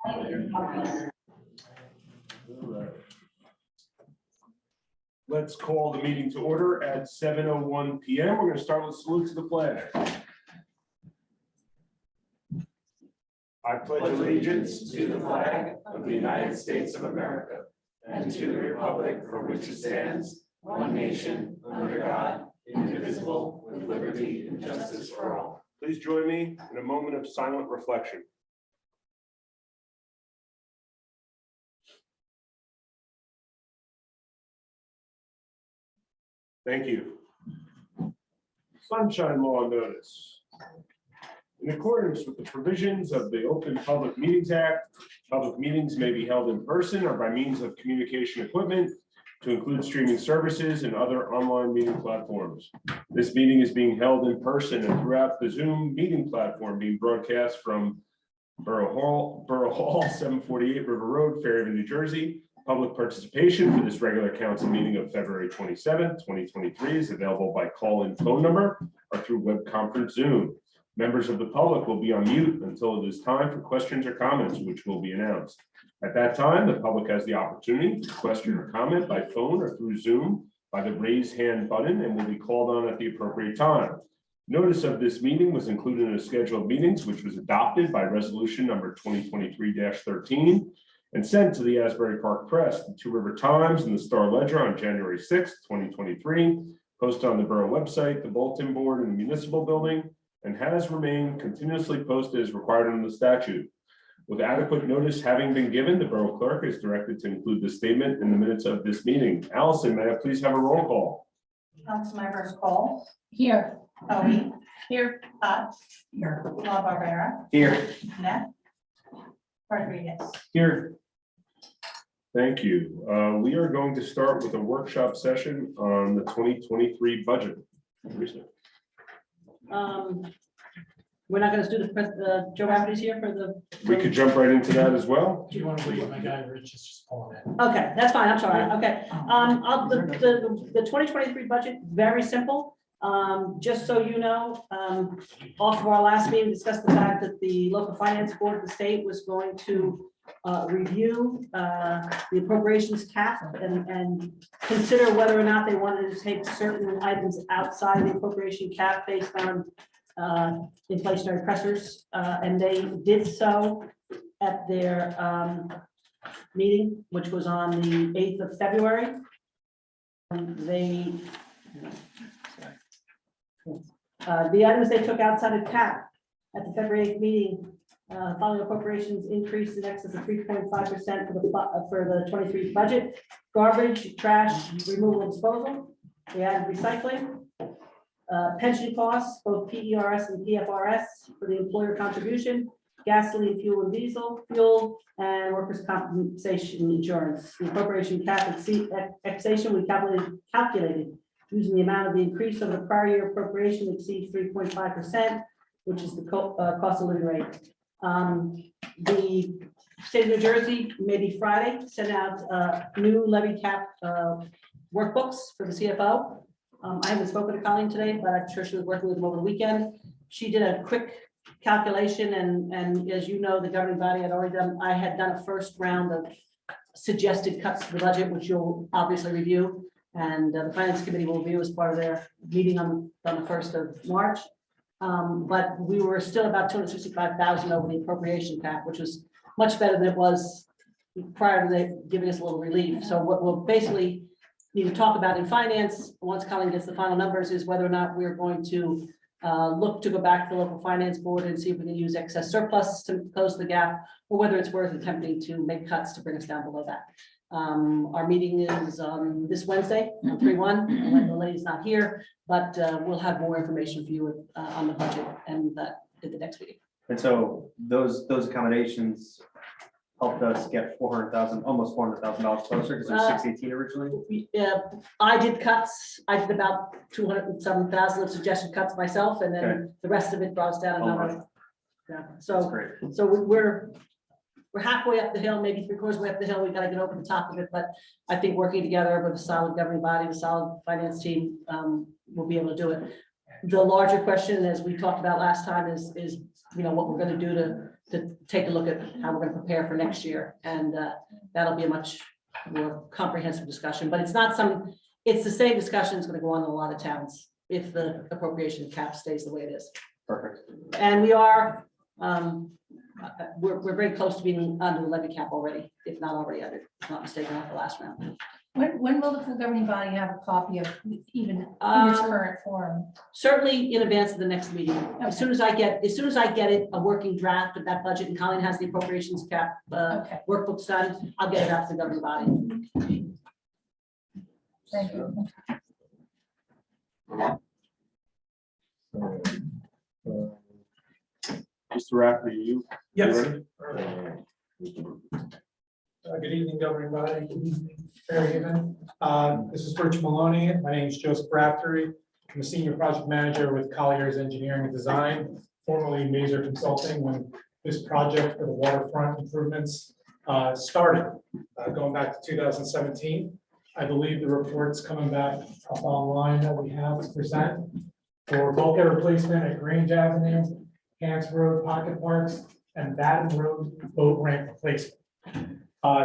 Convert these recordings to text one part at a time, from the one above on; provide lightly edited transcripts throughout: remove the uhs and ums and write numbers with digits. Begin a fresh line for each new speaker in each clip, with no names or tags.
right. Let's call the meeting to order at 7:01 p.m. We're going to start with a salute to the flag. I pledge allegiance
to the flag of the United States of America and to the republic for which it stands, one nation, under God, indivisible, with liberty and justice for all.
Please join me in a moment of silent reflection. Thank you. Sunshine Law notice. In accordance with the provisions of the Open Public Meetings Act, public meetings may be held in person or by means of communication equipment, to include streaming services and other online meeting platforms. This meeting is being held in person and throughout the Zoom meeting platform being broadcast from Borough Hall, 748 River Road, Fairhaven, New Jersey. Public participation for this regular council meeting of February 27, 2023 is available by call-in phone number or through web conference Zoom. Members of the public will be on mute until it is time for questions or comments, which will be announced. At that time, the public has the opportunity to question or comment by phone or through Zoom by the raise hand button and will be called on at the appropriate time. Notice of this meeting was included in a schedule of meetings, which was adopted by resolution number 2023-13 and sent to the Asbury Park Press, the Two River Times, and the Star Ledger on January 6, 2023, posted on the Borough website, the bulletin board, and the municipal building, and has remained continuously posted as required under the statute. With adequate notice having been given, the Borough Clerk is directed to include the statement in the minutes of this meeting. Allison, may I please have a roll call?
Councilmembers Cole.
Here.
Tony.
Here.
Potts.
Here.
La Barbera.
Here.
Net. Rodriguez.
Here. Thank you. We are going to start with a workshop session on the 2023 budget.
We're not going to do the Joe Rafferty's here for the.
We could jump right into that as well.
Do you want to wait? My guy Rich is just pulling it.
Okay, that's fine. I'm sorry. Okay. The 2023 budget, very simple. Just so you know, off of our last meeting, discussed the fact that the local finance board of the state was going to review the appropriations cap and consider whether or not they wanted to take certain items outside the appropriation cap based on inflationary pressures, and they did so at their meeting, which was on the 8th of February. The items they took outside of cap at the February 8th meeting, following appropriations increased in excess of 3.5% for the 23 budget. Garbage, trash, removal, and disposal. We added recycling. Pension costs, both PERS and PFRS for the employer contribution, gasoline, fuel, and diesel fuel, and workers' compensation insurance. The appropriation cap taxation we calculated using the amount of the increase over the prior year appropriation exceeds 3.5%, which is the cost of living rate. The state of New Jersey, maybe Friday, sent out new levy cap workbooks for the CFO. I haven't spoken to Colleen today, but I'm sure she was working with them over the weekend. She did a quick calculation, and as you know, the governing body had already done. I had done a first round of suggested cuts to the budget, which you'll obviously review, and the finance committee will review as part of their meeting on the 1st of March. But we were still about $265,000 over the appropriation cap, which was much better than it was prior to they giving us a little relief. So what we'll basically need to talk about in finance, once Colleen gets the final numbers, is whether or not we're going to look to go back to the local finance board and see if we can use excess surplus to close the gap, or whether it's worth attempting to make cuts to bring us down below that. Our meeting is this Wednesday, 3/1. The lady's not here, but we'll have more information for you on the budget and at the next meeting.
And so those accommodations helped us get almost $400,000 closer, because it was 618 originally.
I did cuts. I did about 207,000 of suggested cuts myself, and then the rest of it draws down another. Yeah.
That's great.
So we're halfway up the hill, maybe 3/4 way up the hill. We got to get over the top of it, but I think working together with a solid governing body, a solid finance team, we'll be able to do it. The larger question, as we talked about last time, is what we're going to do to take a look at how we're gonna prepare for next year, and that'll be a much more comprehensive discussion, but it's not some, it's the same discussion that's gonna go on in a lot of towns if the appropriation cap stays the way it is.
Perfect.
And we are, we're very close to being under the levy cap already, if not already under, if not mistaken, at the last round.
When will the full governing body have a copy of even in its current form?
Certainly in advance of the next meeting. As soon as I get it, a working draft of that budget, and Colleen has the appropriations cap
Okay,
workbooks done, I'll get it out to the governing body.
thank you.
Mr. Rafter, you?
Yes.
ready?
Good evening, governing body. Good evening, Fairhaven. This is Rich Maloney. My name is Joseph Raftery. I'm a senior project manager with Colliers Engineering and Design, formerly Mazer Consulting, when this project for the waterfront improvements started, going back to 2017. I believe the report's coming back up online that we have to present for bulkhead replacement at Grange Avenue, Hants Road Pocket Parks, and Batten Road boat ramp replacement.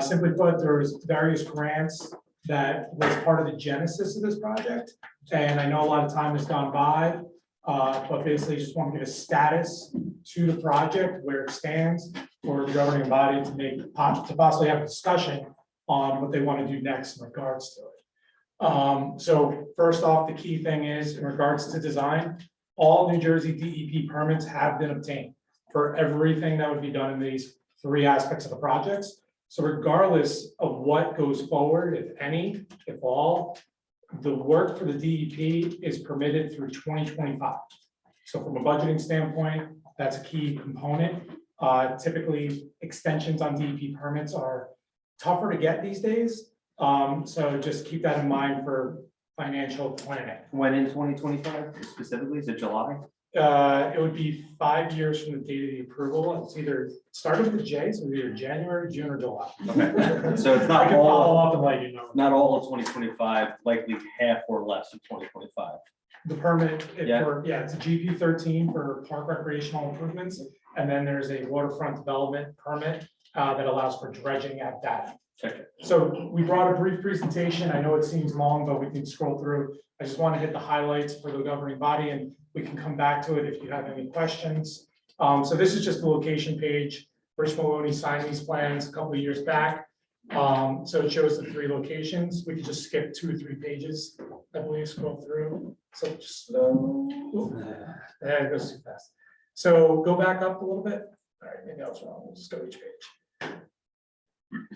Simply put, there was various grants that was part of the genesis of this project. And I know a lot of time has gone by, but basically just want to give a status to the project, where it stands for the governing body to possibly have a discussion on what they want to do next in regards to it. So first off, the key thing is in regards to design, all New Jersey DEP permits have been obtained for everything that would be done in these three aspects of the projects. So regardless of what goes forward, if any, if all, the work for the DEP is permitted through 2025. So from a budgeting standpoint, that's a key component. Typically, extensions on DEP permits are tougher to get these days. So just keep that in mind for financial planning.
When in 2025 specifically, is it July?
It would be 5 years from the date of the approval. It's either started with a J, so either January, June, or July.
Okay, so it's
I
not
can follow
all,
up and let you know.
not all of 2025, likely half or less of 2025.
The permit,
Yeah.
it's a GP 13 for park recreational improvements. And then there's a waterfront development permit that allows for dredging at that.
Check it.
So we brought a brief presentation. I know it seems long, but we can scroll through. I just want to hit the highlights for the governing body, and we can come back to it if you have any questions. So this is just the location page. Rich Maloney signed these plans a couple of years back. So it shows the three locations. We can just skip 2 or 3 pages, I believe, scroll through. So just slow. There, it goes too fast. So go back up a little bit. All right, maybe I was wrong. We'll just go each page.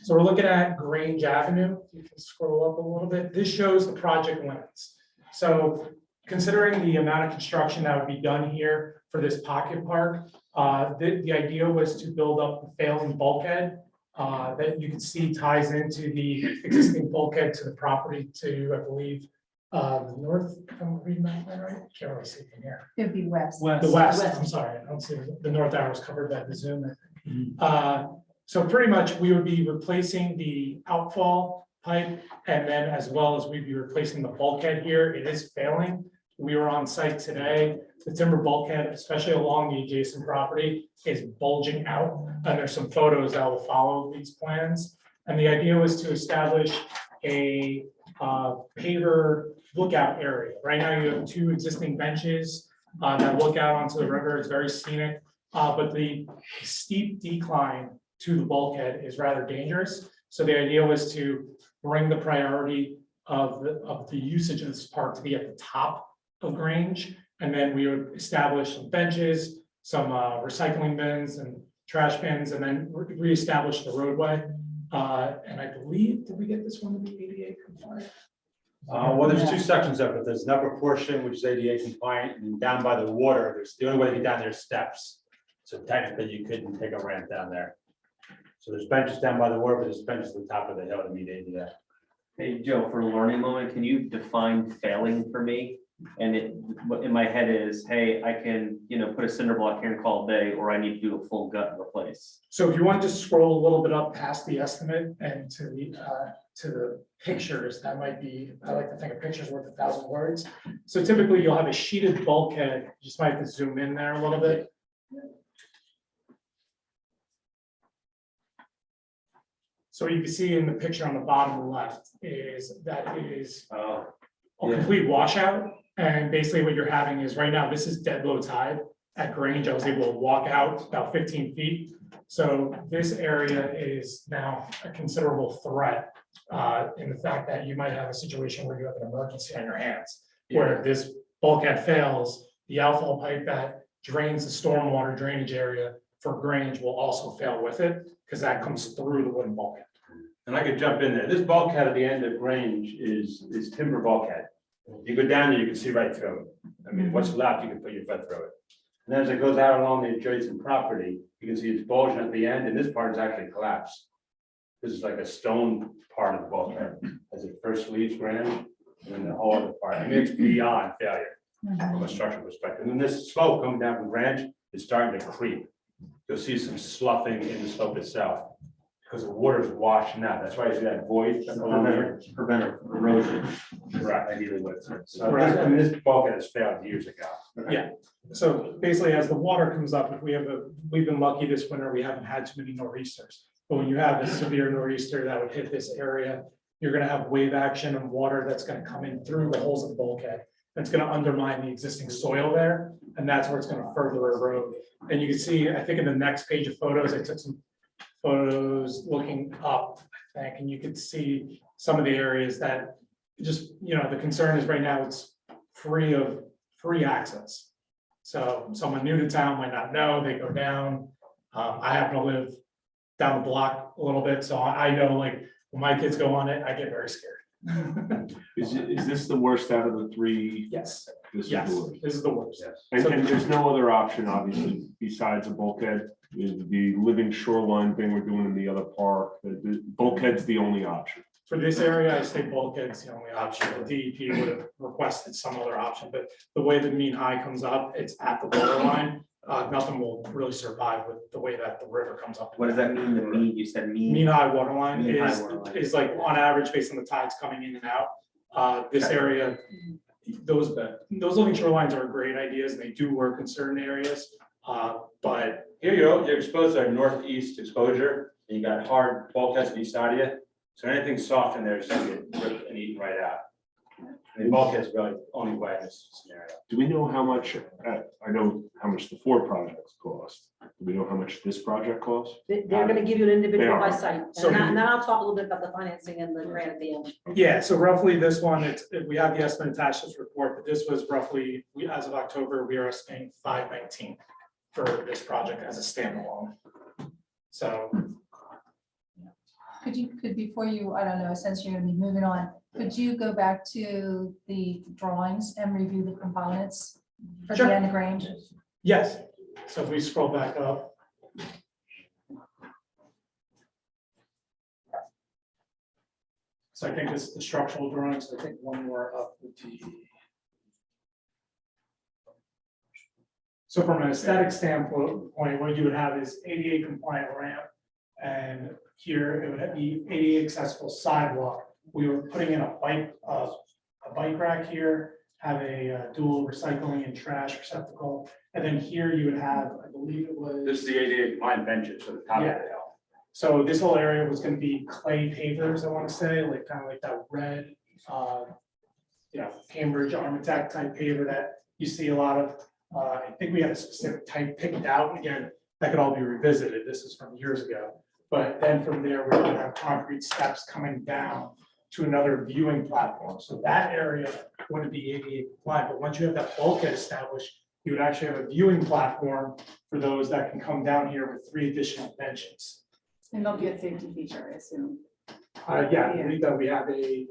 So we're looking at Grange Avenue. You can scroll up a little bit. This shows the project limits. So considering the amount of construction that would be done here for this pocket park, the idea was to build up the failing bulkhead that you can see ties into the existing bulkhead to the property to, I believe, the north, if I'm reading that right? Can't really see from here.
It'd be west.
The west,
West.
I'm sorry, I don't see, the north arrow is covered by the zoom. I think. So pretty much we would be replacing the outfall pipe, and then as well as we'd be replacing the bulkhead here. It is failing. We were on site today. The timber bulkhead, especially along the adjacent property, is bulging out. And there's some photos that will follow these plans. And the idea was to establish a paver lookout area. Right now you have 2 existing benches that look out onto the river. It's very scenic, but the steep decline to the bulkhead is rather dangerous. So the idea was to bring the priority of the usage of this park to be at the top of Grange. And then we would establish some benches, some recycling bins and trash bins, and then reestablish the roadway. And I believe, did we get this one to be ADA compliant?
Well, there's 2 sections of it. There's an upper portion, which is ADA compliant, and then down by the water, there's the only way to get down there is steps. So technically you couldn't take a ramp down there. So there's benches down by the water, but there's benches at the top of the hill to meet ADA.
Hey, Joe, for a learning moment, can you define failing for me? And what in my head is, hey, I can, put a cinder block here and call it a day, or I need to do a full gut and replace.
So if you want to just scroll a little bit up past the estimate and to the pictures, that might be, I like to think a picture's worth 1,000 words. So typically you'll have a sheeted bulkhead, you just might have to zoom in there a little bit. So you can see in the picture on the bottom left is that it is
Oh,
a
yeah.
complete washout. And basically what you're having is right now, this is dead low tide at Grange. I was able to walk out about 15 feet. So this area is now a considerable threat in the fact that you might have a situation where you have an emergency on your hands. Where if this bulkhead fails, the outfall pipe that drains the stormwater drainage area for Grange will also fail with it, because that comes through the wooden bulkhead.
And I could jump in there. This bulkhead at the end of Grange is timber bulkhead. You go down there, you can see right through it. I mean, what's left, you can put your foot through it. And as it goes out along the adjacent property, you can see it's bulging at the end, and this part is actually collapsed. This is like a stone part of the bulkhead as it first leaves Grange, and then the whole other part. I mean, it's beyond failure from a structural perspective. And this slope coming down from Grange is starting to creep. You'll see some sloughing in the slope itself because the water's washing out. That's why you see that void.
Prevent erosion.
Right, ideally with. So I mean, this bulkhead has failed years ago.
Yeah, so basically as the water comes up, if we've been lucky this winter, we haven't had too many nor'easters. But when you have a severe nor'easter that would hit this area, you're gonna have wave action and water that's gonna come in through the holes of the bulkhead. That's gonna undermine the existing soil there, and that's where it's gonna further erode. And you can see, I think in the next page of photos, I took some photos looking up, I think, and you could see some of the areas that just, the concern is right now it's free access. So someone new to town might not know, they go down. I happen to live down the block a little bit, so I know, like, when my kids go on it, I get very scared.
Is this the worst out of the three?
Yes,
This is
yes,
the worst.
this is the worst.
And there's no other option, obviously, besides a bulkhead, the living shoreline thing we're doing in the other park, the bulkhead's the only option.
For this area, I say bulkhead's the only option. The DEP would have requested some other option, but the way the mean high comes up, it's at the water line. Nothing will really survive with the way that the river comes up.
What does that mean, the mean, you said mean?
Mean high water line
Mean high
is,
water line.
is like on average based on the tides coming in and out. This area, those living shorelines are great ideas. They do work in certain areas. But
Here you're exposed to a northeast exposure, and you got hard bulkheads on each side of you. So anything soft in there is gonna get ripped and eaten right out. And the bulkhead's really the only way in this scenario.
Do we know how much, I know how much the four projects cost. Do we know how much this project costs?
They're gonna give you an individual
They
by
are.
site,
So-
and then I'll talk a little bit about the financing and the grant at the end.
yeah, so roughly this one, we have the estimate attached to this report, but this was roughly, as of October, we are estimating 519 for this project as a standalone. So
Before you, I don't know, since you're gonna be moving on, could you go back to the drawings and review the components for
Sure.
the end Grange?
yes, so if we scroll back up. So I think this is the structural drawings. I think one more up with the. So from an aesthetic standpoint, what you would have is ADA compliant ramp. And here it would be ADA accessible sidewalk. We were putting in a bike rack here, have a dual recycling and trash receptacle. And then here you would have, I believe it was.
This is the ADA compliant benches for the top of the
Yeah.
hill.
So this whole area was gonna be clay pavers, I wanna say, like kind of like that red, Cambridge Architect type paver that you see a lot of. I think we had a specific type picked out. Again, that could all be revisited. This is from years ago. But then from there, we're gonna have concrete steps coming down to another viewing platform. So that area wouldn't be ADA compliant, but once you have that bulkhead established, you would actually have a viewing platform for those that can come down here with 3 additional benches.
And there'll be a safety feature, I assume.
Yeah, I believe that we have a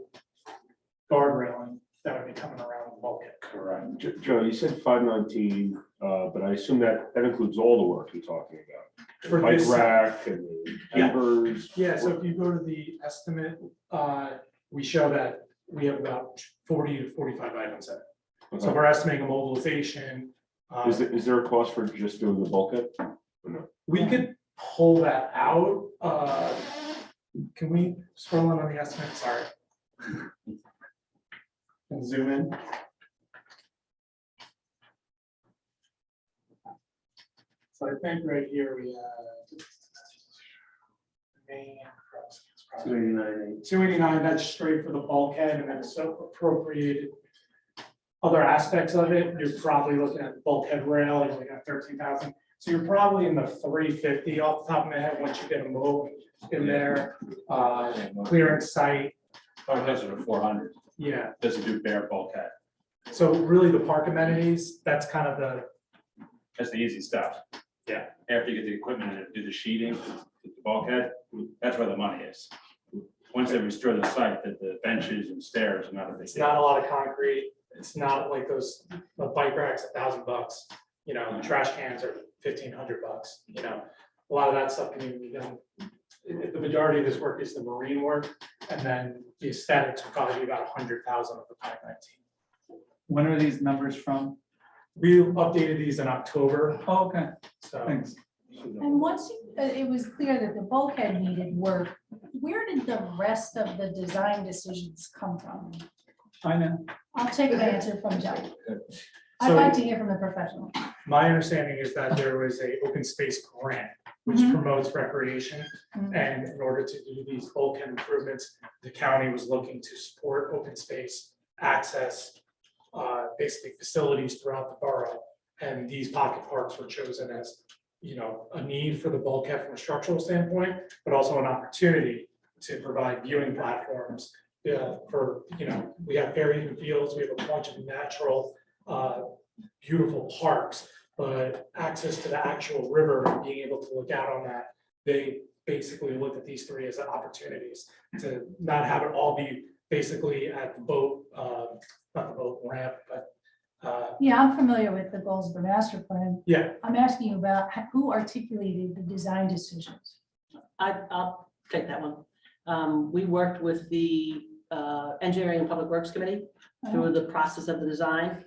guard railing that would be coming around the bulkhead.
Correct.
Joe, you said 519, but I assume that includes all the work you're talking about.
For
Bike
this-
rack and the
Yeah.
pavers.
Yeah, so if you go to the estimate, we show that we have about 40 to 45 items in it. So we're estimating a mobilization.
Is there a cost for just doing the bulkhead?
We could pull that out. Can we scroll in on the estimate? Sorry. And zoom in. So I think right here we have main cross
289.
289, that's straight for the bulkhead, and then so appropriated other aspects of it, you're probably looking at bulkhead rail, you're looking at 13,000. So you're probably in the 350 off the top of my head, once you get a mow in there, clearing site,
Oh, those are the 400.
yeah.
Doesn't do bare bulkhead.
So really the park amenities, that's kind of
That's the easy stuff. Yeah, after you get the equipment and do the sheeting, the bulkhead, that's where the money is. Once they restore the site, that the benches and stairs are not a big
it's
deal.
not a lot of concrete, it's not like those, the bike racks, $1,000, you know, the trash cans are $1,500, you know. A lot of that stuff can even be done. The majority of this work is the marine work, and then the aesthetics will probably be about 100,000 of the 519.
When are these numbers from?
We updated these in October,
Oh, okay,
so.
thanks.
And once it was clear that the bulkhead needed work, where did the rest of the design decisions come from?
I know.
I'll take an answer from Joe. I'd like to hear from the professional.
My understanding is that there was a open space grant which
Mhm.
promotes recreation.
Mhm.
And in order to do these bulkhead improvements, the county was looking to support open space access, basically facilities throughout the borough. And these pocket parks were chosen as, you know, a need for the bulkhead from a structural standpoint, but also an opportunity to provide viewing platforms. For, you know, we have Fairhaven Fields, we have a bunch of natural, beautiful parks, but access to the actual river and being able to look out on that, they basically looked at these three as opportunities to not have it all be basically at the boat, not the boat ramp, but,
Yeah, I'm familiar with the goals of the master plan.
yeah,
I'm asking you about who articulated the design decisions.
I'll take that one. We worked with the Engineering and Public Works Committee through the process of the design,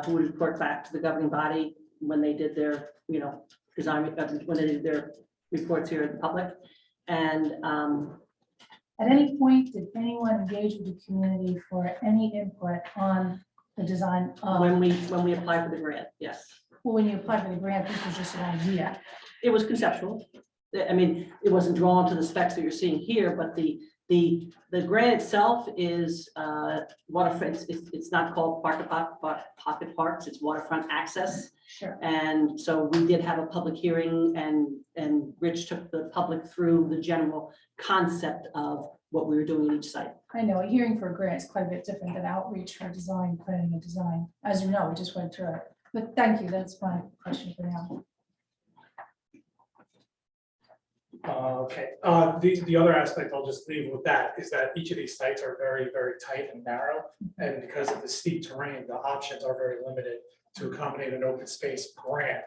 who would report back to the governing body when they did their, you know, design, when they did their reports here in the public. And
At any point, did anyone engage with the community for any input on the design of,
when we applied for the grant, yes,
well, when you applied for the grant, this was just an idea.
it was conceptual. I mean, it wasn't drawn to the specs that you're seeing here, but the grant itself is waterfront. It's not called pocket parks, it's waterfront access.
Sure.
And so we did have a public hearing, and Rich took the public through the general concept of what we were doing in each site.
I know, a hearing for a grant is quite a bit different than outreach for design, planning and design. As you know, we just went through it. But thank you, that's my question for now.
okay. The other aspect I'll just leave with that is that each of these sites are very, very tight and narrow. And because of the steep terrain, the options are very limited to accommodate an open space grant.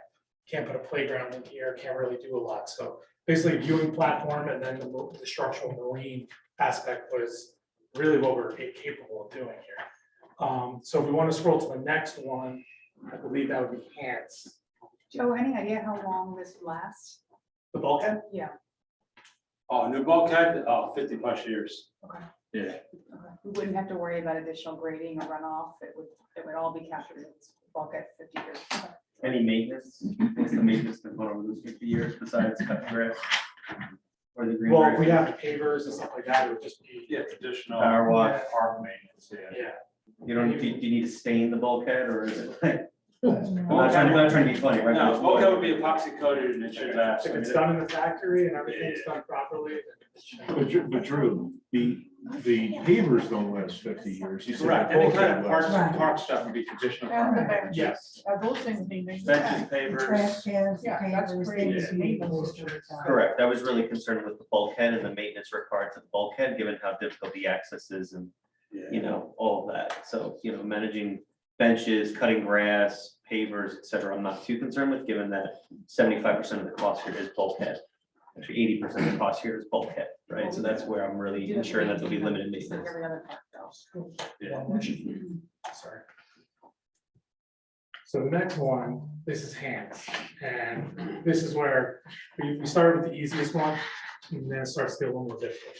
Can't put a playground in here, can't really do a lot. So basically viewing platform and then the structural marine aspect was really what we're capable of doing here. So if we want to scroll to the next one, I believe that would be Hans.
Joe, any idea how long this lasts?
The bulkhead?
Yeah.
Oh, new bulkhead, 50+ years.
Okay.
Yeah.
Okay. We wouldn't have to worry about additional grading or runoff. It would all be captured in its bulkhead 50 years. Okay.
Any maintenance? What's the maintenance that's going over those 50 years besides cut grass? Or the green?
Well,
grass?
if we have the pavers and stuff like that, it would just be,
Yeah, traditional.
Power wash.
Park maintenance, yeah.
yeah.
You don't, do you need to stain the bulkhead or is it like?
No.
I'm not trying to be funny, right?
No, bulkhead would be epoxy coated and it should last.
If it's done in the factory and everything's done properly, then it should.
But Drew, the pavers don't last 50 years. You said the
Correct, any kind
bulkhead
of
lasts.
Right.
stuff would be traditional.
And the
park.
benches.
Yes.
Are those things being
Benches,
used?
pavers.
Yeah, that's pretty.
Correct. I was really concerned with the bulkhead and the maintenance required to the bulkhead, given how difficult the access is and, you know, all of that. So, you know, managing benches, cutting grass, pavers, et cetera, I'm not too concerned with, given that 75% of the cost here is bulkhead. Actually, 80% of the cost here is bulkhead, right? So that's where I'm really ensuring that there'll be limited
Just like
maintenance.
every other park though.
Yeah. Sorry. So the next one, this is Hans, and this is where we started with the easiest one, and then it starts to get a little more difficult.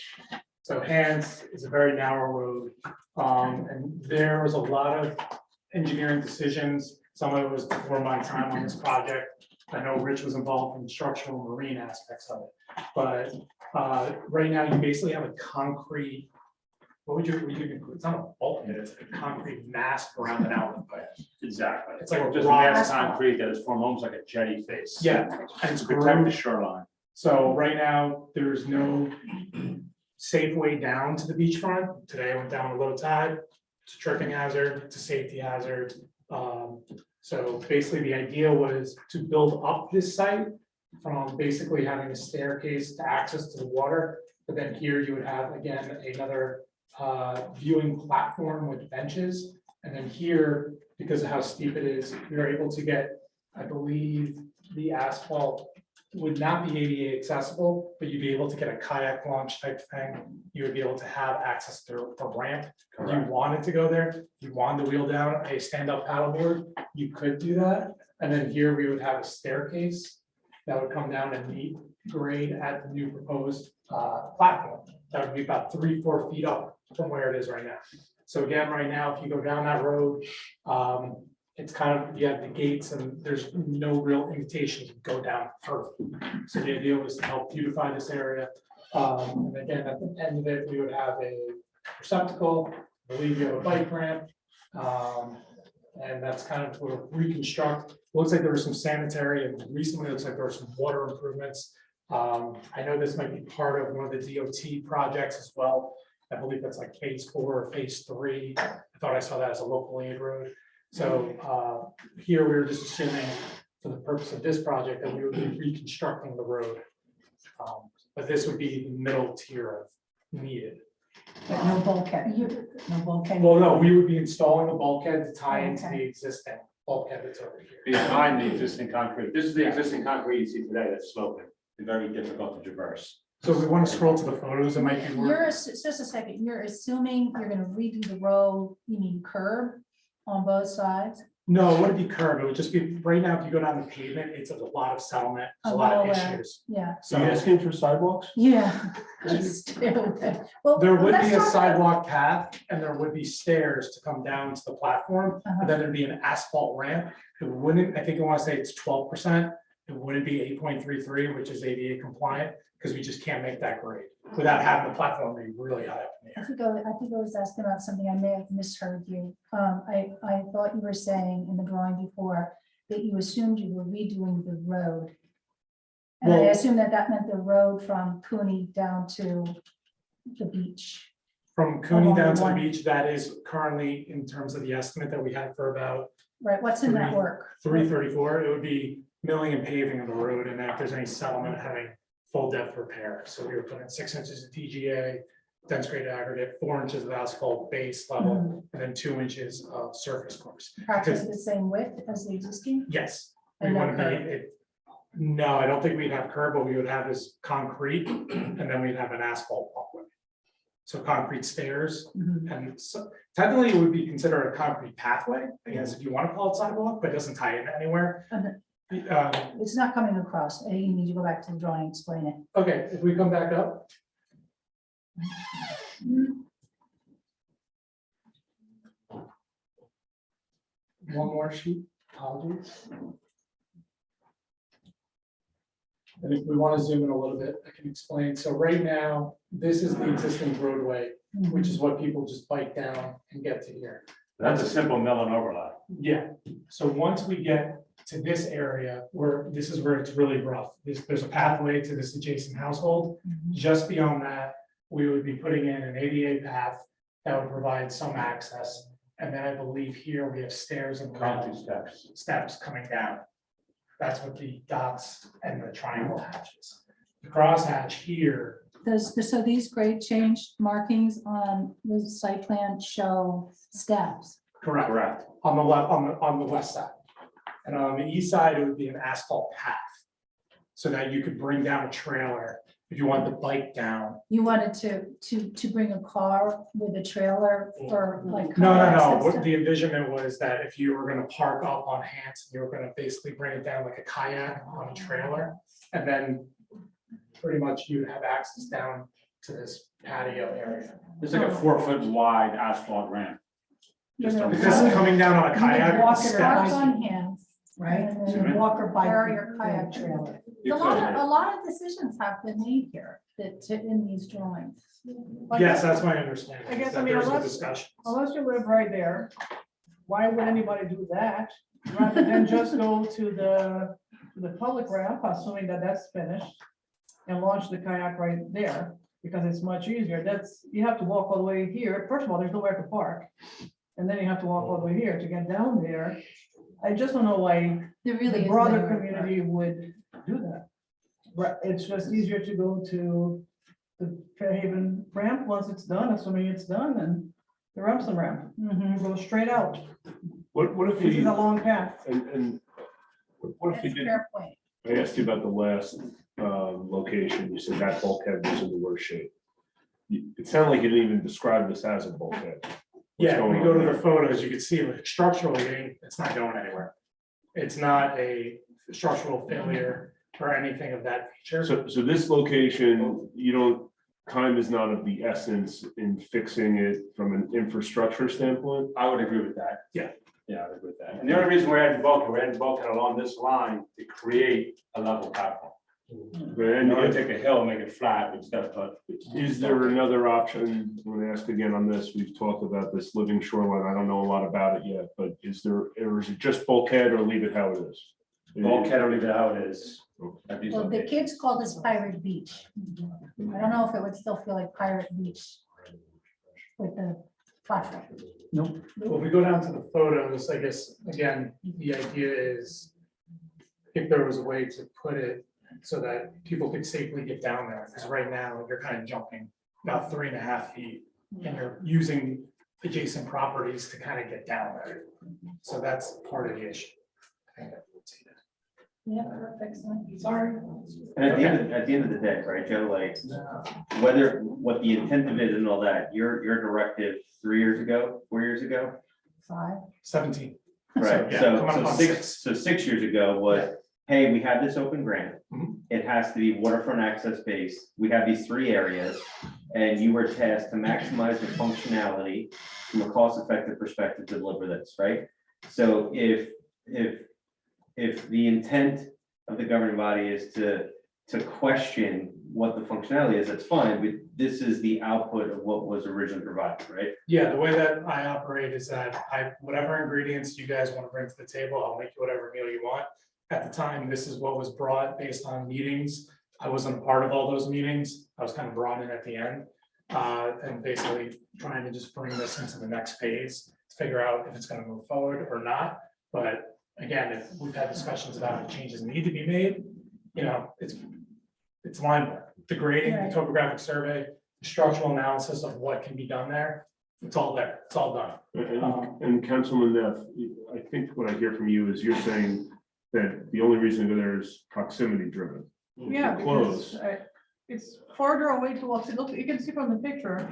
So Hans is a very narrow road, and there was a lot of engineering decisions. Some of it was before my time on this project. I know Rich was involved in the structural marine aspects of it, but Right now, you basically have a concrete, what would you, it's not a bulkhead, it's a concrete mast around an outlet pipe.
Exactly.
It's like a
just
rock.
mass concrete that is formed almost like a jetty face.
Yeah, and it's
To protect the
groomed.
shoreline.
So right now, there's no safe way down to the beachfront. Today I went down a low tide. It's a tripping hazard, it's a safety hazard. So basically the idea was to build up this site from basically having a staircase to access to the water. But then here you would have, again, another viewing platform with benches. And then here, because of how steep it is, you're able to get, I believe, the asphalt would not be ADA accessible, but you'd be able to get a kayak launch type thing. You would be able to have access to the ramp. If you wanted to go there, you wanted to wheel down a stand-up paddleboard, you could do that. And then here we would have a staircase that would come down and meet grade at the new proposed platform. That would be about 3-4 feet up from where it is right now. So again, right now, if you go down that road, it's kind of, you have the gates and there's no real invitation to go down further. So the idea was to help beautify this area. And again, at the end of it, we would have a receptacle, I believe you have a bike ramp. And that's kind of what we'll reconstruct. Looks like there was some sanitary and recently it looks like there were some water improvements. I know this might be part of one of the DOT projects as well. I believe that's like phase 4 or phase 3. I thought I saw that as a local aid road. So here we were just assuming for the purpose of this project that we would be reconstructing the road. But this would be the middle tier of needed.
But no bulkhead, no bulkhead.
Well, no, we would be installing a bulkhead to tie into the existing bulkhead that's over here.
Behind the existing concrete. This is the existing concrete you see today that's sloping. It's very difficult to traverse.
So if we want to scroll to the photos, it might be.
Just a second, you're assuming you're gonna redo the road, you mean curb on both sides?
No, it wouldn't be curb. It would just be, right now, if you go down the pavement, it's a lot of settlement, there's a lot of issues.
Yeah,
So
asking for sidewalks?
yeah. Please do. Well,
there would
let's
be a
talk about-
sidewalk path and there would be stairs to come down to the platform.
Uh-huh.
And then there'd be an asphalt ramp. It wouldn't, I think I want to say it's 12%. It wouldn't be 8.33, which is ADA compliant, because we just can't make that grade without having the platform be really high up in the
I
air.
think I was asking about something, I may have misheard you. I thought you were saying in the drawing before that you assumed you were redoing the road. And I
Well-
assumed that that meant the road from Cooney down to the beach.
From Cooney down to the
Along the
beach, that is currently in terms of the estimate that we had for about
Right, what's in that work?
334, it would be milling and paving of the road, and then if there's any settlement, having full depth repair. So we were putting 6 inches of TGA, dense grade aggregate, 4 inches of asphalt base level, and then 2 inches of surface course.
Practically the same width as the existing?
Yes, we
And no
want to be
curb.
it. No, I don't think we'd have curb, but we would have this concrete, and then we'd have an asphalt walkway. So concrete stairs,
Mhm.
and so technically it would be considered a concrete pathway, I guess, if you want to call it sidewalk, but it doesn't tie in anywhere.
It's not coming across. You need to go back to the drawing, and explain it.
Okay, if we come back up. One more sheet, apologies. And if we want to zoom in a little bit, I can explain. So right now, this is the existing roadway, which is what people just bike down and get to here.
That's a simple mill and overlap.
Yeah, so once we get to this area, where this is where it's really rough, there's a pathway to this adjacent household. Just beyond that, we would be putting in an ADA path that would provide some access. And then I believe here we have stairs and
Concrete steps.
steps coming down. That's what the dots and the triangle hatches. The crosshatch here,
So these grade change markings on the site plan show steps.
correct,
Correct.
on the left, on the west side. And on the east side, it would be an asphalt path. So that you could bring down a trailer if you want the bike down.
You wanted to bring a car with a trailer for like.
No,
car
no, no.
access
What
to-
the envisionment was that if you were gonna park up on Hanson, you were gonna basically bring it down like a kayak on a trailer. And then pretty much you'd have access down to this patio area.
It's like a 4-foot wide asphalt ramp. Just on the
Because
side.
coming down on a
You can
kayak,
walk it
steps,
around on hands. right?
And
And
then walk or bike.
barrier kayak trail. A lot of decisions have been made here in these drawings.
Yes, that's my understanding.
I guess,
that
I mean,
there's a
unless-
discussion.
Unless you live right there, why would anybody do that rather than just go to the public ramp, assuming that that's finished, and launch the kayak right there, because it's much easier. You have to walk all the way here. First of all, there's nowhere to park. And then you have to walk all the way here to get down there. I just don't know why
There really
the
is.
broader
nowhere to
community would do that. But it's just easier to go to the Fairhaven ramp once it's done, assuming it's done, and the Remsen ramp.
Mhm.
Go straight out.
What if
This
we,
is a long path.
and what if we
That's a
did,
fair point.
I asked you about the last location, you said that bulkhead was in the worst shape. It sounded like you didn't even describe this as a bulkhead. What's
Yeah, we
going
go
on
to the
there?
photos, you can see like structurally, it's not going anywhere. It's not a structural failure or anything of that nature.
So this location, time is not of the essence in fixing it from an infrastructure standpoint?
I would agree with that.
Yeah.
Yeah, I would agree with that. And the only reason we're adding bulkhead along this line to create a level platform. In order to take a hill, make it flat, we just gotta put.
Is there another option? I'm gonna ask again on this. We've talked about this living shoreline. I don't know a lot about it yet, but or is it just bulkhead or leave it how it is?
Bulkhead or leave it how it is. At these
Well, the
locations.
kids call this Pirate Beach. I don't know if it would still feel like Pirate Beach with the platform.
Well, if we go down to the photos, I guess, again, the idea is if there was a way to put it so that people could safely get down there, because right now you're kind of jumping about 3.5 feet and you're using adjacent properties to kind of get down there. So that's part of the issue. I think I would say that.
Yeah, perfect.
Sorry.
And at the end of the day, right, Joe, like, what the intent of it and all that, your directive 3 years ago, 4 years ago,
5.
17.
right?
yeah,
So,
coming up on
6 years ago was, hey, we have this open grant.
Mhm.
It has to be waterfront access based. We have these 3 areas. And you were tasked to maximize the functionality from a cost-effective perspective to deliver this, right? So if the intent of the governing body is to question what the functionality is, that's fine, but this is the output of what was originally provided, right?
Yeah, the way that I operate is that whatever ingredients you guys want to bring to the table, I'll make you whatever meal you want. At the time, this is what was brought based on meetings. I wasn't a part of all those meetings. I was kind of brought in at the end. And basically trying to just bring this into the next phase, to figure out if it's gonna move forward or not. But again, if we've had discussions about if changes need to be made, it's line work. The grading, the
Right.
topographic survey, the structural analysis of what can be done there, it's all there, it's all done.
And Councilman Neff, I think what I hear from you is you're saying that the only reason to go there is proximity driven.
Yeah,
Close.
because it's farther away to walk. Look, you can see from the picture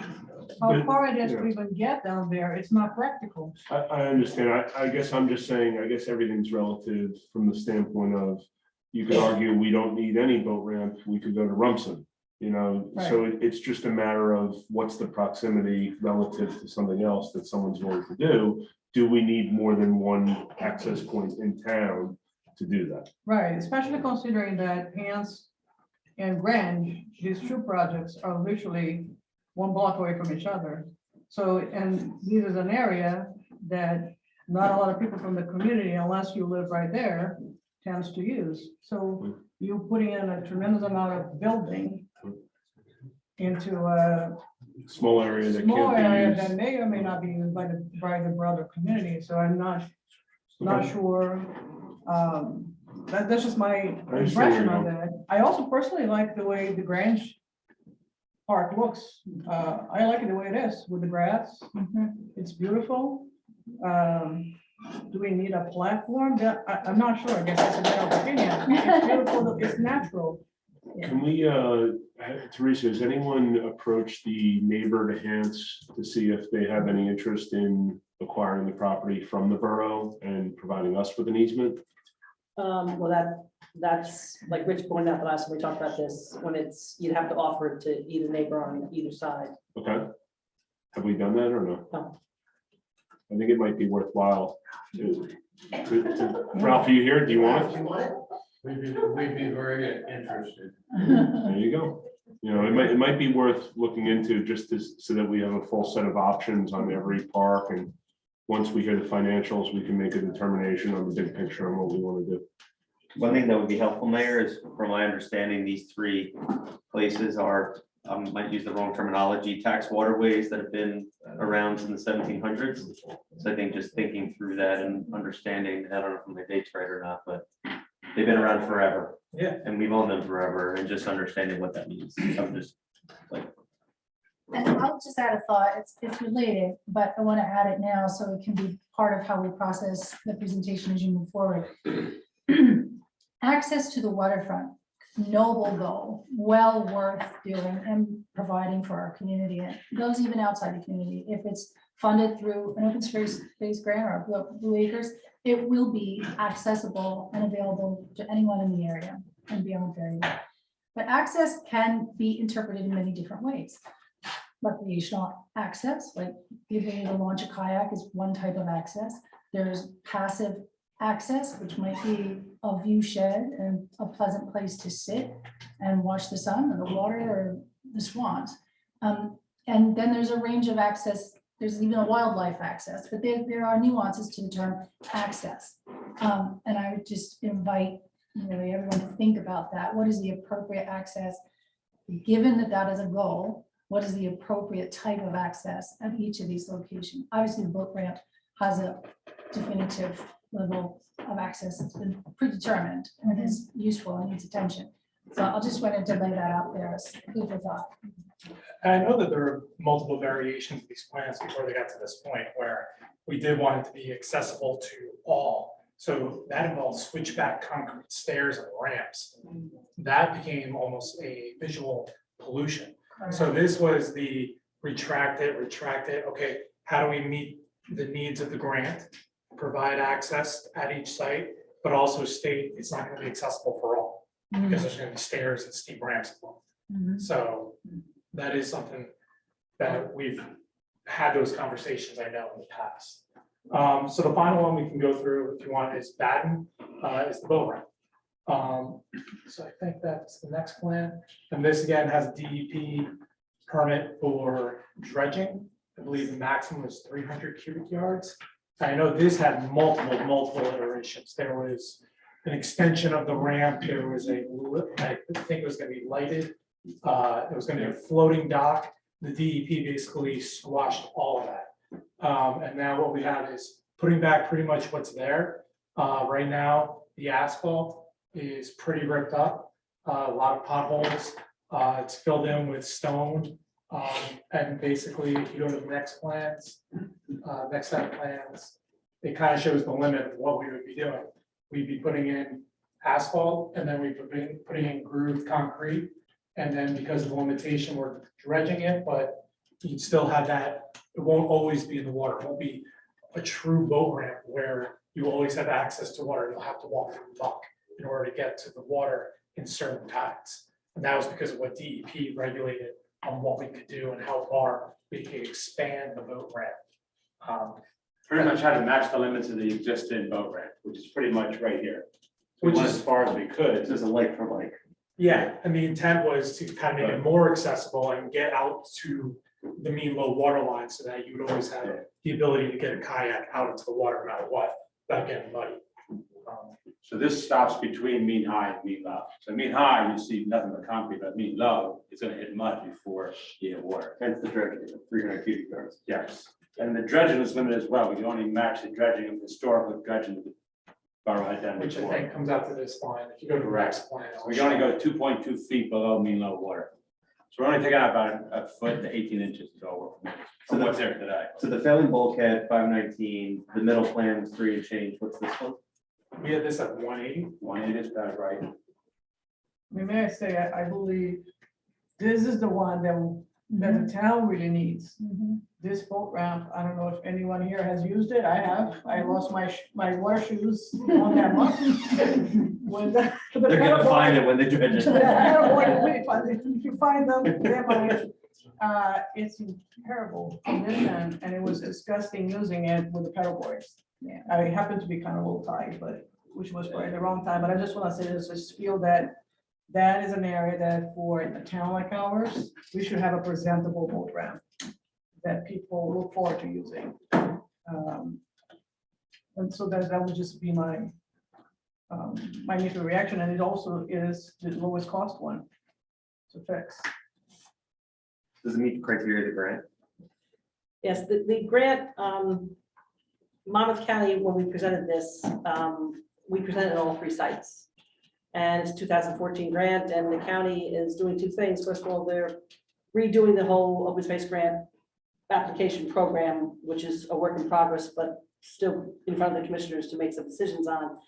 how
But-
far it is
yeah.
to even get down there. It's not practical.
I understand. I guess I'm just saying, I guess everything's relative from the standpoint of, you could argue we don't need any boat ramp, we could go to Rumson, so it's just a matter of what's the proximity relative to something else that someone's willing to do. Do we need more than one access point in town to do that?
Right, especially considering that Hance and Grange, these 2 projects are literally 1 block away from each other. So, and this is an area that not a lot of people from the community, unless you live right there, tends to use. So you're putting in a tremendous amount of building into a
Small area that
small area
can't
that
be
may or may not be used by the broader community. So I'm not
used.
sure. That's just my
I understand where
impression
you're
on that. I also personally like the way the Grange Park looks. I like it the way it is with the grass. It's beautiful. Do we need a platform? I'm not sure. I guess that's a general opinion. It's beautiful. It's natural.
Can we, Teresa, has anyone approached the neighbor to Hance to see if they have any interest in acquiring the property from the borough and providing us with an easement?
Well, that's like Rich pointed out the last time we talked about this, when you'd have to offer it to either neighbor on either side.
Okay. Have we done that or no?
No.
I think it might be worthwhile to Ralph, are you here? Do you want it?
You want it?
We'd be very interested.
There you go. You know, it might be worth looking into just so that we have a full set of options on every park. And once we hear the financials, we can make a determination on the big picture on what we want to do.
One thing that would be helpful, Mayor, is from my understanding, these three places are, might use the wrong terminology, tax waterways that have been around since the 1700s. So I think just thinking through that and understanding, I don't know if my date's right or not, but they've been around forever.
Yeah.
And we've owned them forever, and just understanding what that means. I'm just like,
And I'll just add a thought, it's related, but I want to add it now so it can be part of how we process the presentation as you move forward. Access to the waterfront, noble goal, well worth doing and providing for our community. And those even outside the community, if it's funded through an open space grant or Blue Acres, it will be accessible and available to anyone in the area and beyond very well. But access can be interpreted in many different ways. Recreational access, like the ability to launch a kayak is one type of access. There's passive access, which might be a view shed and a pleasant place to sit and watch the sun or the water or the swans. And then there's a range of access. There's even a wildlife access, but there are nuances to the term access. And I would just invite really everyone to think about that. What is the appropriate access? Given that that is a goal, what is the appropriate type of access at each of these locations? Obviously, the boat ramp has a definitive level of access that's been predetermined and is useful and needs attention. So I'll just wanted to lay that out there as food for thought.
And I know that there are multiple variations of these plans before they got to this point where we did want it to be accessible to all. So that involves switchback concrete stairs and ramps. That became almost a visual pollution. So this was the retract it. Okay, how do we meet the needs of the grant? Provide access at each site, but also state it's not going to be accessible for all because there's going to be stairs and steep ramps involved. So that is something that we've had those conversations, I know, in the past. So the final one we can go through if you want is Batten, is the boat ramp. So I think that's the next plan. And this again has a DEP permit for dredging. I believe the maximum is 300 cubic yards. I know this had multiple iterations. There was an extension of the ramp. There was I think it was going to be lighted. It was going to be a floating dock. The DEP basically squashed all of that. And now what we have is putting back pretty much what's there. Right now, the asphalt is pretty ripped up. A lot of potholes. It's filled in with stone. And basically, if you go to the next plans, next set of plans, it kind of shows the limit of what we would be doing. We'd be putting in asphalt and then we'd be putting in grooved concrete. And then because of the limitation, we're dredging it, but you'd still have that. It won't always be in the water. It won't be a true boat ramp where you always have access to water. You'll have to walk through the muck in order to get to the water in certain tides. And that was because of what DEP regulated on what we could do and how far we could expand the boat ramp.
Pretty much had to match the limits of the existing boat ramp, which is pretty much right here. We
Which
went
is-
as far as we could.
it's just a like for like.
Yeah, and the intent was to kind of make it more accessible and get out to the mean low water line so that you would always have the ability to get a kayak out into the water no matter what, without getting muddy.
So this stops between mean high and mean low. So mean high, you see nothing but concrete, but mean low, it's gonna hit mud before you hit water.
Hence the dredging, 300 cubic yards.
Yes, and the dredging is limited as well. We can only match the dredging of historical dredging that the borough had done
Which I
before.
think comes out to this line, if you go to the next plan.
We can only go 2.2 feet below mean low water. So we're only taking out about a foot to 18 inches to go from what's there today.
So the failing bulkhead, 519, the middle plan was 3 and change. What's this one?
We had this at 180.
180 is about right.
May I say, I believe this is the one that the town really needs. This boat ramp, I don't know if anyone here has used it. I have. I lost my water shoes on that one. When the
They're gonna find it when they dredge it.
If you find them, they're mine. It's in terrible condition, and it was disgusting using it with the pedal boards. Yeah, I happened to be kind of a little tired, but, which was probably the wrong time, but I just want to say this, I just feel that that is an area that for a town like ours, we should have a presentable boat ramp that people look forward to using. And so that would just be my initial reaction, and it also is the lowest cost one to fix.
Does it meet the criteria of the grant?
Yes, the grant, Monmouth County, when we presented this, we presented all 3 sites. And it's a 2014 grant, and the county is doing 2 things. First of all, they're redoing the whole open space grant application program, which is a work in progress, but still in front of the commissioners to make some decisions on.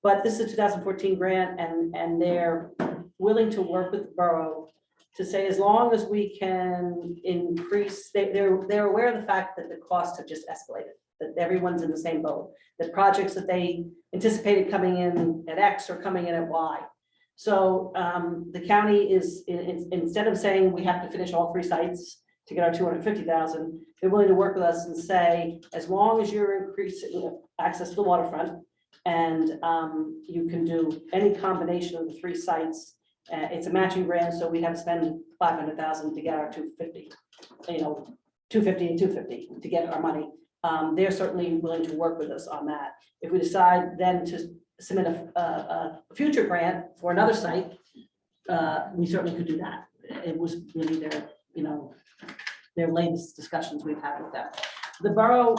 But this is a 2014 grant, and they're willing to work with the borough to say, as long as we can increase, they're aware of the fact that the costs have just escalated, that everyone's in the same boat, that projects that they anticipated coming in at X are coming in at Y. So the county is, instead of saying we have to finish all 3 sites to get our 250,000, they're willing to work with us and say, as long as you're increasing access to the waterfront and you can do any combination of the 3 sites, it's a matching grant, so we have to spend 500,000 to get our 250, 250 and 250 to get our money. They're certainly willing to work with us on that. If we decide then to submit a future grant for another site, we certainly could do that. It was really their latest discussions we've had with them. The borough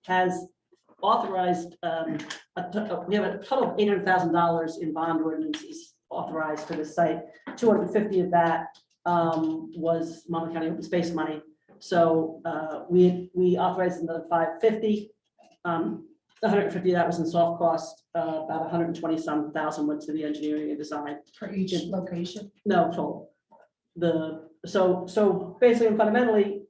has authorized, we have a total of $800,000 in bond ordinances authorized for the site. 250 of that was Monmouth County open space money. So we authorized another 550. 150 of that was in soft cost. About 120-some thousand went to the engineering and design.
For each location.
No, total. So basically and fundamentally,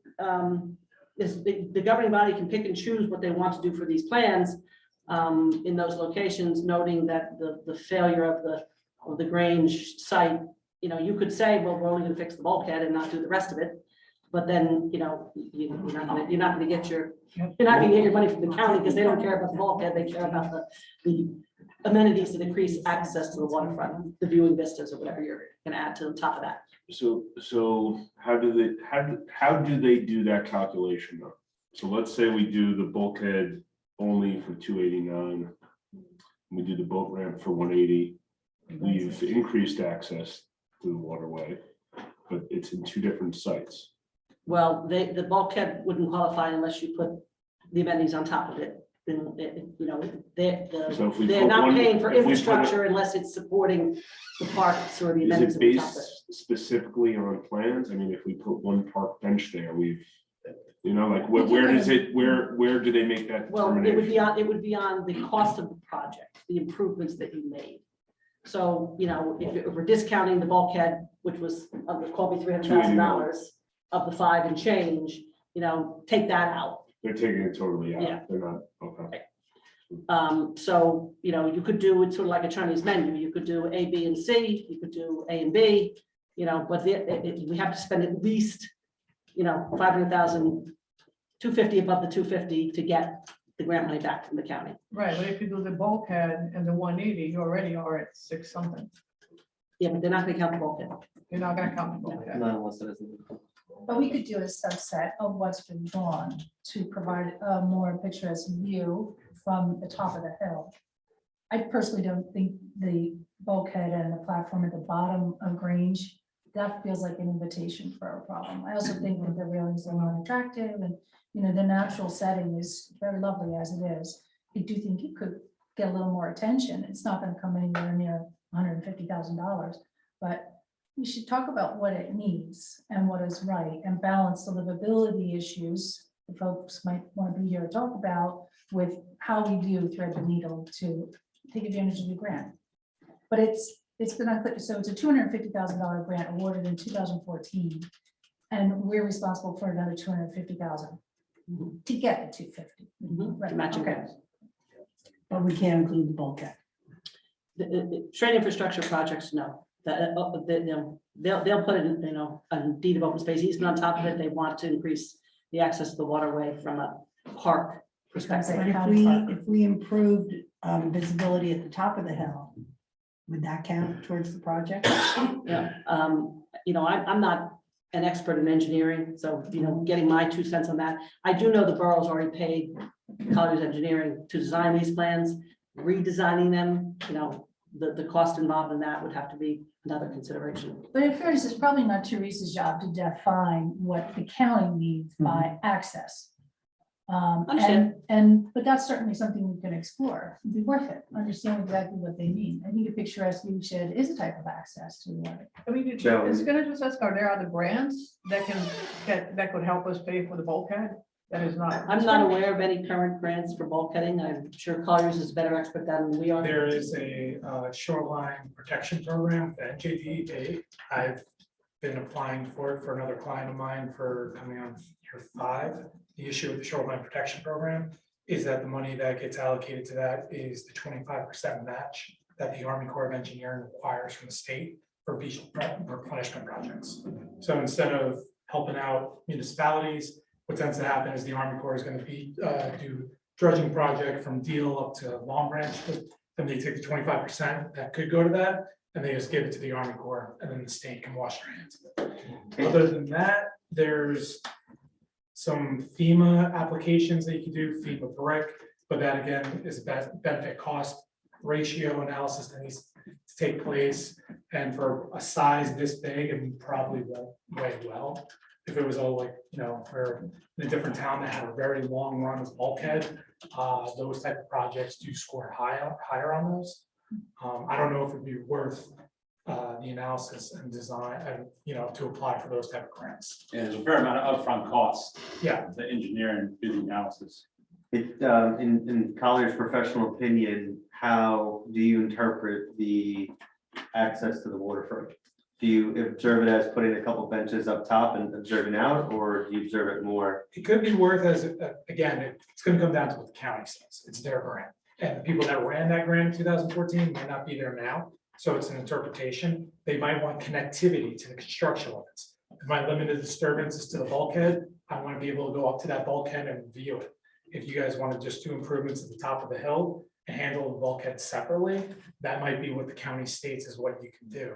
the governing body can pick and choose what they want to do for these plans in those locations, noting that the failure of the Grange site, you could say, well, we're only going to fix the bulkhead and not do the rest of it. But then, you're not going to get your money from the county because they don't care about the bulkhead. They care about the amenities that increase access to the waterfront, the viewing vistas or whatever you're going to add to the top of that.
So how do they do that calculation though? So let's say we do the bulkhead only for 289. We do the boat ramp for 180. We've increased access to the waterway, but it's in 2 different sites.
Well, the bulkhead wouldn't qualify unless you put the amenities on top of it. Then,
So if we
they're
put
not
one-
paying for
if we put it-
infrastructure unless it's supporting the parks or the
Is
amenities.
it
on top of it.
based specifically on plans? I mean, if we put one park bench there, where do they make that
Well, it would
determination?
be on the cost of the project, the improvements that you made. So, if we're discounting the bulkhead, which was, call me $300,000 of the 5 and change, take that out.
They're taking it totally out.
Yeah.
They're not, okay.
So, you could do it sort of like a Chinese menu. You could do A, B, and C, you could do A and B, but we have to spend at least, 500,000, 250 above the 250 to get the grant money back from the county.
Right, but if you do the bulkhead and the 180, you already are at 6 something.
Yeah, but they're not gonna count the bulkhead.
You're not gonna count the bulkhead.
Not unless it is.
But we could do a subset of what's been drawn to provide a more picturesque view from the top of the hill. I personally don't think the bulkhead and the platform at the bottom of Grange, that feels like an invitation for a problem. I also think that the railings are not attractive and, the natural setting is very lovely as it is. I do think it could get a little more attention. It's not going to come anywhere near $150,000, but we should talk about what it needs and what is right and balance the livability issues the folks might want to be here to talk about with how we do thread the needle to take advantage of the grant. But it's been unclear. So it's a $250,000 grant awarded in 2014, and we're responsible for another 250,000 to get the 250. Right,
Matching
okay.
grants.
But we can't include the bulkhead.
The trade infrastructure projects, no. They'll put in, a deed of open space easement on top of it. They want to increase the access to the waterway from a park perspective.
But if we improved visibility at the top of the hill, would that count towards the project?
Yeah, I'm not an expert in engineering, so, getting my 2 cents on that. I do know the borough's already paid Colliers Engineering to design these plans, redesigning them, the cost involved in that would have to be another consideration.
But in fairness, it's probably not Teresa's job to define what the county means by access.
Understand.
But that's certainly something we can explore. It'd be worth it, understand exactly what they mean. I think a picturesque view shed is a type of access to the water.
I mean,
So-
it's gonna just ask, are there other grants that that could help us pay for the bulkhead? That is not.
I'm not aware of any current grants for bulkheading. I'm sure Colliers is a better expert than we are.
There is a shoreline protection program, the NJDA. I've been applying for it for another client of mine for coming on year 5. The issue with the shoreline protection program is that the money that gets allocated to that is the 25% match that the Army Corps of Engineering requires from the state for beach replenishment projects. So instead of helping out municipalities, what tends to happen is the Army Corps is going to do dredging project from Deal up to Long Branch. Then they take the 25% that could go to that, and they just give it to the Army Corps, and then the state can wash their hands of it. Other than that, there's some FEMA applications that you can do, FEMA brick, but that again is a benefit cost ratio analysis that needs to take place. And for a size this big, and probably won't weigh well. If it was all like, we're in a different town that had a very long run of bulkhead, those type of projects do score higher on those. I don't know if it'd be worth the analysis and design and, to apply for those type of grants.
Yeah, there's a fair amount of upfront costs.
Yeah.
The engineer and do the analysis.
In Collier's professional opinion, how do you interpret the access to the waterfront? Do you observe it as putting a couple benches up top and observing out, or do you observe it more?
It could be worth as, again, it's gonna come down to what the county says. It's their grant. And the people that ran that grant in 2014 might not be there now. So it's an interpretation. They might want connectivity to the construction limits. If my limited disturbance is to the bulkhead, I want to be able to go up to that bulkhead and view it. If you guys want to just do improvements at the top of the hill and handle the bulkhead separately, that might be what the county states is what you can do.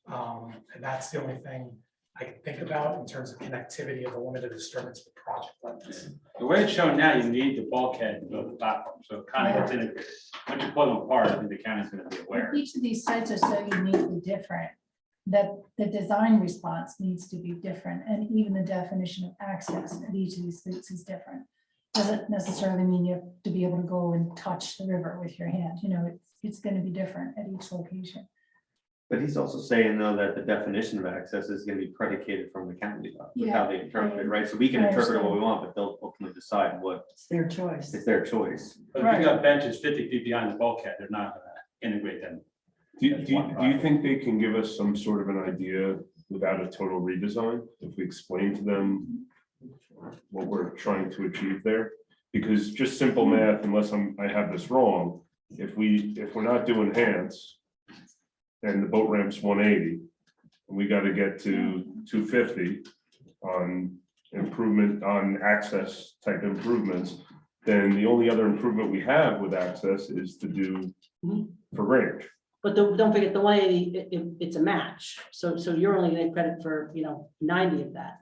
And that's the only thing I can think about in terms of connectivity of the limited disturbance for project like this.
The way it's shown now, you need the bulkhead to build the platform, so it kind of gets integrated. Once you pull them apart, I think the county's gonna be aware.
Each of these sites are so uniquely different that the design response needs to be different, and even the definition of access at each of these sites is different. Doesn't necessarily mean you have to be able to go and touch the river with your hand, it's going to be different at each location.
But he's also saying though that the definition of access is gonna be predicated from the county, with how they interpret it, right? So we can
I
interpret it what
understand.
we want, but they'll ultimately decide what,
It's their choice.
it's their choice.
But if you got benches 50 feet behind the bulkhead, they're not gonna integrate them.
Do you think they can give us some sort of an idea without a total redesign? If we explain to them what we're trying to achieve there? Because just simple math, unless I have this wrong, if we're not doing hands and the boat ramp's 180, and we got to get to 250 on improvement on access type improvements, then the only other improvement we have with access is to do for range.
But don't forget the 180, it's a match. So you're only getting credit for, 90 of that.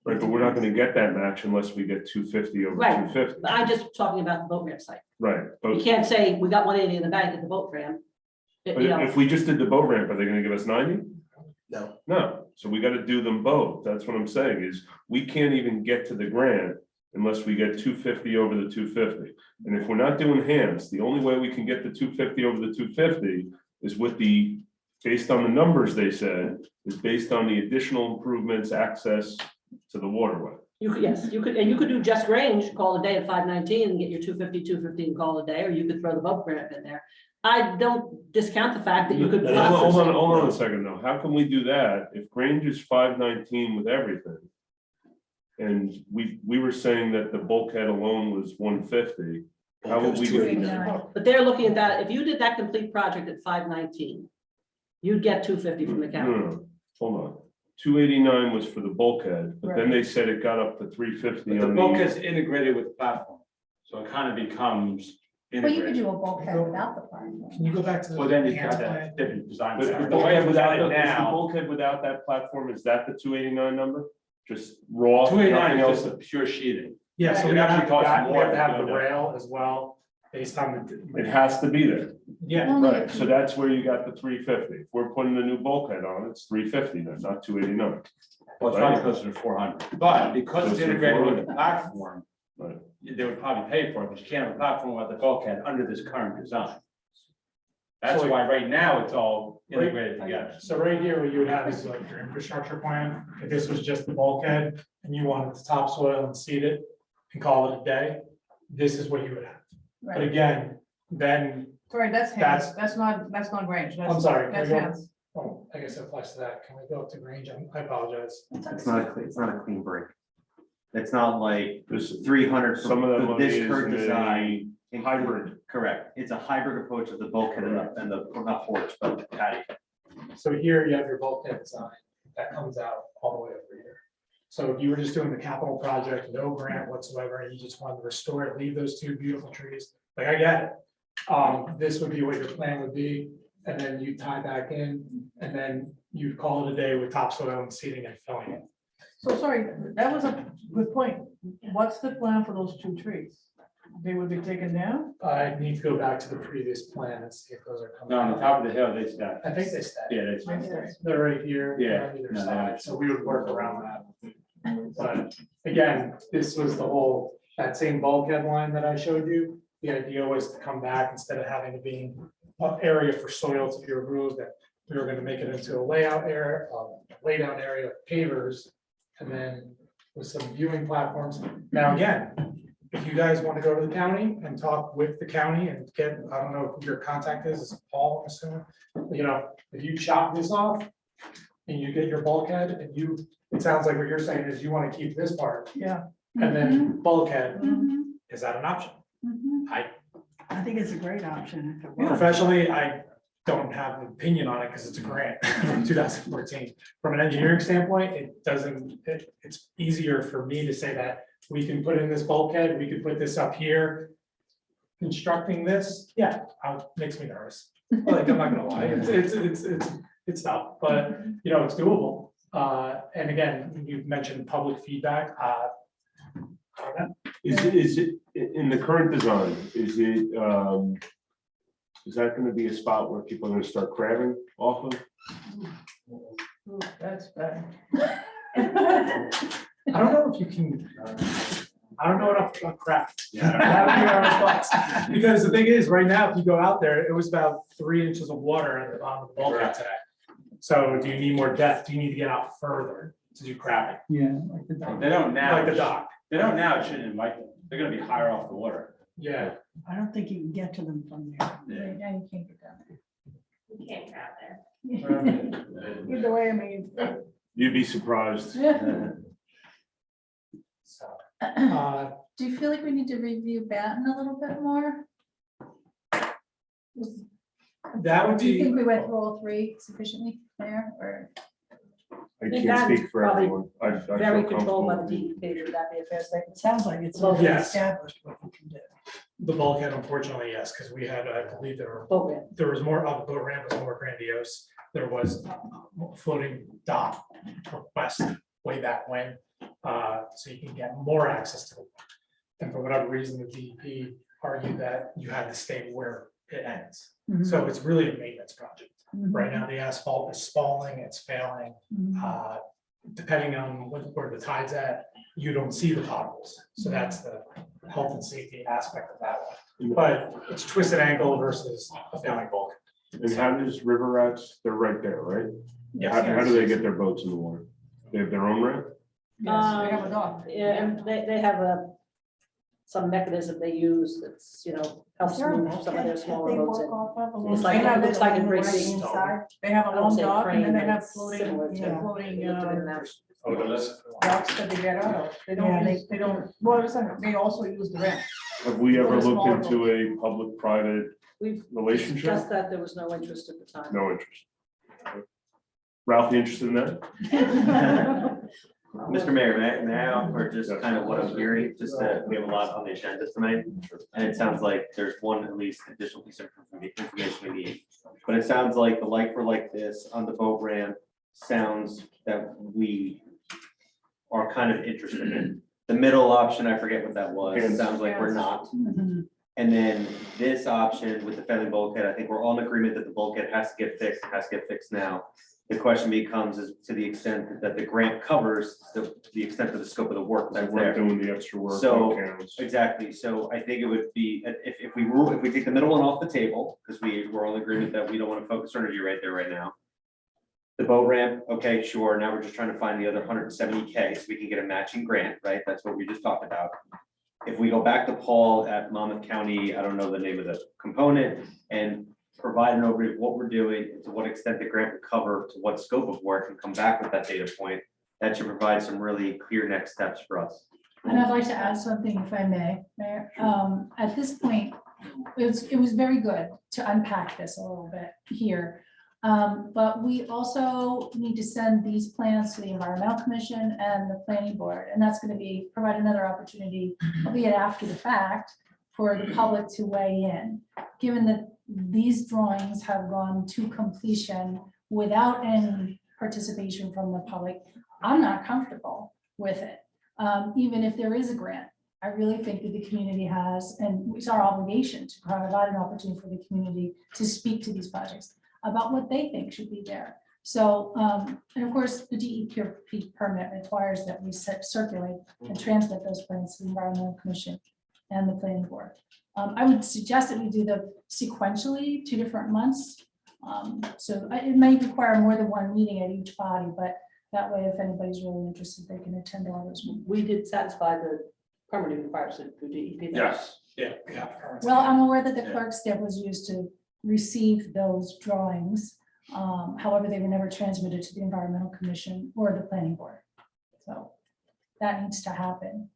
Right, but we're not going to get that match unless we get 250 over
Right.
250.
But I'm just talking about the boat ramp site.
Right,
You
but
can't say we got 180 in the bank at the boat ramp.
if we just did the boat ramp, are they going to give us 90?
No.
No, so we got to do them both. That's what I'm saying is we can't even get to the grant unless we get 250 over the 250. And if we're not doing hands, the only way we can get the 250 over the 250 is with based on the numbers they said, is based on the additional improvements, access to the waterway.
Yes, you could do just range, call a day at 519 and get your 250 and call it a day, or you could throw the boat ramp in there. I don't discount the fact that you could.
Hold on a second though. How can we do that if Grange is 519 with everything? And we were saying that the bulkhead alone was 150. How would we do that?
But they're looking at that, if you did that complete project at 519, you'd get 250 from the county.
No, hold on. 289 was for the bulkhead, but then they said it got up to 350
But the
on
bulkhead's integrated with the platform. So it kind of becomes
Well, you could
integrated.
do a bulkhead without the platform.
Can you go back to the?
Well, then you
hands
got
plan?
that different design.
But
pattern.
the bulkhead without,
Right
is the
now,
bulkhead without that platform, is that the 289 number? Just raw?
289
nothing
is just
else?
a pure sheeting.
Yeah, so
It
we
actually
have,
costs
we
more
have to
to
have
do
the
that.
rail as well, based on
It
the,
has to be there,
yeah.
Only
right,
if
so
you-
that's where you got the 350. If we're putting the new bulkhead on, it's 350 then, not 289.
Well, it's probably closer to 400, but because it's
Closer to
integrated with
400.
the platform,
Right.
they would probably pay for it, but you can't have a platform without the bulkhead under this current design. That's
So-
why right now it's all integrated together.
So right here, what you would have is like your infrastructure plan, if this was just the bulkhead, and you wanted to topsoil and seed it and call it a day, this is what you would have. But
Right.
again, then,
Sorry, that's
That's-
hands, that's not Grange,
I'm
that's,
sorry, can
that's
we go,
hands.
oh, I guess it applies to that, can we go up to Grange? I apologize.
It's not a clean break. It's not like
There's
300
some of that
for
money
this
is
current
in
design.
a hybrid.
Correct. It's a hybrid approach of the bulkhead and the, not porch, but the patio.
So here you have your bulkhead design, that comes out all the way over here. So if you were just doing the capital project, no grant whatsoever, and you just wanted to restore it, leave those two beautiful trees, like I get it. This would be what your plan would be, and then you tie back in, and then you call it a day with topsoil and seeding and filling it.
So sorry, that was a good point. What's the plan for those two trees? They would be taken down?
I need to go back to the previous plan and see if those are coming.
No, on the
out.
top of the hill, they stay.
I think they stay.
Yeah, they stay.
They're right here. they're
Yeah,
on either
no, they
side,
don't.
so we would work around that. But again, this was the whole, that same bulkhead line that I showed you. The idea was to come back instead of having to be an area for soil to be removed, that we were gonna make it into a layout area, lay down area of pavers. And then with some viewing platforms. Now, again, if you guys want to go to the county and talk with the county and get, I don't know who your contact is Paul, I'm assuming. You know, if you chop this off and you get your bulkhead and you, it sounds like what you're saying is you want to keep this part
Yeah.
and then bulkhead,
Mhm,
is that an option?
mhm.
I think it's a great option if it works.
Professionally, I don't have an opinion on it because it's a grant from 2014. From an engineering standpoint, it doesn't, it's easier for me to say that we can put in this bulkhead, we could put this up here. Constructing this, yeah, makes me nervous. Like, I'm not gonna lie, it's tough, but you know, it's doable. And again, you've mentioned public feedback. I don't know.
Is it, in the current design, is it, is that gonna be a spot where people are gonna start crabbing off of?
Ooh, that's bad.
I don't know if you can, I don't know enough about crap. Because the thing is, right now, if you go out there, it was about 3 inches of water at the bottom of the bulkhead today. So do you need more depth? Do you need to get out further to do crabbing?
Yeah.
They don't now.
Like the dock?
They don't now, it shouldn't invite them. They're gonna be higher off the water.
Yeah.
I don't think you can get to them from there.
Right, now you can't get down there.
You can't grab there.
Either way, I mean,
You'd be surprised.
So,
Do you feel like we need to review Batten a little bit more?
that would
Do you think
be,
we went through all three sufficiently there, or?
I
think
can't
that's
speak for
probably
everyone. I feel
Very controlled by the
comfortable.
DEP, would that be a fair statement?
It sounds like it's
Well,
already
yes.
established what you can do.
the bulkhead, unfortunately, yes, because we had, I believe
Bulkhead.
there was more, the boat ramp was more grandiose. There was a floating dock request way back when, so you can get more access to it. And for whatever reason, the DEP argued that you had to stay where it ends. So it's really a maintenance project. Right now, the asphalt is spalling, it's failing. Depending on where the tide's at, you don't see the potholes. So that's the health and safety aspect of that one. But it's twisted ankle versus a failing bulkhead.
And how does river rats, they're right there, right?
Yes.
How do they get their boats in the water? They have their own ramp?
yes, they have a dog.
Yeah, and they have some mechanism they use that's, you know, helps move some of their smaller boats in. It's
They
like,
have
it looks like it breaks
right
the
inside. They have a
I don't
long
say
dock and then
crane,
they
but
have
it's
floating,
similar to-
floating,
Looked at it in that.
docks that they get out of. They
Yeah,
don't, they don't, well, they also use the ramp.
Have we ever
What is
looked
smaller
into a public-private
We've
relationship?
discussed that, there was no interest at the time.
No interest. Ralph, you interested in that?
Mr. Mayor, may I offer just kind of what I'm hearing, just that we have a lot on the agenda tonight? And it sounds like there's one at least additional piece of information we need. But it sounds like the like for like this on the boat ramp sounds that we are kind of interested in. The middle option, I forget what that was, it sounds like we're not.
Mhm.
And then this option with the family bulkhead, I think we're all in agreement that the bulkhead has to get fixed, now. The question becomes is to the extent that the grant covers the extent of the scope of the work
That
that's
we're
there.
doing the extra work.
So,
that counts.
Exactly, so I think it would be, if we take the middle one off the table, because we're all in agreement that we don't want to focus our energy right there right now. The boat ramp, okay, sure, now we're just trying to find the other 170K, so we can get a matching grant, right? That's what we just talked about. If we go back to Paul at Monmouth County, I don't know the name of the component, and provide an overview of what we're doing, to what extent the grant will cover, to what scope of work, and come back with that data point, that should provide some really clear next steps for us.
And I'd like to add something, if I may, Mayor. At this point, it was very good to unpack this a little bit here. But we also need to send these plans to the Environmental Commission and the Planning Board, and that's going to provide another opportunity, albeit after the fact, for the public to weigh in. Given that these drawings have gone to completion without any participation from the public, I'm not comfortable with it. Even if there is a grant, I really think that the community has, and it's our obligation to provide an opportunity for the community to speak to these projects about what they think should be there. So, and of course, the DEP permit requires that we circulate and transmit those plans to the Environmental Commission and the Planning Board. I would suggest that we do them sequentially, 2 different months. So it may require more than one meeting at each body, but that way, if anybody's really interested, they can attend all those meetings.
We did satisfy the permitting requirements through DEP.
Yes.
Yeah. we have current-
Well, I'm aware that the clerk's stamp was used to receive those drawings. However, they were never transmitted to the Environmental Commission or the Planning Board. So that needs to happen.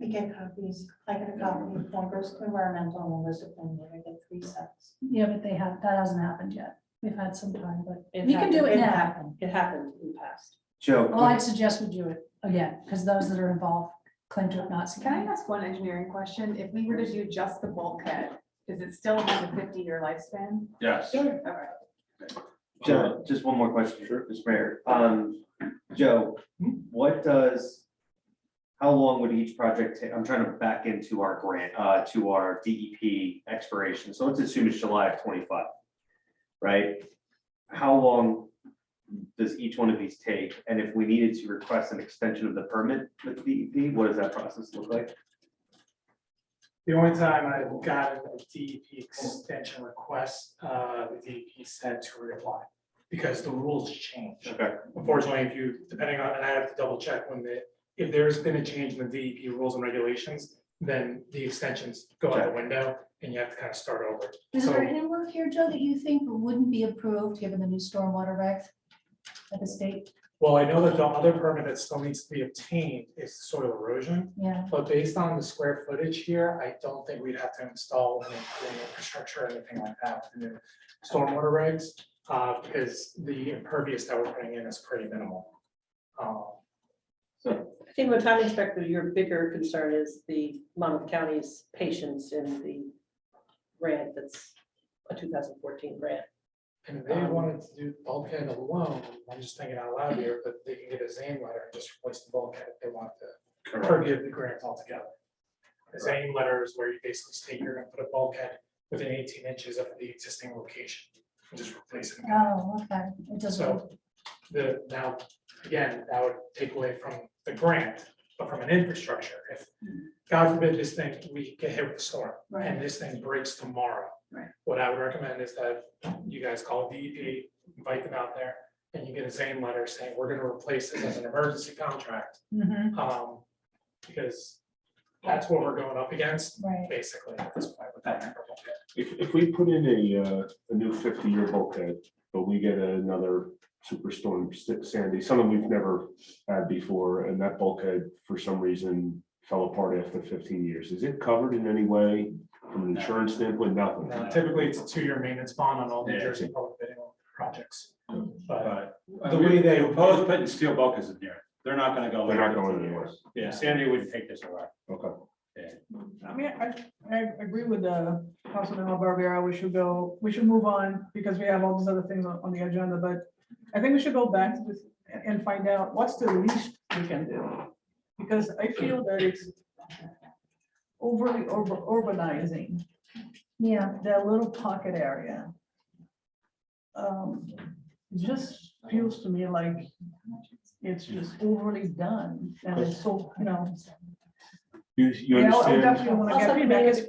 We get copies, I get a copy, one goes to environmental and one goes to planning, I get 3 sets.
Yeah, but that hasn't happened yet. We've had some time, but
It
we can do it now.
happened. It happened in the past.
Joe,
Well, I'd suggest we do it again, because those that are involved claim to have not seen
Can I
it.
ask one engineering question? If we were to do just the bulkhead, does it still have a 50-year lifespan?
Yes.
Okay.
Joe, just one more question, Mr. Mayor. Joe, how long would each project take? I'm trying to back into our grant, to our DEP expiration. So let's assume it's July of 25, right? How long does each one of these take? And if we needed to request an extension of the permit with DEP, what does that process look like?
The only time I've gotten a DEP extension request, the DEP said to reapply because the rules change.
Okay.
Unfortunately, depending on, and I have to double check if there's been a change in the DEP rules and regulations, then the extensions go out the window and you have to kind of start over.
Is
So-
there any work here, Joe, that you think wouldn't be approved given the new stormwater regs at the state?
Well, I know that the other permit that still needs to be obtained is soil erosion,
Yeah,
but based on the square footage here, I don't think we'd have to install any infrastructure or anything like that in the stormwater regs, because the impervious that we're putting in is pretty minimal.
I think with time inspector, your bigger concern is the Monmouth County's patience in the grant that's a 2014 grant.
And if they wanted to do bulkhead alone, I'm just thinking out loud here, but they can get a Zane letter and just replace the bulkhead if they want to forgive the grant altogether. The Zane letter is where you basically state you're gonna put a bulkhead within 18 inches of the existing location and just replace it.
oh, okay, it doesn't,
So now, again, that would take away from the grant, but from an infrastructure, if, God forbid, this thing, we get hit with a storm and this thing breaks tomorrow.
Right.
What I would recommend is that you guys call DEP, invite them out there, and you get a Zane letter saying, we're gonna replace this as an emergency contract.
Mhm,
Because that's what we're going up against,
right.
basically, at this point with that type of bulkhead.
If we put in a new 50-year bulkhead, but we get another superstorm Sandy, something we've never had before, and that bulkhead for some reason fell apart after 15 years, is it covered in any way from an insurance standpoint? Nothing.
Now, typically, it's a 2-year maintenance bond on all New
Yeah.
Jersey public bidding projects. But
The way they propose putting steel bulkheads in there, They're not gonna go.
They're not
into
going
the
anywhere.
years. Yeah, Sandy wouldn't take this away.
Okay.
I mean, I agree with the Councilman Barbera, we should move on because we have all these other things on the agenda, but I think we should go back to this and find out what's the least we can do. Because I feel that it's overly urbanizing
Yeah,
that little pocket area. It just feels to me like it's just overly done and it's so,
You
Yeah, I
understand?
definitely want to
I'll
get
send the
feedback.
meeting with the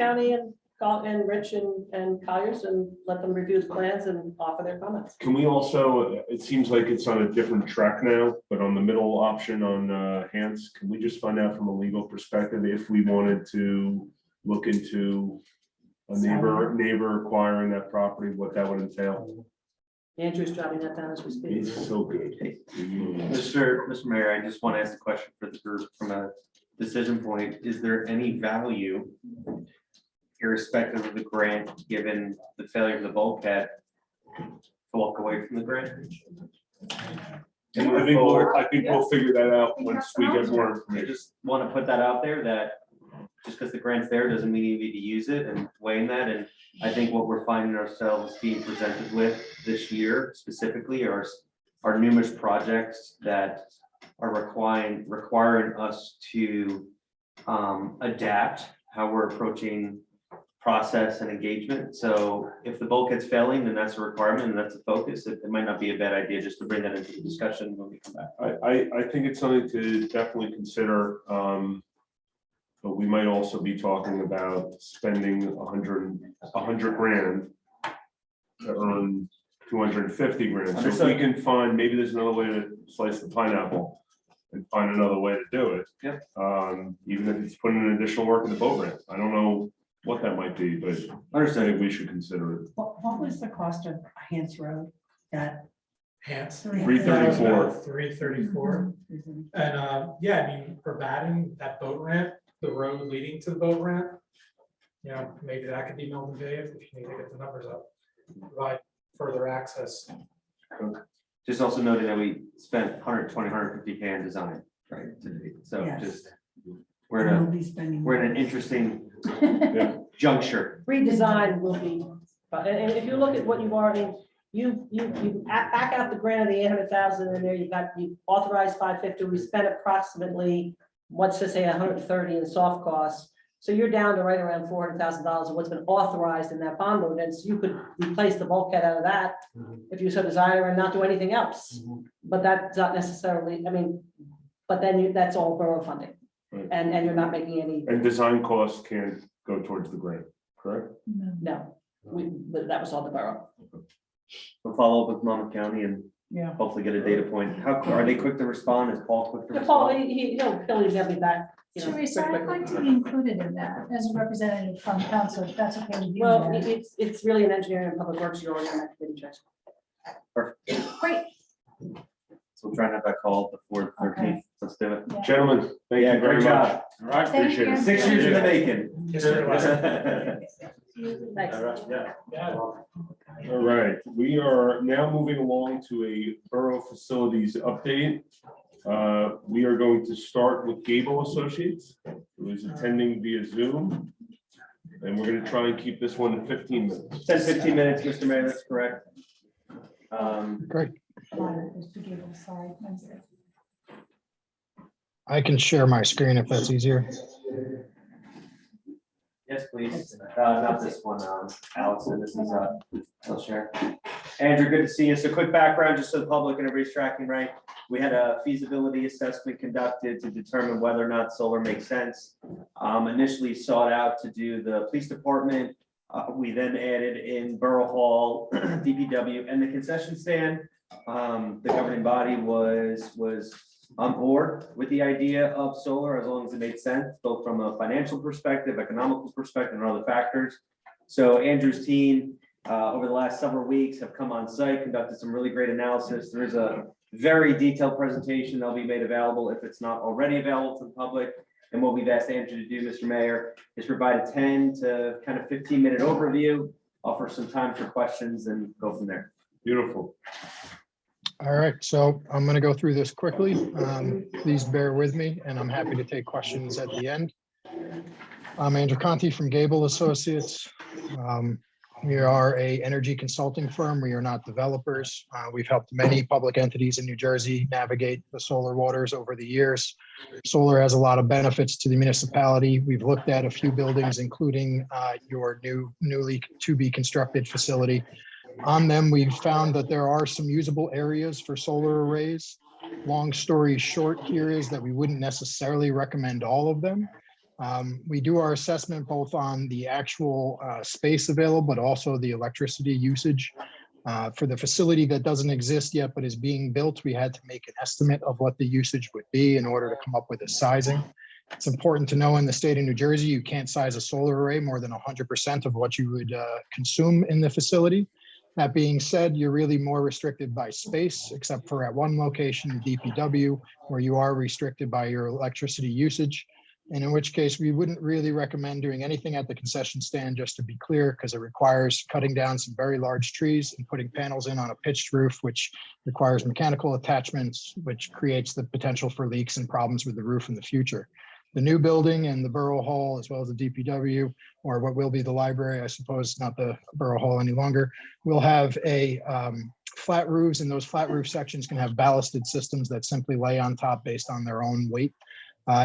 county and Rich and Colliers and let them review the plans and offer their comments.
Can we also, it seems like it's on a different track now, but on the middle option on Hans, can we just find out from a legal perspective if we wanted to look into a neighbor acquiring that property, what that would entail?
Andrew's jotting that down as we speak.
He's so good.
Mr. Mayor, I just want to ask a question for the group from a decision point. Is there any value, irrespective of the grant, given the failure of the bulkhead, to walk away from the grant?
I think we'll figure that out once we get more
I
information.
just want to put that out there that just because the grant's there doesn't mean you need to use it and weighing that. And I think what we're finding ourselves being presented with this year specifically are numerous projects that are requiring us to adapt how we're approaching process and engagement. So if the bulkhead's failing, then that's a requirement and that's a focus. It might not be a bad idea just to bring that into the discussion when we come back.
I think it's something to definitely consider. But we might also be talking about spending $100 grand to earn 250 grand. So if we can find, maybe there's another way to slice the pineapple and find another way to do it.
Yeah.
Even if it's putting in additional work in the boat ramp. I don't know what that might be, but I think we should consider it.
What was the cost of Hans Road? That
Hance.
334.
334. And yeah, I mean, for batting that boat ramp, the road leading to the boat ramp, maybe that could be Milton paved if you need to get the numbers up, provide further access.
Just also noting that we spent 120, 150K on design, right? Today. So
Yes.
just we're in
we'll be spending.
we're in an interesting juncture.
Redesign will be, and if you look at what you've already, you back out the grant of the 800,000 in there, you authorized 550, we spent approximately, what's to say 130 in soft costs. So you're down to right around $400,000 of what's been authorized in that bond ordinance. You could replace the bulkhead out of that if you so desire and not do anything else. But that's not necessarily, but then that's all borough funding.
Right.
And you're not making any,
And design costs can't go towards the grant, correct?
no, but that was all the borough.
We'll follow up with Monmouth County and
Yeah.
hopefully get a data point. How are they quick to respond? Is Paul quick to
Paul,
respond?
he'll be back.
Teresa,
pretty
I'd
quickly.
like to be included in that as a representative from council, if that's okay with you.
Well,
Mayor.
it's really an engineering and public works, you're already on that committee, Judge.
Great.
So we'll try and have that call before the 13th. Let's do it.
Gentlemen, thank
Yeah,
you very
great
much.
job.
All right,
Thank
appreciate
you.
it.
6 years in the making.
History lesson.
Thanks.
Yeah.
All right, we are now moving along to a borough facilities update. We are going to start with Gable Associates, who is attending via Zoom. And we're gonna try and keep this one in 15 minutes.
10-15 minutes, Mr. Mayor, that's correct.
Great.
Mr. Gable, sorry, I'm sorry.
I can share my screen if that's easier.
Yes, please. Not this one, Allison, this is, I'll share. Andrew, good to see you. So quick background, just so the public and everybody's tracking, right? We had a feasibility assessment conducted to determine whether or not solar makes sense. Initially sought out to do the police department. We then added in Borough Hall, DPW, and the concession stand. The governing body was on board with the idea of solar as long as it made sense, both from a financial perspective, economical perspective, and other factors. So Andrew's team, over the last several weeks, have come on site, conducted some really great analysis. There is a very detailed presentation that'll be made available if it's not already available to the public. And what we've asked Andrew to do, Mr. Mayor, is provide a 10 to kind of 15-minute overview, offer some time for questions, and go from there.
Beautiful.
All right, so I'm going to go through this quickly. Please bear with me, and I'm happy to take questions at the end. I'm Andrew Conti from Gable Associates. We are a energy consulting firm. We are not developers. We've helped many public entities in New Jersey navigate the solar waters over the years. Solar has a lot of benefits to the municipality. We've looked at a few buildings, including your newly to be constructed facility. On them, we've found that there are some usable areas for solar arrays. Long story short here is that we wouldn't necessarily recommend all of them. We do our assessment both on the actual space available, but also the electricity usage. For the facility that doesn't exist yet, but is being built, we had to make an estimate of what the usage would be in order to come up with a sizing. It's important to know in the state of New Jersey, you can't size a solar array more than 100% of what you would consume in the facility. That being said, you're really more restricted by space, except for at one location, DPW, where you are restricted by your electricity usage. And in which case, we wouldn't really recommend doing anything at the concession stand, just to be clear, because it requires cutting down some very large trees and putting panels in on a pitched roof, which requires mechanical attachments, which creates the potential for leaks and problems with the roof in the future. The new building and the Borough Hall, as well as the DPW, or what will be the library, I suppose, not the Borough Hall any longer, will have a flat roofs, and those flat roof sections can have ballasted systems that simply lay on top based on their own weight.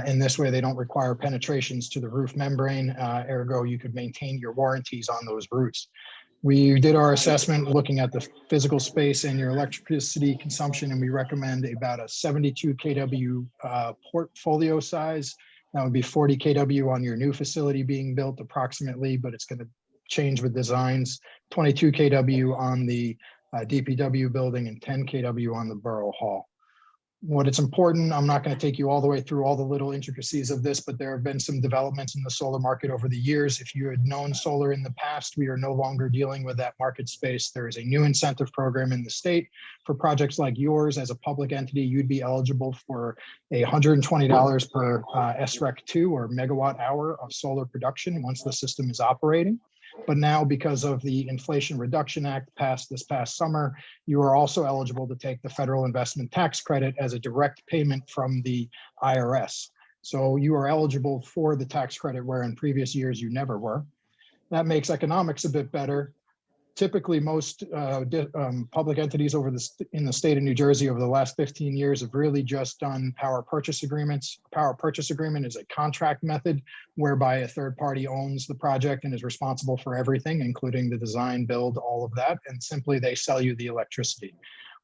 In this way, they don't require penetrations to the roof membrane, ergo you could maintain your warranties on those roofs. We did our assessment looking at the physical space and your electricity consumption, and we recommend about a 72 kW portfolio size. That would be 40 kW on your new facility being built approximately, but it's going to change with designs, 22 kW on the DPW building and 10 kW on the Borough Hall. What it's important, I'm not going to take you all the way through all the little intricacies of this, but there have been some developments in the solar market over the years. If you had known solar in the past, we are no longer dealing with that market space. There is a new incentive program in the state for projects like yours. As a public entity, you'd be eligible for $120 per SREC 2 or megawatt hour of solar production once the system is operating. But now, because of the Inflation Reduction Act passed this past summer, you are also eligible to take the federal investment tax credit as a direct payment from the IRS. So you are eligible for the tax credit where in previous years you never were. That makes economics a bit better. Typically, most public entities in the state of New Jersey over the last 15 years have really just done power purchase agreements. Power purchase agreement is a contract method whereby a third party owns the project and is responsible for everything, including the design, build, all of that, and simply they sell you the electricity.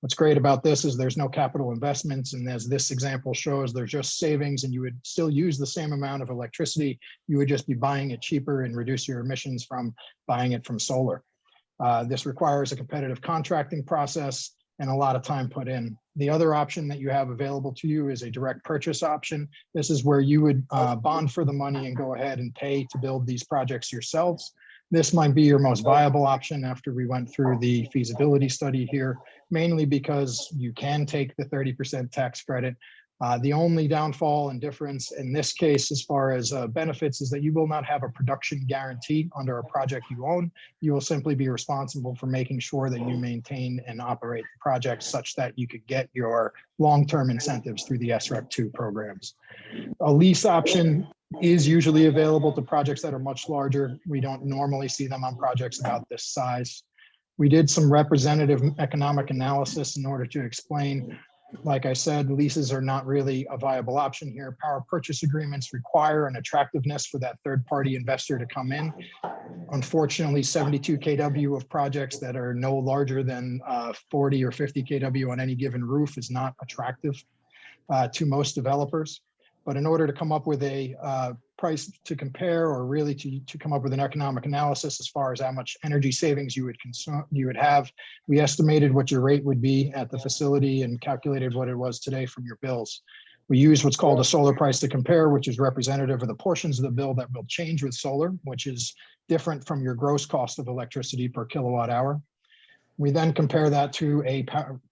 What's great about this is there's no capital investments, and as this example shows, there's just savings, and you would still use the same amount of electricity. You would just be buying it cheaper and reduce your emissions from buying it from solar. This requires a competitive contracting process and a lot of time put in. The other option that you have available to you is a direct purchase option. This is where you would bond for the money and go ahead and pay to build these projects yourselves. This might be your most viable option after we went through the feasibility study here, mainly because you can take the 30% tax credit. The only downfall and difference in this case, as far as benefits, is that you will not have a production guarantee under a project you own. You will simply be responsible for making sure that you maintain and operate the project such that you could get your long-term incentives through the SREC 2 programs. A lease option is usually available to projects that are much larger. We don't normally see them on projects about this size. We did some representative economic analysis in order to explain. Like I said, leases are not really a viable option here. Power purchase agreements require an attractiveness for that third-party investor to come in. Unfortunately, 72 kW of projects that are no larger than 40 or 50 kW on any given roof is not attractive to most developers. But in order to come up with a price to compare, or really to come up with an economic analysis as far as how much energy savings you would have, we estimated what your rate would be at the facility and calculated what it was today from your bills. We use what's called a solar price to compare, which is representative of the portions of the bill that will change with solar, which is different from your gross cost of electricity per kilowatt hour. We then compare that to a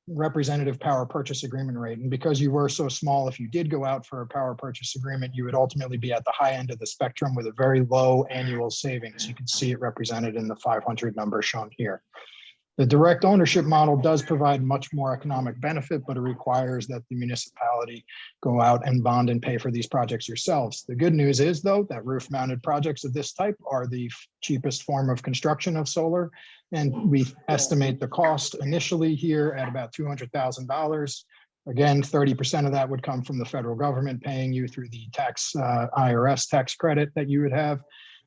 representative power purchase agreement rate. And because you were so small, if you did go out for a power purchase agreement, you would ultimately be at the high end of the spectrum with a very low annual savings. You can see it represented in the 500 number shown here. The direct ownership model does provide much more economic benefit, but it requires that the municipality go out and bond and pay for these projects yourselves. The good news is, though, that roof mounted projects of this type are the cheapest form of construction of solar. And we estimate the cost initially here at about $200,000. Again, 30% of that would come from the federal government paying you through the tax IRS tax credit that you would have.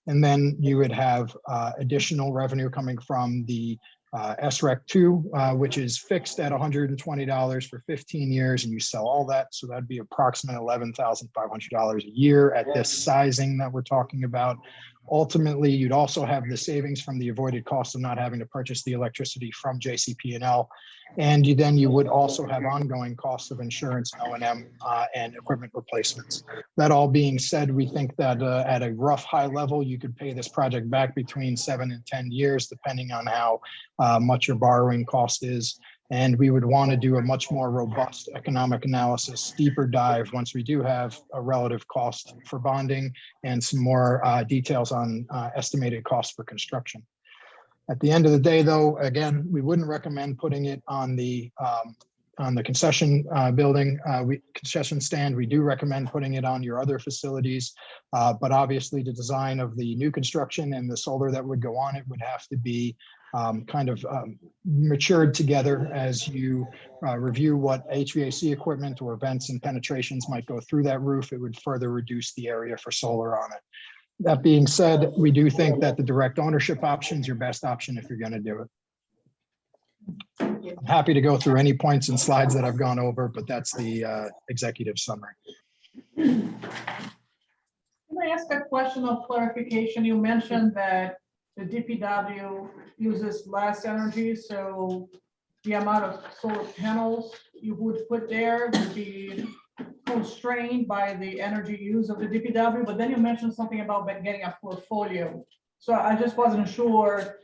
And then you would have additional revenue coming from the SREC 2, which is fixed at $120 for 15 years, and you sell all that. So that'd be approximately $11,500 a year at this sizing that we're talking about. Ultimately, you'd also have the savings from the avoided cost of not having to purchase the electricity from JCP&L. And then you would also have ongoing costs of insurance, O&M, and equipment replacements. That all being said, we think that at a rough high level, you could pay this project back between 7 and 10 years, depending on how much your borrowing cost is. And we would want to do a much more robust economic analysis, deeper dive once we do have a relative cost for bonding and some more details on estimated costs for construction. At the end of the day, though, again, we wouldn't recommend putting it on the concession building, concession stand. We do recommend putting it on your other facilities, but obviously the design of the new construction and the solar that would go on it would have to be matured together as you review what HVAC equipment or vents and penetrations might go through that roof. It would further reduce the area for solar on it. That being said, we do think that the direct ownership option is your best option if you're going to do it. I'm happy to go through any points and slides that I've gone over, but that's the executive summary.
Can I ask a question of clarification? You mentioned that the DPW uses less energy, so the amount of solar panels you would put there would be constrained by the energy use of the DPW, but then you mentioned something about getting a portfolio. So I just wasn't sure,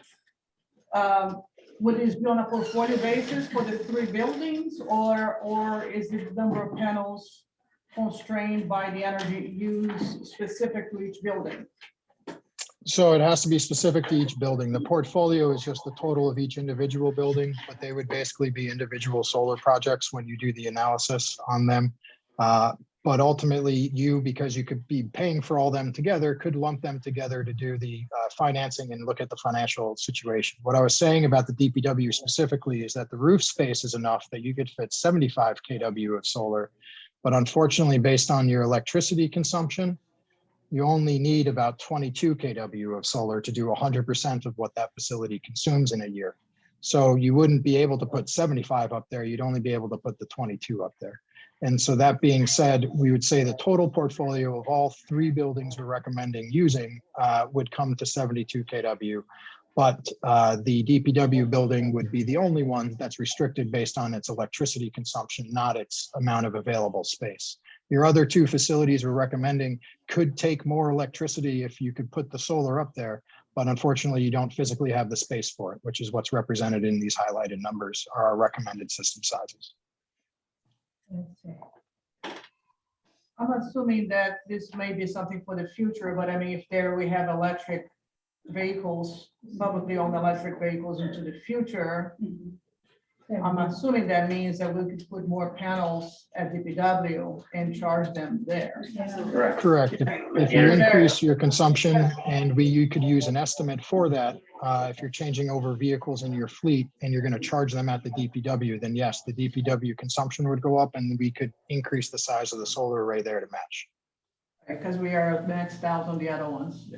would this be on a portfolio basis for the 3 buildings, or is the number of panels constrained by the energy use specific to each building?
So it has to be specific to each building. The portfolio is just the total of each individual building, but they would basically be individual solar projects when you do the analysis on them. But ultimately, because you could be paying for all them together, could lump them together to do the financing and look at the financial situation. What I was saying about the DPW specifically is that the roof space is enough that you could fit 75 kW of solar. But unfortunately, based on your electricity consumption, you only need about 22 kW of solar to do 100% of what that facility consumes in a year. So you wouldn't be able to put 75 up there. You'd only be able to put the 22 up there. And so that being said, we would say the total portfolio of all 3 buildings we're recommending using would come to 72 kW. But the DPW building would be the only one that's restricted based on its electricity consumption, not its amount of available space. Your other 2 facilities we're recommending could take more electricity if you could put the solar up there, but unfortunately you don't physically have the space for it, which is what's represented in these highlighted numbers are our recommended system sizes.
I'm assuming that this may be something for the future, but I mean, if we have electric vehicles, publicly owned electric vehicles into the future, I'm assuming that means that we could put more panels at DPW and charge them there.
Correct. If you increase your consumption and you could use an estimate for that, if you're changing over vehicles in your fleet and you're going to charge them at the DPW, then yes, the DPW consumption would go up and we could increase the size of the solar array there to match.
Because we are maxed out on the other ones.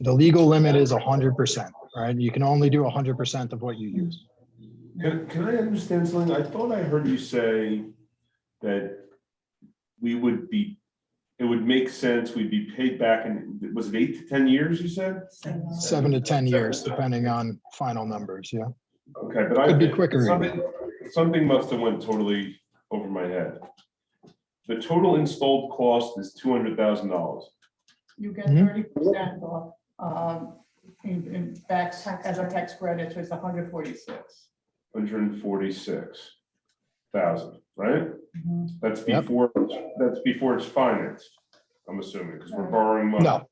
The legal limit is 100%, right? You can only do 100% of what you use.
Can I understand something? I thought I heard you say that it would make sense, we'd be paid back in, was it 8 to 10 years, you said?
7 to 10 years, depending on final numbers, yeah.
Okay, but
Could be quicker.
Something must have went totally over my head. The total installed cost is $200,000.
You get 30% off in tax as a tax credit, so it's 146.
146,000, right? That's before it's financed, I'm assuming, because we're borrowing money.
No,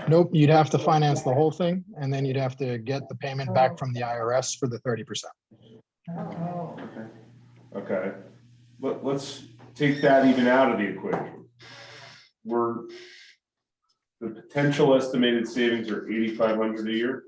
Nope, you'd have to finance the whole thing, and then you'd have to get the payment back from the IRS for the 30%.
Oh,
Okay, let's take that even out of the equation. The potential estimated savings are 8,500 a year.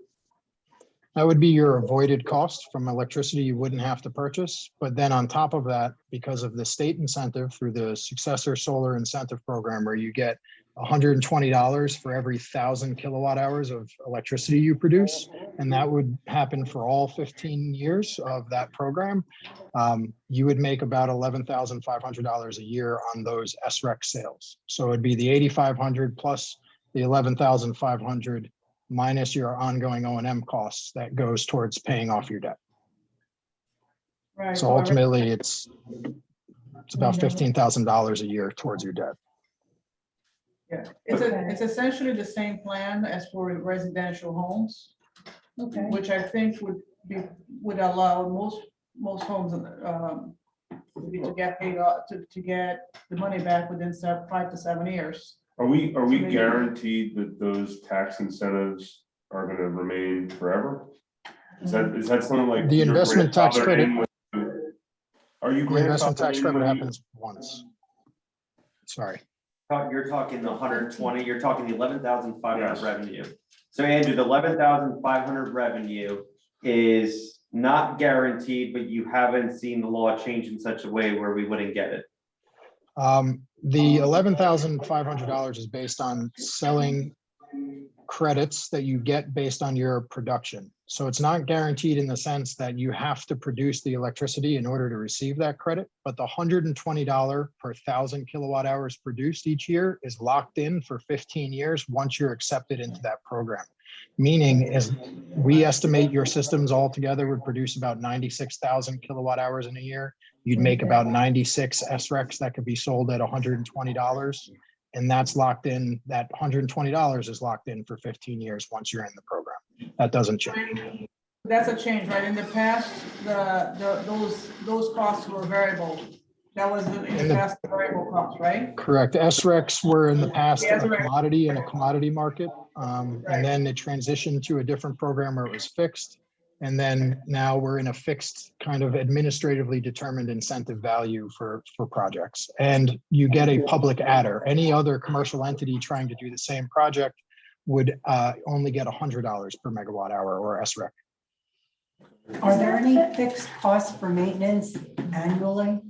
That would be your avoided cost from electricity you wouldn't have to purchase. But then on top of that, because of the state incentive through the Successor Solar Incentive Program, where you get $120 for every 1,000 kilowatt hours of electricity you produce, and that would happen for all 15 years of that program, you would make about $11,500 a year on those SREC sales. So it'd be the 8,500 plus the 11,500 minus your ongoing O&M costs that goes towards paying off your debt.
right.
So ultimately, it's about $15,000 a year towards your debt.
Yeah, it's essentially the same plan as for residential homes,
Okay.
which I think would allow most homes to get paid off, to get the money back within 5 to 7 years.
Are we
maybe-
guaranteed that those tax incentives are gonna remain forever? Is that something like?
The
you're
investment tax
grandfathered
credit-
in with- Are you
The investment tax
grandfathered in
credit
when you-
happens once. Sorry.
You're talking the 120, you're talking the 11,500
Yes.
revenue. So Andrew, the 11,500 revenue is not guaranteed, but you haven't seen the law change in such a way where we wouldn't get it.
The $11,500 is based on selling credits that you get based on your production. So it's not guaranteed in the sense that you have to produce the electricity in order to receive that credit, but the $120 per 1,000 kilowatt hours produced each year is locked in for 15 years once you're accepted into that program. Meaning is we estimate your systems altogether would produce about 96,000 kilowatt hours in a year. You'd make about 96 SRECs that could be sold at $120. And that's locked in, that $120 is locked in for 15 years once you're in the program. That doesn't change.
That's a change, right? In the past, those costs were variable. That was in the past variable cost, right?
Correct. SRECs were in the past
Yeah,
a
right.
commodity in a commodity market. And then it transitioned to a different program where it was fixed. And then now we're in a fixed kind of administratively determined incentive value for projects. And you get a public adder. Any other commercial entity trying to do the same project would only get $100 per megawatt hour or SREC.
Are there any fixed costs for maintenance annually?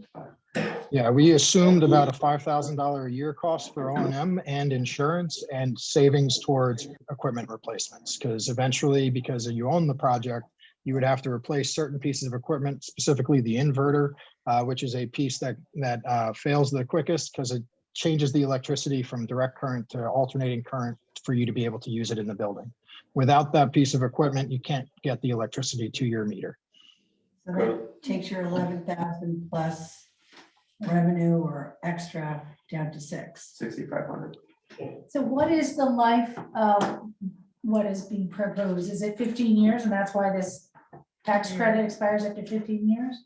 Yeah, we assumed about a $5,000 a year cost for O&M and insurance and savings towards equipment replacements. Because eventually, because you own the project, you would have to replace certain pieces of equipment, specifically the inverter, which is a piece that fails the quickest because it changes the electricity from direct current to alternating current for you to be able to use it in the building. Without that piece of equipment, you can't get the electricity to your meter.
So that takes your 11,000 plus revenue or extra down to 6.
6,500.
So what is the life of what is being proposed? Is it 15 years and that's why this tax credit expires after 15 years?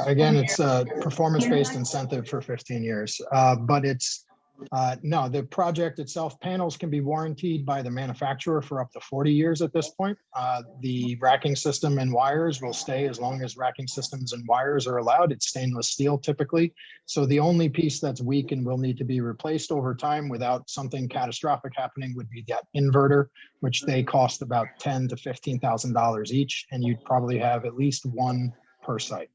Again, it's a performance-based incentive for 15 years, but it's no, the project itself, panels can be warranted by the manufacturer for up to 40 years at this point. The racking system and wires will stay as long as racking systems and wires are allowed. It's stainless steel typically. So the only piece that's weak and will need to be replaced over time without something catastrophic happening would be that inverter, which they cost about $10,000 to $15,000 each, and you'd probably have at least one per site.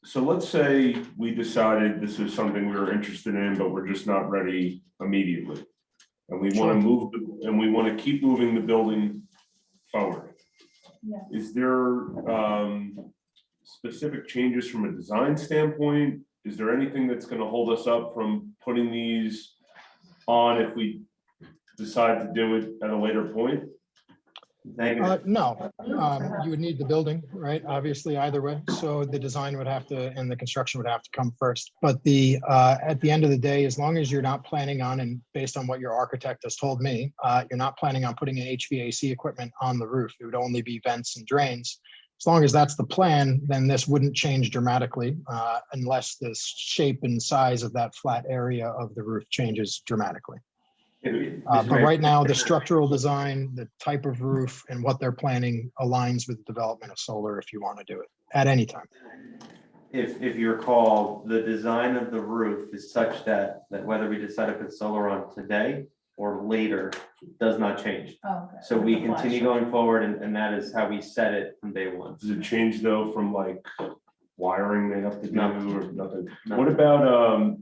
So let's say we decided this is something we were interested in, but we're just not ready immediately. And we want to move, and we want to keep moving the building forward.
Yeah.
Is there specific changes from a design standpoint? Is there anything that's going to hold us up from putting these on if we decide to do it at a later point?
No, you would need the building, right? Obviously, either way. So the design would have to, and the construction would have to come first. But at the end of the day, as long as you're not planning on, and based on what your architect has told me, you're not planning on putting an HVAC equipment on the roof. It would only be vents and drains. As long as that's the plan, then this wouldn't change dramatically unless the shape and size of that flat area of the roof changes dramatically. But right now, the structural design, the type of roof and what they're planning aligns with the development of solar if you want to do it at any time.
If you recall, the design of the roof is such that whether we decide to put solar on today or later does not change.
Oh, okay.
So we
The flash.
continue going forward and that is how we set it from day one.
Does it change though from like wiring they have to do
No.
or nothing?
No.
What about,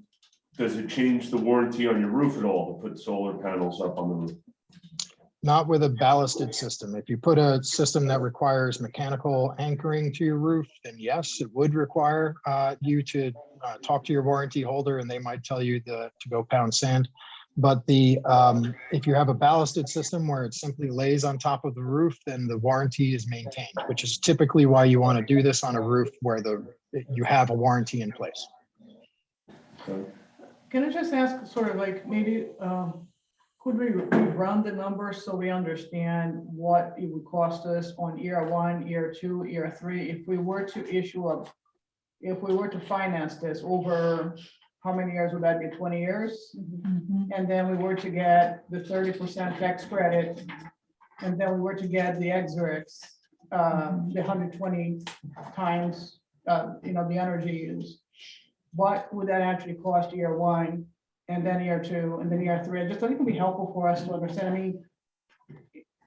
does it change the warranty on your roof at all to put solar panels up on the roof?
Not with a ballasted system. If you put a system that requires mechanical anchoring to your roof, then yes, it would require you to talk to your warranty holder and they might tell you to go pound sand. But if you have a ballasted system where it simply lays on top of the roof, then the warranty is maintained, which is typically why you want to do this on a roof where you have a warranty in place.
Can I just ask sort of like maybe, could we run the numbers so we understand what it would cost us on year 1, year 2, year 3, if we were to finance this over, how many years would that be, 20 years?
Mhm.
And then we were to get the 30% tax credit, and then we were to get the exerix, the 120 times, the energy used. What would that actually cost year 1, and then year 2, and then year 3? I just think it would be helpful for us to understand. I mean,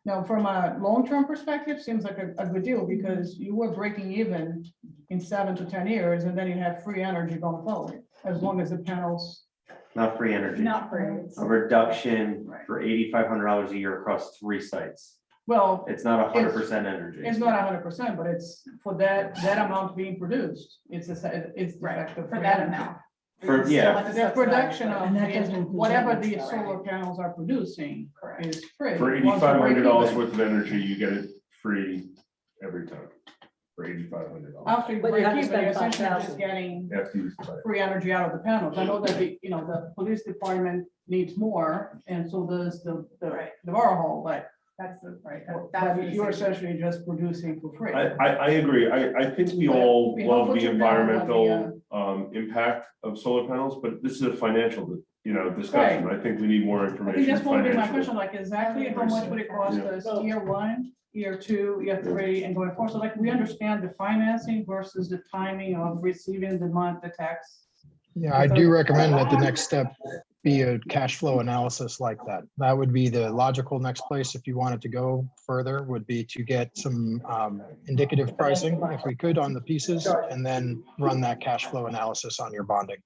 now from a long-term perspective, seems like a good deal because you were breaking even in 7 to 10 years, and then you have free energy going forward, as long as the panels.
Not free energy.
Not for you.
A reduction for $8,500 a year across 3 sites.
Well,
It's not 100% energy.
it's not 100%, but it's for that amount being produced. It's effective
For
free
that
energy.
amount.
The production of
And that doesn't include
whatever
maintenance,
these
though, right?
solar panels are producing
Correct.
is free.
For
Once you break
$8,500
even.
worth of energy, you get it free every time. For $8,500.
After you
But you
break
have to
even,
spend
you're essentially just
5,000.
getting
After you buy it.
free energy out of the panels. I know that the police department needs more, and so does the borough hall, but
That's the, right.
you're essentially just producing for free.
I agree. I think we
But
all
we
love
hope what
the
you know about
environmental impact of solar panels, but this is a financial, discussion. I think we need more
I
information.
think that's what would be my
financially.
question, like exactly how much would it cost
Yeah.
us year 1, year 2, year 3, and going forward? So like we understand the financing versus the timing of receiving the tax.
Yeah, I do recommend that the next step be a cash flow analysis like that. That would be the logical next place if you wanted to go further, would be to get some indicative pricing, if we could, on the pieces, and then run that cash flow analysis on your bonding.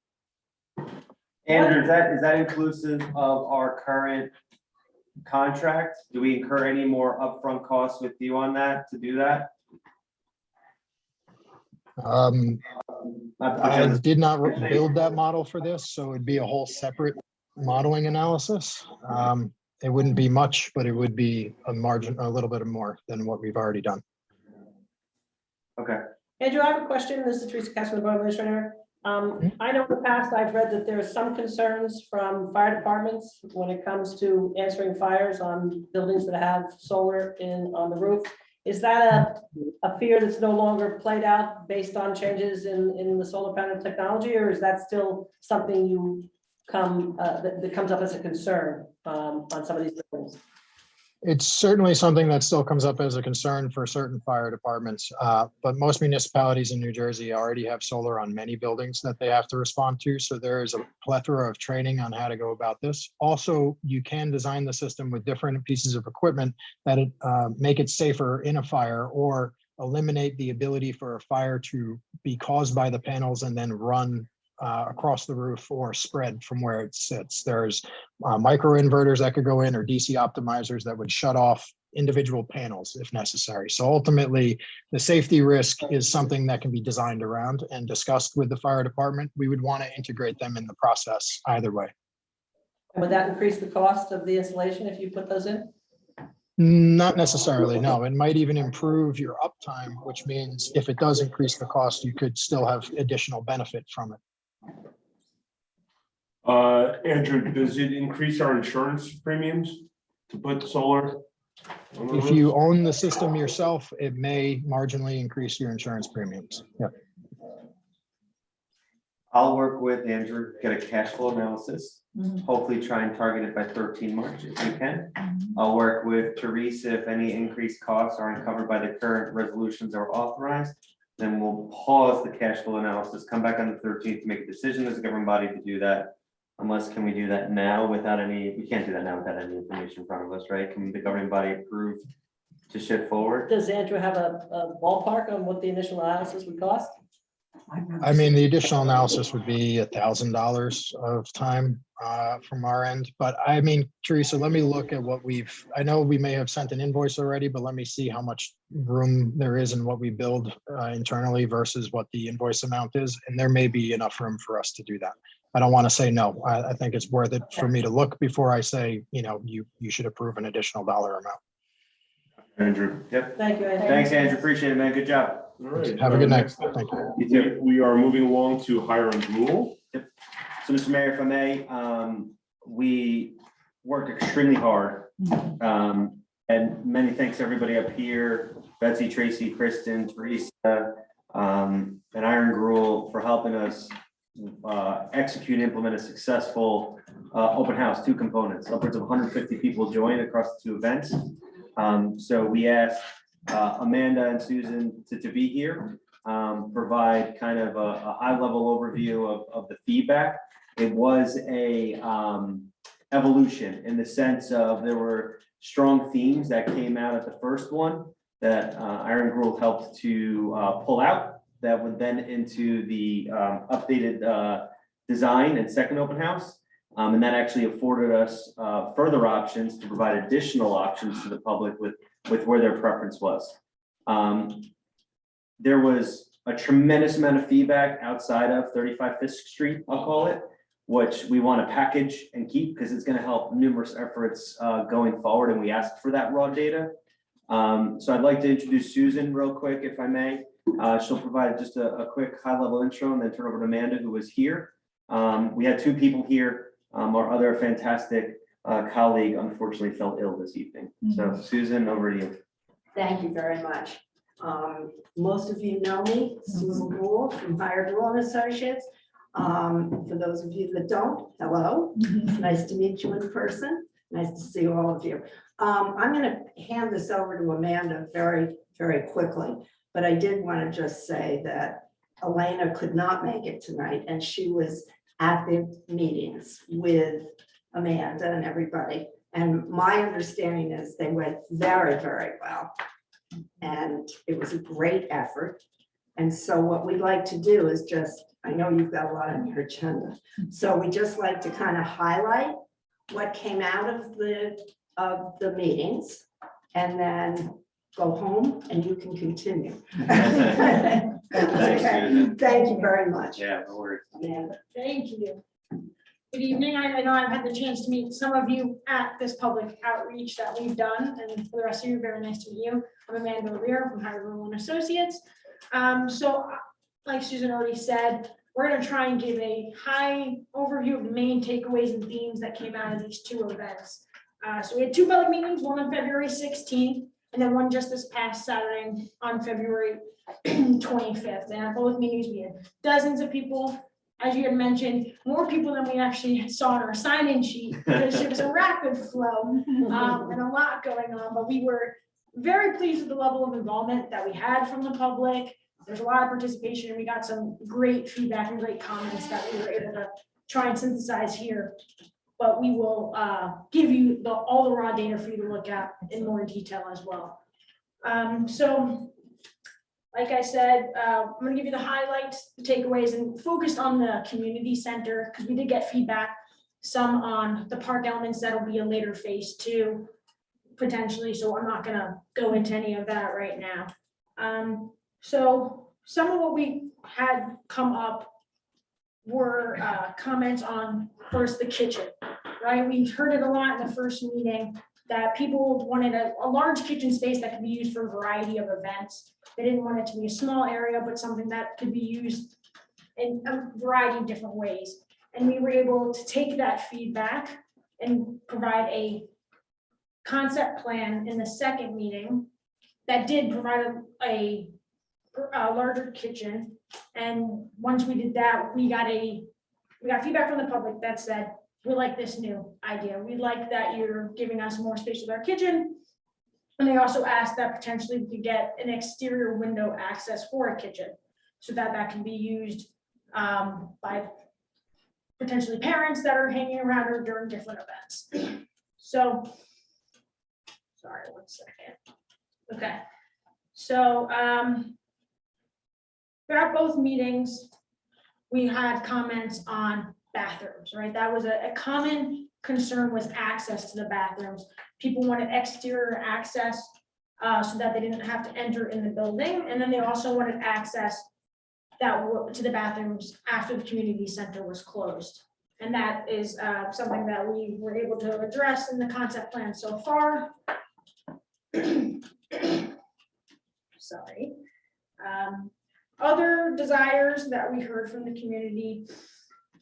Andrew, is that inclusive of our current contract? Do we incur any more upfront costs with you on that to do that?
I did not build that model for this, so it'd be a whole separate modeling analysis. It wouldn't be much, but it would be a little bit more than what we've already done.
Okay.
Andrew, I have a question. This is Teresa Casper, the Borough Administrator. I know in the past I've read that there are some concerns from fire departments when it comes to answering fires on buildings that have solar on the roof. Is that a fear that's no longer played out based on changes in the solar panel technology, or is that still something that comes up as a concern on some of these buildings?
It's certainly something that still comes up as a concern for certain fire departments, but most municipalities in New Jersey already have solar on many buildings that they have to respond to. So there is a plethora of training on how to go about this. Also, you can design the system with different pieces of equipment that make it safer in a fire or eliminate the ability for a fire to be caused by the panels and then run across the roof or spread from where it sits. There's micro inverters that could go in or DC optimizers that would shut off individual panels if necessary. So ultimately, the safety risk is something that can be designed around and discussed with the fire department. We would want to integrate them in the process either way.
Would that increase the cost of the installation if you put those in?
Not necessarily, no. It might even improve your uptime, which means if it does increase the cost, you could still have additional benefit from it.
Andrew, does it increase our insurance premiums to put solar
If you own the system yourself, it may marginally increase your insurance premiums. Yeah.
I'll work with Andrew, get a cash flow analysis,
Mhm.
hopefully try and target it by 13 March if we can. I'll work with Teresa if any increased costs aren't covered by the current resolutions or authorized. Then we'll pause the cash flow analysis, come back on the 13th to make a decision as a government body to do that. Unless, can we do that now without any, we can't do that now without any information in front of us, right? Can the governing body approve to shift forward?
Does Andrew have a ballpark on what the initial analysis would cost?
I mean, the additional analysis would be $1,000 of time from our end. But I mean, Teresa, let me look at what I know we may have sent an invoice already, but let me see how much room there is in what we build internally versus what the invoice amount is. And there may be enough room for us to do that. I don't want to say no. I think it's worth it for me to look before I say, you should approve an additional dollar amount.
Andrew.
Yep.
Thank you, Andrew.
Thanks, Andrew. Appreciate it, man. Good job.
All right.
Have a good night.
Next up,
Thank you.
You too.
We are moving along to Hiram Rule.
So, Mr. Mayor, if I may, we worked extremely hard. And many thanks to everybody up here, Betsy, Tracy, Kristen, Teresa, and Iron Gruel for helping us execute and implement a successful open house, 2 components. Upwards of 150 people joined across the 2 events. So we asked Amanda and Susan to be here, provide kind of a high-level overview of the feedback. It was a evolution in the sense of there were strong themes that came out at the first one that Iron Gruel helped to pull out that would then into the updated design and second open house. And that actually afforded us further options to provide additional options to the public with where their preference was. There was a tremendous amount of feedback outside of 35 Fisk Street, I'll call it, which we want to package and keep because it's going to help numerous efforts going forward. And we asked for that raw data. So I'd like to introduce Susan real quick, if I may. She'll provide just a quick high-level intro and then turn over to Amanda, who was here. We had 2 people here. Our other fantastic colleague unfortunately fell ill this evening. So Susan, over to you.
Thank you very much. Most of you know me, Susan Gould from Hired Rule and Associates. For those of you that don't, hello. Nice to meet you in person. Nice to see all of you. I'm going to hand this over to Amanda very, very quickly, but I did want to just say that Elena could not make it tonight, and she was at the meetings with Amanda and everybody. And my understanding is they went very, very well. And it was a great effort. And so what we'd like to do is just, I know you've got a lot on your agenda. So we just like to kind of highlight what came out of the meetings and then go home and you can continue.
Thanks,
Okay.
Susan.
Thank you very much.
Yeah, no worries.
Amanda.
Thank you. Good evening. I know I've had the chance to meet some of you at this public outreach that we've done, and for the rest of you, very nice to meet you. I'm Amanda O'Leary from Hired Rule and Associates. So like Susan already said, we're going to try and give a high overview of the main takeaways and themes that came out of these 2 events. So we had 2 public meetings, one on February 16th, and then one just this past Saturday on February 25th. And at both meetings, we had dozens of people. As you had mentioned, more people than we actually saw on our sign-in sheet because it was a rapid flow and a lot going on. But we were very pleased with the level of involvement that we had from the public. There's a lot of participation, and we got some great feedback and great comments that we were able to try and synthesize here. But we will give you all the raw data for you to look at in more detail as well. So like I said, I'm going to give you the highlights, the takeaways, and focused on the community center because we did get feedback, some on the park elements that'll be a later phase 2 potentially. So I'm not going to go into any of that right now. So some of what we had come up were comments on first the kitchen, right? We heard it a lot in the first meeting that people wanted a large kitchen space that could be used for a variety of events. They didn't want it to be a small area, but something that could be used in a variety of different ways. And we were able to take that feedback and provide a concept plan in the second meeting that did provide a larger kitchen. And once we did that, we got feedback from the public that said, we like this new idea. We like that you're giving us more space with our kitchen. And they also asked that potentially we could get an exterior window access for a kitchen so that that can be used by potentially parents that are hanging around or during different events. So, sorry, 1 second. Okay, so throughout both meetings, we had comments on bathrooms, right? That was a common concern, was access to the bathrooms. People wanted exterior access so that they didn't have to enter in the building. And then they also wanted access to the bathrooms after the community center was closed. And that is something that we were able to address in the concept plan so far. Sorry. Other desires that we heard from the community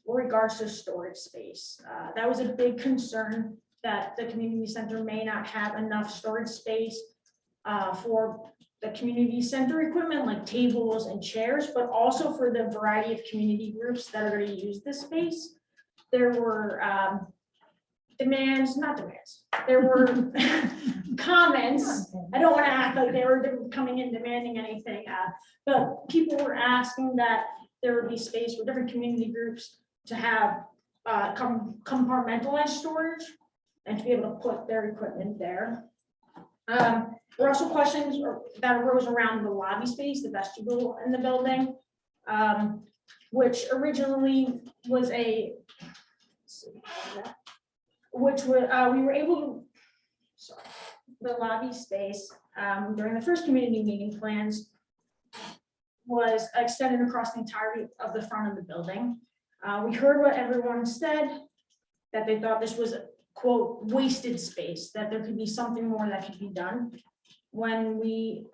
were regards to storage space. That was a big concern, that the community center may not have enough storage space for the community center equipment like tables and chairs, but also for the variety of community groups that are going to use this space. There were there were comments. I don't want to act like they were coming in demanding anything, but people were asking that there would be space for different community groups to have compartmentalized storage and to be able to put their equipment there. There were also questions that arose around the lobby space, the vestibule in the building, which originally was we were able to, sorry, the lobby space during the first community meeting plans was extended across the entirety of the front of the building. We heard what everyone said, that they thought this was, quote, wasted space, that there could be something more that could be done. When we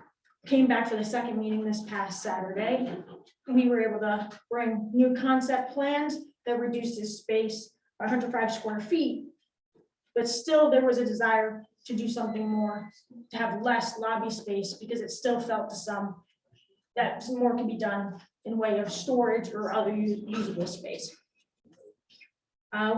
came back for the second meeting this past Saturday, we were able to bring new concept plans that reduced this space by 105 square feet. But still, there was a desire to do something more, to have less lobby space, because it still felt to some that some more can be done in way of storage or other usable space.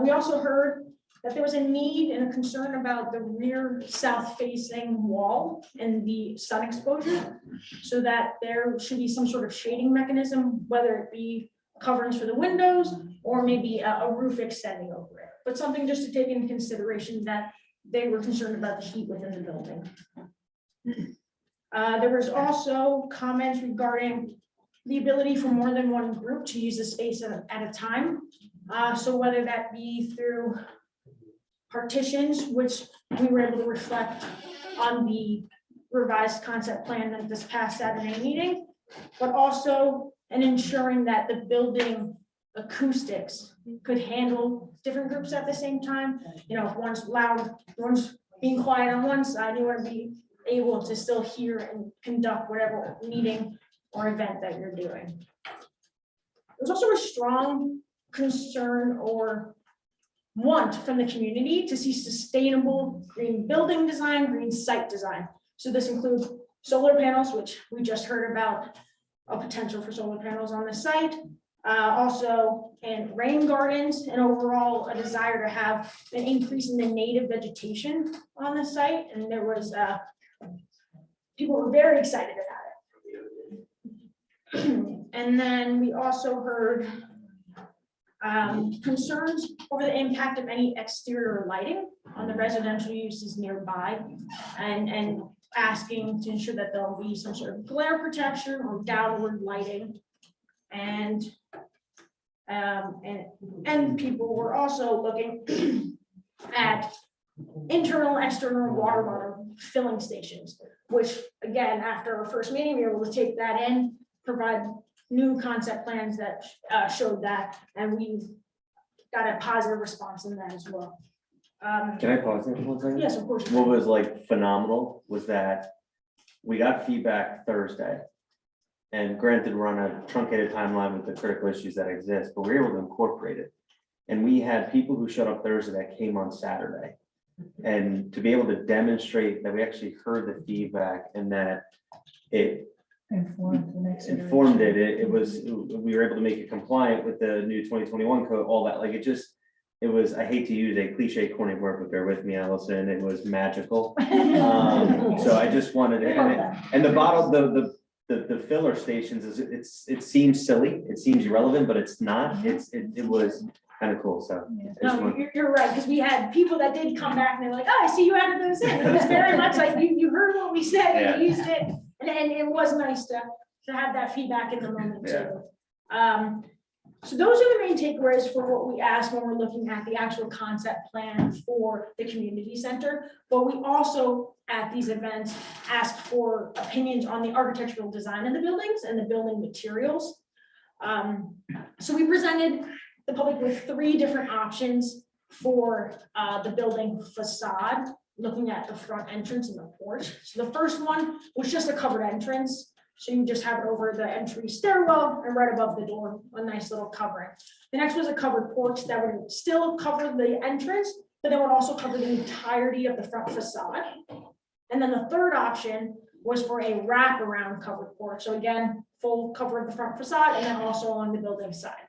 We also heard that there was a need and a concern about the rear south-facing wall and the sun exposure, so that there should be some sort of shading mechanism, whether it be coverings for the windows or maybe a roof extending over it. But something just to take into consideration, that they were concerned about the heat within the building. There was also comments regarding the ability for more than one group to use the space at a time. So whether that be through partitions, which we were able to reflect on the revised concept plan at this past Saturday meeting, but also in ensuring that the building acoustics could handle different groups at the same time. You know, if one's loud, one's being quiet on one side, you want to be able to still hear and conduct whatever meeting or event that you're doing. There's also a strong concern or want from the community to see sustainable green building design, green site design. So this includes solar panels, which we just heard about a potential for solar panels on the site. Also, and rain gardens, and overall a desire to have an increase in the native vegetation on the site. And there was, people were very excited about it. And then we also heard concerns over the impact of any exterior lighting on the residential uses nearby, and asking to ensure that there'll be some sort of glare protection or downward lighting. And people were also looking at internal, external water bottle filling stations, which again, after our first meeting, we were able to take that in, provide new concept plans that showed that, and we've got a positive response in that as well.
Can I pause there for 1 second?
Yes, of course.
What was like phenomenal was that we got feedback Thursday. And granted, we're on a truncated timeline with the critical issues that exist, but we were able to incorporate it. And we had people who showed up Thursday that came on Saturday. And to be able to demonstrate that we actually heard the feedback and that it
Informed the next
informed
iteration.
it was, we were able to make it compliant with the new 2021 code, all that, like it was, I hate to use a cliche corny word, but bear with me, Allison, it was magical. So I just wanted to, and the bottle, the filler stations it seems silly, it seems irrelevant, but it's not, it was kind of cool, so.
Yeah.
I just
No,
want-
you're right, because we had people that did come back and they're like, oh, I see you added those in. It was very much like you heard what we said and you used it. And it was nice to have that feedback in the moment too. So those are the main takeaways for what we asked when we're looking at the actual concept plan for the community center. But we also, at these events, ask for opinions on the architectural design of the buildings and the building materials. So we presented the public with 3 different options for the building facade, looking at the front entrance and the porch. So the first one was just a covered entrance. So you just have it over the entry stairwell and right above the door, a nice little covering. The next was a covered porch that would still cover the entrance, but then would also cover the entirety of the front facade. And then the third option was for a wraparound covered porch. So again, full cover of the front facade and then also along the building side.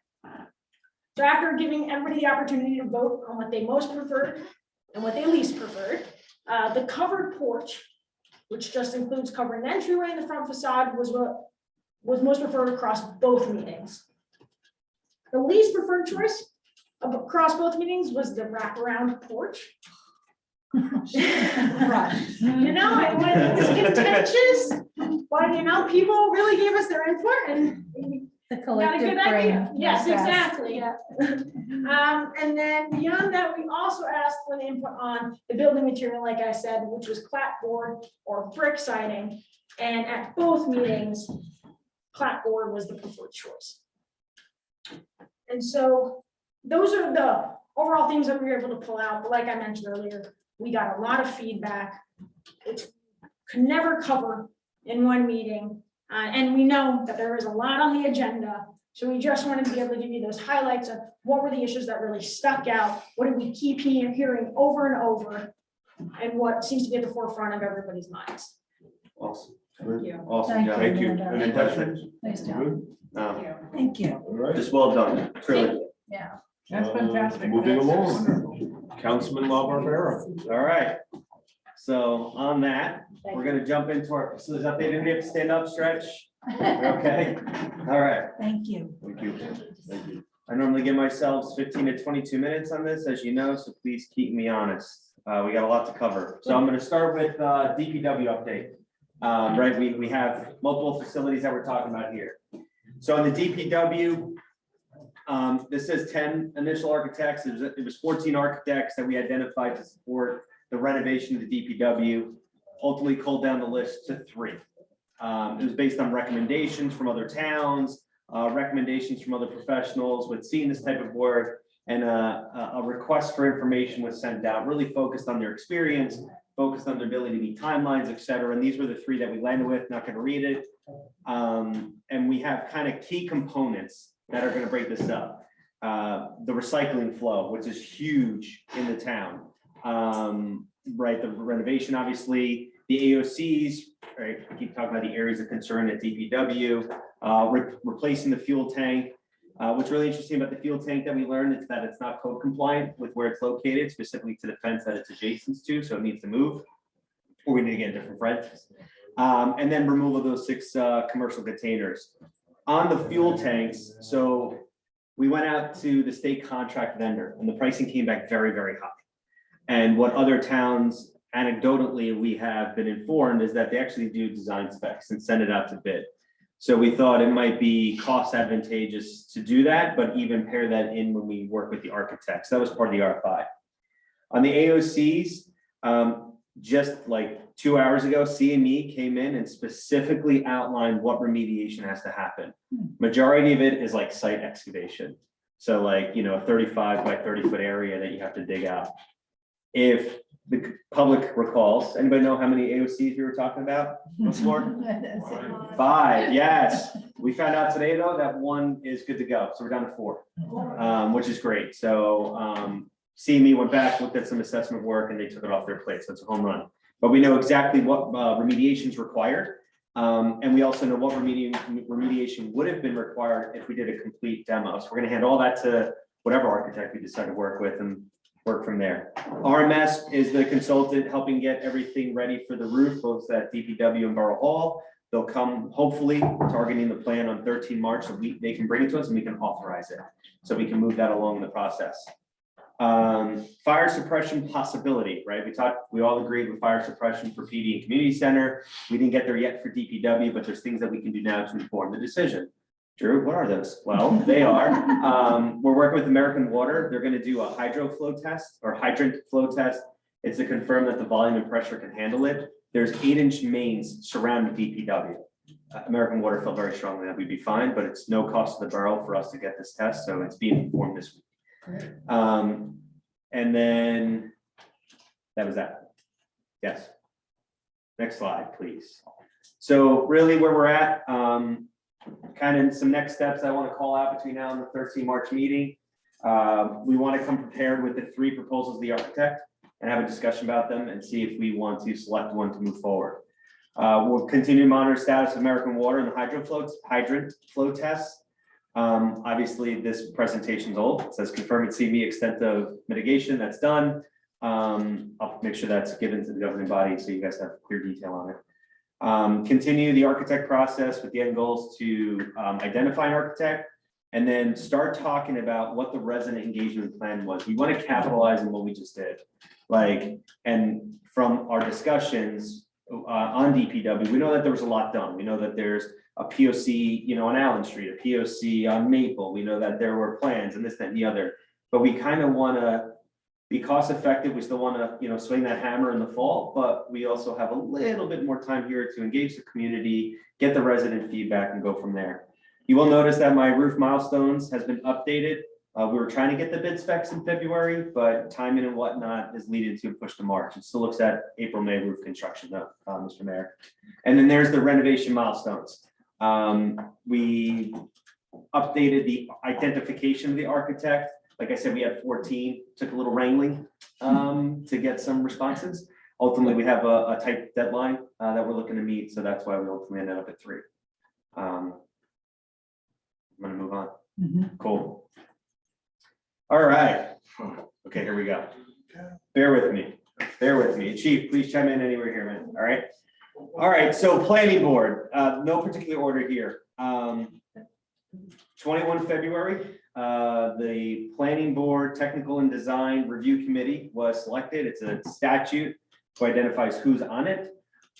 So after giving everybody the opportunity to vote on what they most preferred and what they least preferred, the covered porch, which just includes covering the entryway and the front facade, was what was most preferred across both meetings. The least preferred choice across both meetings was the wraparound porch. You know, it was contentious, but people really gave us their input and
The
got a
collective
good idea.
brain.
Yes,
knows best.
exactly. And then beyond that, we also asked for the input on the building material, like I said, which was clapboard or brick siding. And at both meetings, clapboard was the preferred choice. And so those are the overall things that we were able to pull out. But like I mentioned earlier, we got a lot of feedback. It could never cover in one meeting. And we know that there is a lot on the agenda. So we just wanted to be able to give you those highlights of what were the issues that really stuck out, what did we keep hearing over and over, and what seems to be at the forefront of everybody's minds.
Awesome.
Thank you.
Awesome
Thank
job.
you.
Thank you.
Amanda.
Any questions?
Nice job.
Good?
Thank you.
All right.
Just well done, truly.
Yeah.
That's fantastic.
Moving
That's
along.
wonderful.
Councilman LaBarbera.
All right. So on that, we're gonna jump into our facilities update. Anybody have to stand up, stretch? Okay, all right.
Thank you.
Thank you. Thank you.
I normally give myself 15 to 22 minutes on this, as you know, so please keep me honest. We got a lot to cover. So I'm gonna start with DPW update. Right, we have multiple facilities that we're talking about here. So on the DPW, this says 10 initial architects. It was 14 architects that we identified to support the renovation of the DPW, ultimately culled down the list to 3. It was based on recommendations from other towns, recommendations from other professionals who had seen this type of work, and a request for information was sent out, really focused on their experience, focused on their ability to meet timelines, et cetera. And these were the 3 that we landed with, not gonna read it. And we have kind of key components that are gonna break this up. The recycling flow, which is huge in the town. Right, the renovation, obviously, the AOCs, right, I keep talking about the areas of concern at DPW, replacing the fuel tank. What's really interesting about the fuel tank that we learned is that it's not code compliant with where it's located, specifically to the fence that it's adjacent to, so it needs to move. Or we need to get a different fence. And then removal of those 6 commercial containers. On the fuel tanks, so we went out to the state contract vendor and the pricing came back very, very high. And what other towns, anecdotally, we have been informed is that they actually do design specs and send it out to bid. So we thought it might be cost advantageous to do that, but even pair that in when we work with the architects. That was part of the RFI. On the AOCs, just like 2 hours ago, CME came in and specifically outlined what remediation has to happen. Majority of it is like site excavation. So like, a 35 by 30 foot area that you have to dig out. If the public recalls, anybody know how many AOCs we were talking about before? 5, yes. We found out today though, that 1 is good to go. So we're down to 4, which is great. So CME went back, looked at some assessment work, and they took it off their plate, so it's a home run. But we know exactly what remediation is required. And we also know what remediation would have been required if we did a complete demo. So we're gonna hand all that to whatever architect we decide to work with and work from there. RMS is the consultant helping get everything ready for the roof, both at DPW and Borough Hall. They'll come, hopefully, targeting the plan on 13 March, so they can bring it to us and we can authorize it. So we can move that along in the process. Fire suppression possibility, right? We all agreed with fire suppression for PD and community center. We didn't get there yet for DPW, but there's things that we can do now to inform the decision. Drew, what are those? Well, they are. We're working with American Water. They're going to do a hydro flow test or hydrant flow test. It's to confirm that the volume and pressure can handle it. There's 8-inch mains surrounding DPW. American Water felt very strongly that we'd be fine, but it's no cost to the borough for us to get this test, so it's being informed this week. And then that was that. Yes. Next slide, please. So really where we're at, kind of some next steps I want to call out between now and the 13 March meeting. We want to come prepared with the 3 proposals of the architect and have a discussion about them and see if we want to select one to move forward. We'll continue to monitor status of American Water and the hydrant flow tests. Obviously, this presentation is old. It says confirm and CME extent of mitigation. That's done. I'll make sure that's given to the governing body so you guys have clear detail on it. Continue the architect process with the end goals to identify an architect and then start talking about what the resident engagement plan was. We want to capitalize on what we just did. And from our discussions on DPW, we know that there was a lot done. We know that there's a POC, on Allen Street, a POC on Maple. We know that there were plans and this, that, and the other, but we kind of want to be cost effective. We still want to, swing that hammer in the fall, but we also have a little bit more time here to engage the community, get the resident feedback and go from there. You will notice that my roof milestones has been updated. We were trying to get the bid specs in February, but timing and whatnot is leading to a push to March. It still looks at April, May roof construction though, Mr. Mayor. And then there's the renovation milestones. We updated the identification of the architect. Like I said, we had 14, took a little wrangling to get some responses. Ultimately, we have a tight deadline that we're looking to meet. So that's why we ultimately ended up at 3. I'm gonna move on. Cool. All right. Okay, here we go. Bear with me. Bear with me. Chief, please chime in anywhere here, man. All right. All right. So planning board, no particular order here. 21 February, the planning board technical and design review committee was selected. It's a statute who identifies who's on it.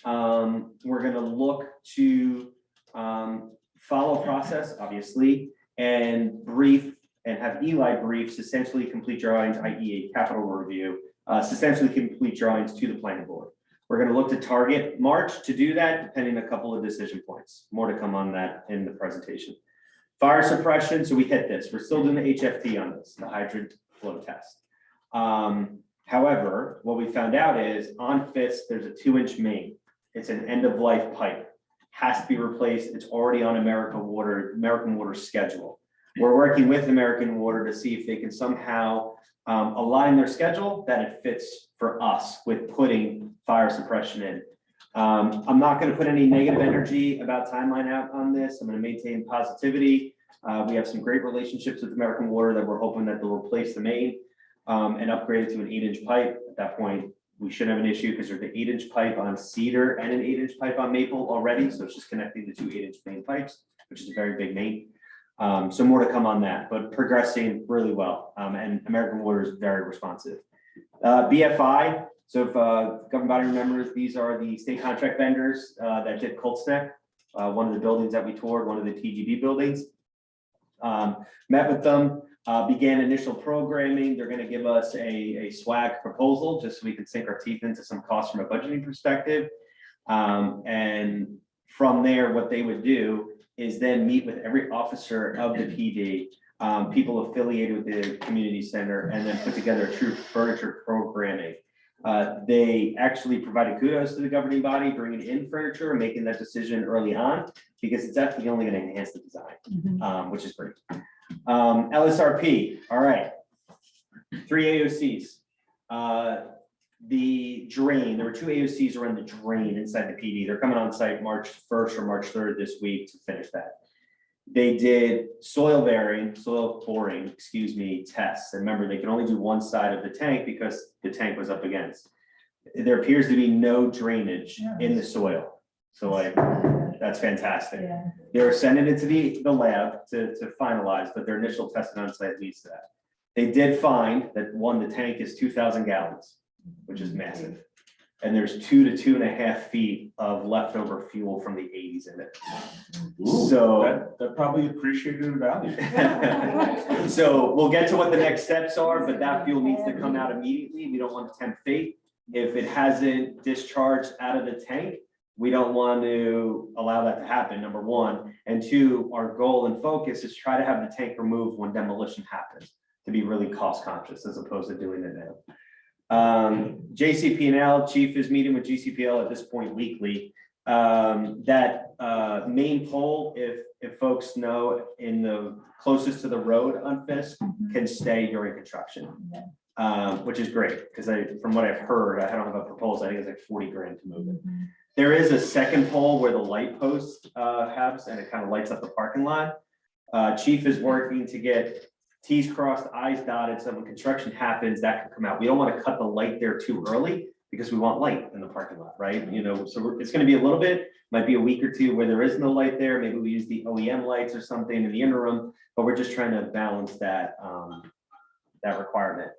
We're going to look to follow process, obviously, and brief and have Eli briefs, essentially complete drawings, i.e. a capital review, essentially complete drawings to the planning board. We're going to look to target March to do that, depending on a couple of decision points. More to come on that in the presentation. Fire suppression, so we hit this. We're still doing the HFT on this, the hydrant flow test. However, what we found out is on FIS, there's a 2-inch main. It's an end-of-life pipe. Has to be replaced. It's already on American Water's schedule. We're working with American Water to see if they can somehow align their schedule that it fits for us with putting fire suppression in. I'm not going to put any negative energy about timeline out on this. I'm going to maintain positivity. We have some great relationships with American Water that we're hoping that they'll replace the main and upgrade it to an 8-inch pipe. At that point, we shouldn't have an issue because there's an 8-inch pipe on Cedar and an 8-inch pipe on Maple already. So it's just connecting the 2 8-inch main pipes, which is a very big main. So more to come on that, but progressing really well. And American Water is very responsive. BFI. So if governing body remembers, these are the state contract vendors that did Colts Neck, one of the buildings that we toured, one of the TGB buildings. Met with them, began initial programming. They're going to give us a swag proposal just so we can sink our teeth into some costs from a budgeting perspective. And from there, what they would do is then meet with every officer of the PD, people affiliated with the community center, and then put together a true furniture programming. They actually provided kudos to the governing body, bringing in furniture and making that decision early on, because it's definitely only going to enhance the design, which is great. LSRP, all right. 3 AOCs. The drain, there were 2 AOCs around the drain inside the PD. They're coming on site March 1st or March 3rd this week to finish that. They did soil boring, excuse me, tests. And remember, they can only do one side of the tank because the tank was up against. There appears to be no drainage in the soil. So like, that's fantastic.
Yeah.
They were sending it to the lab to finalize, but their initial testing on site leads to that. They did find that the tank is 2,000 gallons, which is massive. And there's 2 to 2.5 feet of leftover fuel from the 80s in it.
Ooh,
So
that probably appreciated in value.
so we'll get to what the next steps are, but that fuel needs to come out immediately. We don't want to tempt fate. If it hasn't discharged out of the tank, we don't want to allow that to happen, number one. And two, our goal and focus is try to have the tank removed when demolition happens, to be really cost conscious as opposed to doing it now. JCP&L, chief is meeting with GCPL at this point weekly. That main pole, if folks know, in the closest to the road on Fisk, can stay during construction. Which is great, because from what I've heard, I don't have a proposal, I think it's like 40 grand to move it. There is a second pole where the light post has, and it kind of lights up the parking lot. Chief is working to get T's crossed, I's dotted, so when construction happens, that can come out. We don't want to cut the light there too early because we want light in the parking lot, right? You know, so it's going to be a little bit, might be a week or two where there is no light there. Maybe we use the OEM lights or something in the interim, but we're just trying to balance that, that requirement.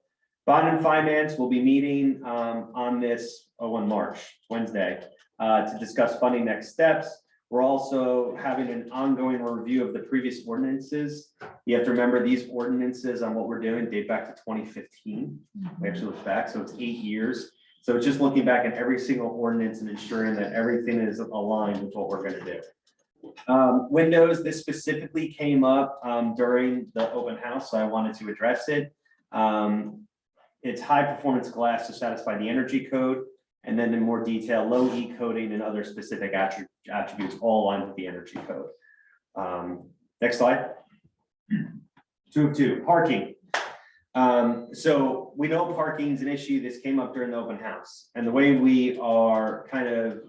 Bond and Finance will be meeting on this, on March, Wednesday, to discuss funding next steps. We're also having an ongoing review of the previous ordinances. You have to remember these ordinances on what we're doing date back to 2015. We actually look back, so it's 8 years. So it's just looking back at every single ordinance and ensuring that everything is aligned with what we're going to do. Windows, this specifically came up during the open house, so I wanted to address it. It's high performance glass to satisfy the energy code. And then in more detail, low E coating and other specific attributes all aligned with the energy code. Next slide. 2 of 2, parking. So we know parking is an issue. This came up during the open house. And the way we are kind of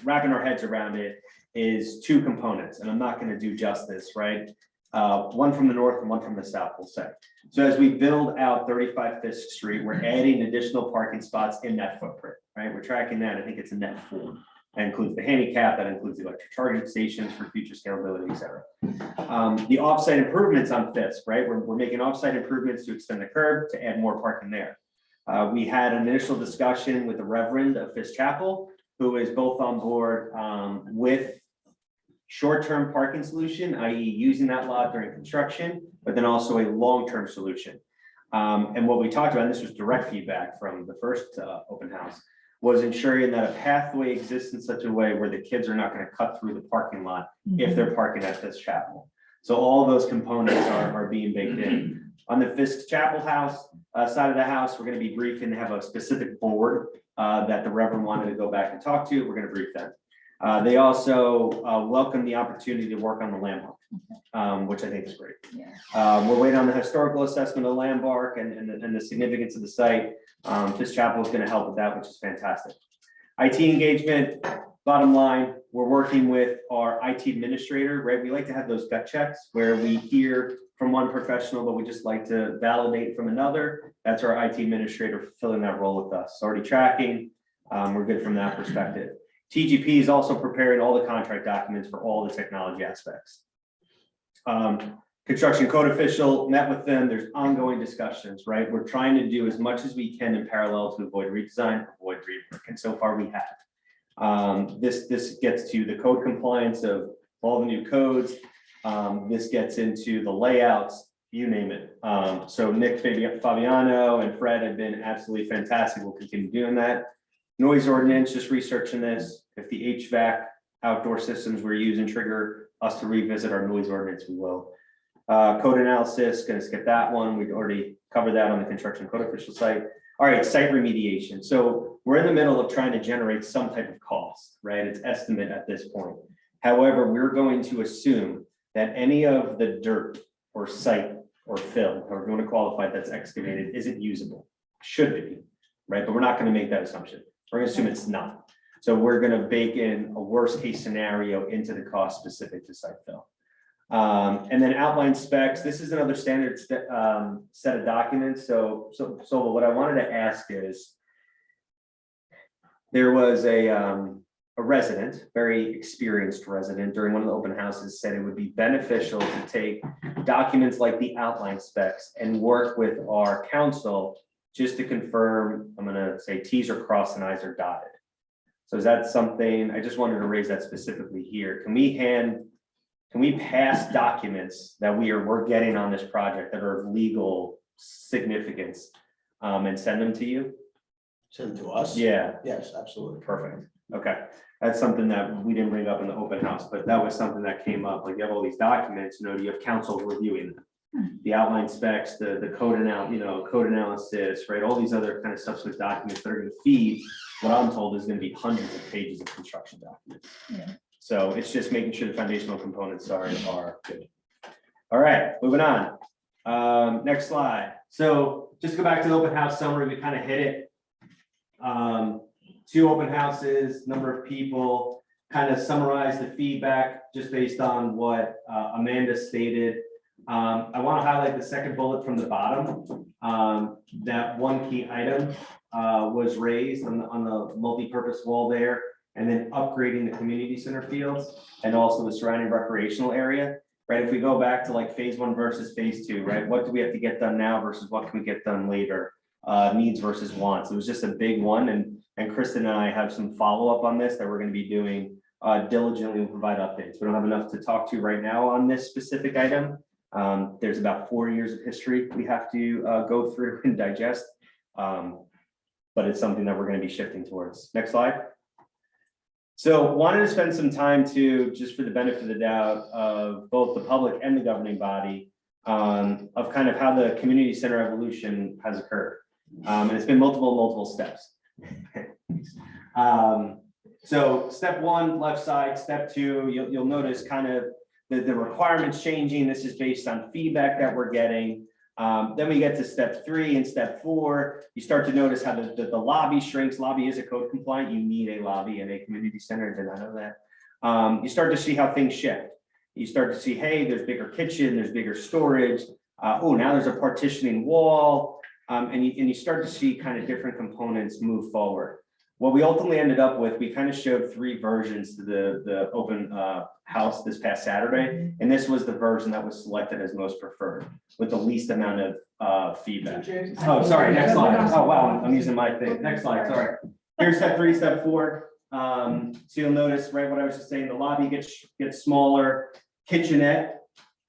wrapping our heads around it is 2 components. And I'm not going to do justice, right? One from the north and one from the south, we'll say. So as we build out 35 Fisk Street, we're adding additional parking spots in that footprint, right? We're tracking that. I think it's a net 4. That includes the handicap, that includes the electric charging stations for future scalability, et cetera. The offsite improvements on Fisk, right? We're making offsite improvements to extend the curb to add more parking there. We had an initial discussion with the Reverend of Fisk Chapel, who is both on board with short-term parking solution, i.e. using that lot during construction, but then also a long-term solution. And what we talked about, and this was direct feedback from the first open house, was ensuring that a pathway exists in such a way where the kids are not going to cut through the parking lot if they're parking at Fisk Chapel. So all those components are being baked in. On the Fisk Chapel house side of the house, we're going to be briefing to have a specific board that the Reverend wanted to go back and talk to. We're going to brief them. They also welcome the opportunity to work on the landmark, which I think is great. We're waiting on the historical assessment of the landmark and the significance of the site. Fisk Chapel is going to help with that, which is fantastic. IT engagement, bottom line, we're working with our IT administrator, right? We like to have those gut checks where we hear from one professional, but we just like to validate from another. That's our IT administrator filling that role with us. It's already tracking. We're good from that perspective. TGP is also preparing all the contract documents for all the technology aspects. Construction code official met with them. There's ongoing discussions, right? We're trying to do as much as we can in parallel to avoid redesign, avoid rework, and so far we have. This gets to the code compliance of all the new codes. This gets into the layouts, you name it. So Nick Fabiano and Fred have been absolutely fantastic. We'll continue doing that. Noise ordinance, just researching this. If the HVAC outdoor systems we're using trigger us to revisit our noise ordinance, we will. Code analysis, gonna skip that one. We've already covered that on the construction code official site. All right, site remediation. So we're in the middle of trying to generate some type of cost, right? It's estimate at this point. However, we're going to assume that any of the dirt or site or filled, or if you want to qualify it, that's excavated, isn't usable. Should be, right? But we're not going to make that assumption. We're going to assume it's not. So we're going to bake in a worst case scenario into the cost specific to site fill. And then outline specs. This is another standard set of documents. So what I wanted to ask is, there was a resident, very experienced resident during one of the open houses, said it would be beneficial to take documents like the outline specs and work with our council just to confirm, I'm gonna say T's are crossed and I's are dotted. So is that something, I just wanted to raise that specifically here. Can we pass documents that we're getting on this project that are of legal significance and send them to you?
Send it to us?
Yeah.
Yes, absolutely.
Perfect. Okay. That's something that we didn't bring up in the open house, but that was something that came up. Like, you have all these documents, you have council reviewing them. The outline specs, the code code analysis, right? All these other kind of substantive documents that are going to feed what I'm told is going to be hundreds of pages of construction documents.
Yeah.
So it's just making sure the foundational components are good. All right, moving on. Next slide. So just go back to the open house summary. We kind of hit it. 2 open houses, number of people, kind of summarize the feedback just based on what Amanda stated. I want to highlight the second bullet from the bottom. That one key item was raised on the multi-purpose wall there, and then upgrading the community center fields and also the surrounding recreational area. Right, if we go back to like phase 1 versus phase 2, right? What do we have to get done now versus what can we get done later? Needs versus wants. It was just a big one, and Kristen and I have some follow-up on this that we're going to be doing diligently. We'll provide updates. We don't have enough to talk to right now on this specific item. There's about 4 years of history we have to go through and digest, but it's something that we're going to be shifting towards. Next slide. So wanted to spend some time to, just for the benefit of the doubt of both the public and the governing body, of kind of how the community center evolution has occurred. And it's been multiple steps. So step 1, left side, step 2, you'll notice kind of the requirements changing. This is based on feedback that we're getting. Then we get to step 3 and step 4. You start to notice how the lobby shrinks. Lobby is a code compliant. You need a lobby in a community center. Did I know that? You start to see how things shift. You start to see, hey, there's bigger kitchen, there's bigger storage. Oh, now there's a partitioning wall. And you start to see kind of different components move forward. What we ultimately ended up with, we kind of showed 3 versions to the open house this past Saturday. And this was the version that was selected as most preferred with the least amount of feedback. Oh, sorry, next slide. Oh, wow, I'm using my thing. Next slide, sorry. Here's step 3, step 4. So you'll notice, right, what I was just saying, the lobby gets smaller. Kitchenette,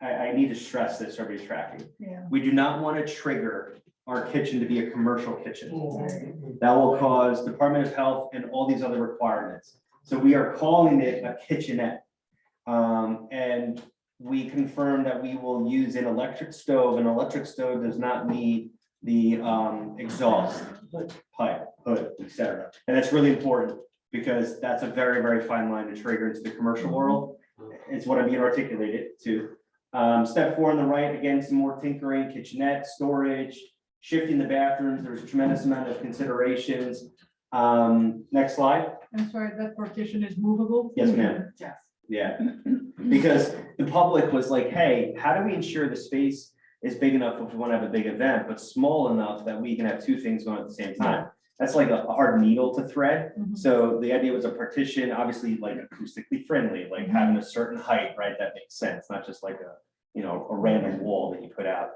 I need to stress this, everybody's tracking.
Yeah.
We do not want to trigger our kitchen to be a commercial kitchen. That will cause Department of Health and all these other requirements. So we are calling it a kitchenette. And we confirm that we will use an electric stove. An electric stove does not need the exhaust pipe, hood, etc. And that's really important because that's a very, very fine line to trigger into the commercial world. It's what I'm being articulated to. Step 4 on the right, again, some more tinkering, kitchenette, storage, shifting the bathrooms. There's a tremendous amount of considerations. Next slide.
I'm sorry, that partition is movable?
Yes, ma'am.
Yes.
Yeah, because the public was like, hey, how do we ensure the space is big enough if we want to have a big event, but small enough that we can have 2 things going at the same time? That's like a hard needle to thread. So the idea was a partition, obviously like acoustically friendly, like having a certain height, right? That makes sense, not just like a random wall that you put out.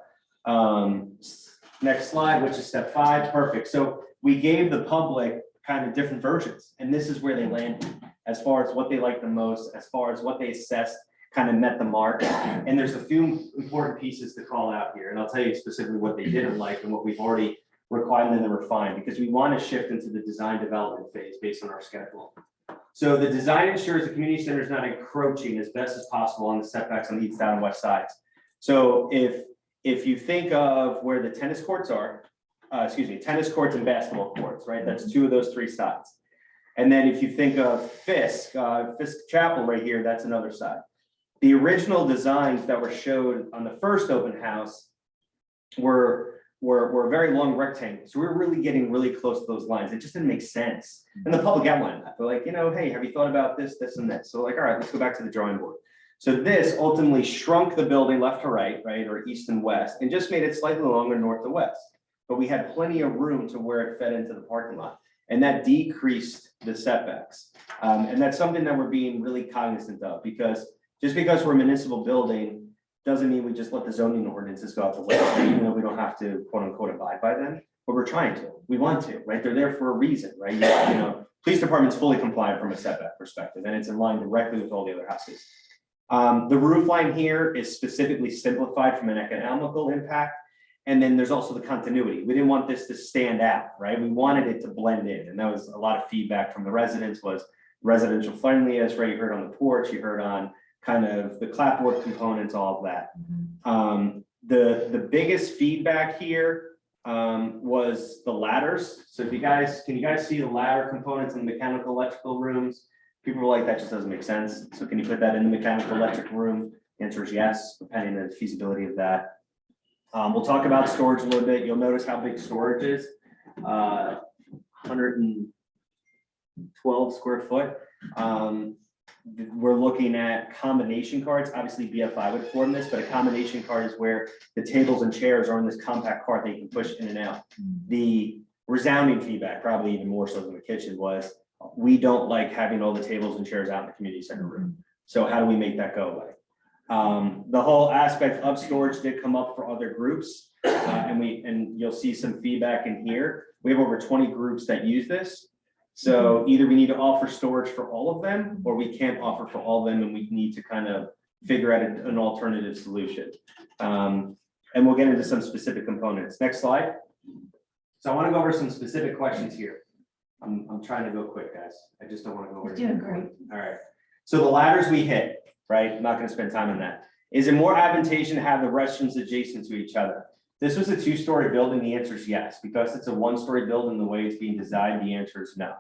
Next slide, which is step 5, perfect. So we gave the public kind of different versions, and this is where they landed as far as what they like the most, as far as what they assessed kind of met the mark. And there's a few important pieces to call out here, and I'll tell you specifically what they didn't like and what we've already refined and then refined, because we want to shift into the design development phase based on our schedule. So the design ensures the community center is not encroaching as best as possible on the setbacks on the east, south, and west sides. So if you think of where the tennis courts are, tennis courts and basketball courts, right? That's 2 of those 3 sides. And then if you think of Fisk Chapel right here, that's another side. The original designs that were showed on the first open house were a very long rectangle. So we were really getting really close to those lines. It just didn't make sense. And the public outlined that. They're like, you know, hey, have you thought about this, this, and this? So like, all right, let's go back to the drawing board. So this ultimately shrunk the building left to right, or east and west, and just made it slightly longer north to west. But we had plenty of room to where it fed into the parking lot. And that decreased the setbacks. And that's something that we're being really cognizant of, because just because we're a municipal building doesn't mean we just let the zoning ordinances go out the window, even though we don't have to quote unquote abide by them, but we're trying to, we want to, right? They're there for a reason, right? You know, police department's fully compliant from a setback perspective, and it's in line directly with all the other houses. The roof line here is specifically simplified from an economical impact. And then there's also the continuity. We didn't want this to stand out, right? We wanted it to blend in. And that was a lot of feedback from the residents, was residential friendly, as Ray heard on the porch, you heard on kind of the clapboard components, all of that. The biggest feedback here was the ladders. So if you guys, can you guys see the ladder components in the mechanical electrical rooms? People were like, that just doesn't make sense. So can you put that in the mechanical electric room? The answer is yes, depending on the feasibility of that. We'll talk about storage a little bit. You'll notice how big storage is. 112 square foot. We're looking at combination carts. Obviously BFI would form this, but a combination cart is where the tables and chairs are in this compact cart that you can push in and out. The resounding feedback, probably even more so than the kitchen, was we don't like having all the tables and chairs out in the community center room. So how do we make that go away? The whole aspect of storage did come up for other groups, and you'll see some feedback in here. We have over 20 groups that use this. So either we need to offer storage for all of them, or we can't offer for all of them, and we need to kind of figure out an alternative solution. And we'll get into some specific components. Next slide. So I want to go over some specific questions here. I'm trying to go quick, guys. I just don't want to go over.
You're doing great.
All right. So the ladders we hit, right? I'm not going to spend time on that. Is it more advantageous to have the restrooms adjacent to each other? This was a 2-story building. The answer is yes. Because it's a 1-story building, the way it's being designed, the answer is no.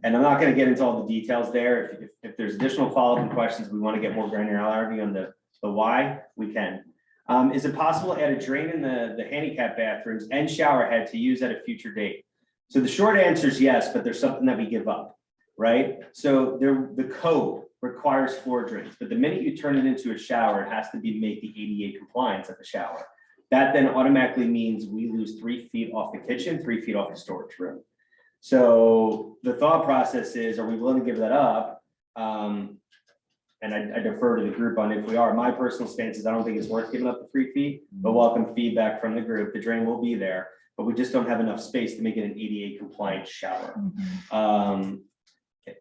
And I'm not going to get into all the details there. If there's additional follow-up questions, we want to get more granularity on the why, we can. Is it possible to add a drain in the handicap bathrooms and shower head to use at a future date? So the short answer is yes, but there's something that we give up, right? So the code requires floor drains, but the minute you turn it into a shower, it has to make the ADA compliance at the shower. That then automatically means we lose 3 feet off the kitchen, 3 feet off the storage room. So the thought process is, are we willing to give that up? And I defer to the group on if we are. My personal stance is I don't think it's worth giving up the 3 feet, but welcome feedback from the group. The drain will be there, but we just don't have enough space to make it an ADA compliant shower.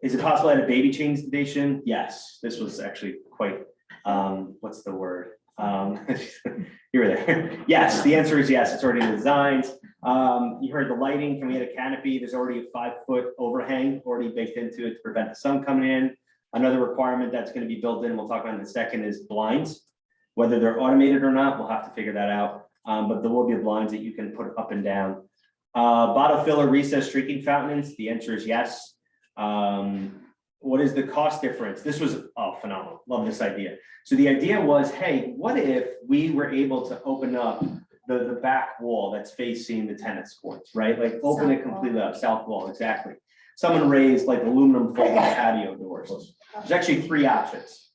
Is it possible to add a baby change station? Yes, this was actually quite, what's the word? You were there. Yes, the answer is yes, it's already in the designs. You heard the lighting, can we add a canopy? There's already a 5-foot overhang already baked into it to prevent the sun coming in. Another requirement that's going to be built in, we'll talk about in a second, is blinds. Whether they're automated or not, we'll have to figure that out. But there will be blinds that you can put up and down. Bottle filler recessed streaking fountains, the answer is yes. What is the cost difference? This was phenomenal. Love this idea. So the idea was, hey, what if we were able to open up the back wall that's facing the tennis courts, right? Like open it completely up, south wall, exactly. Someone raised like aluminum folding patio doors. There's actually 3 options.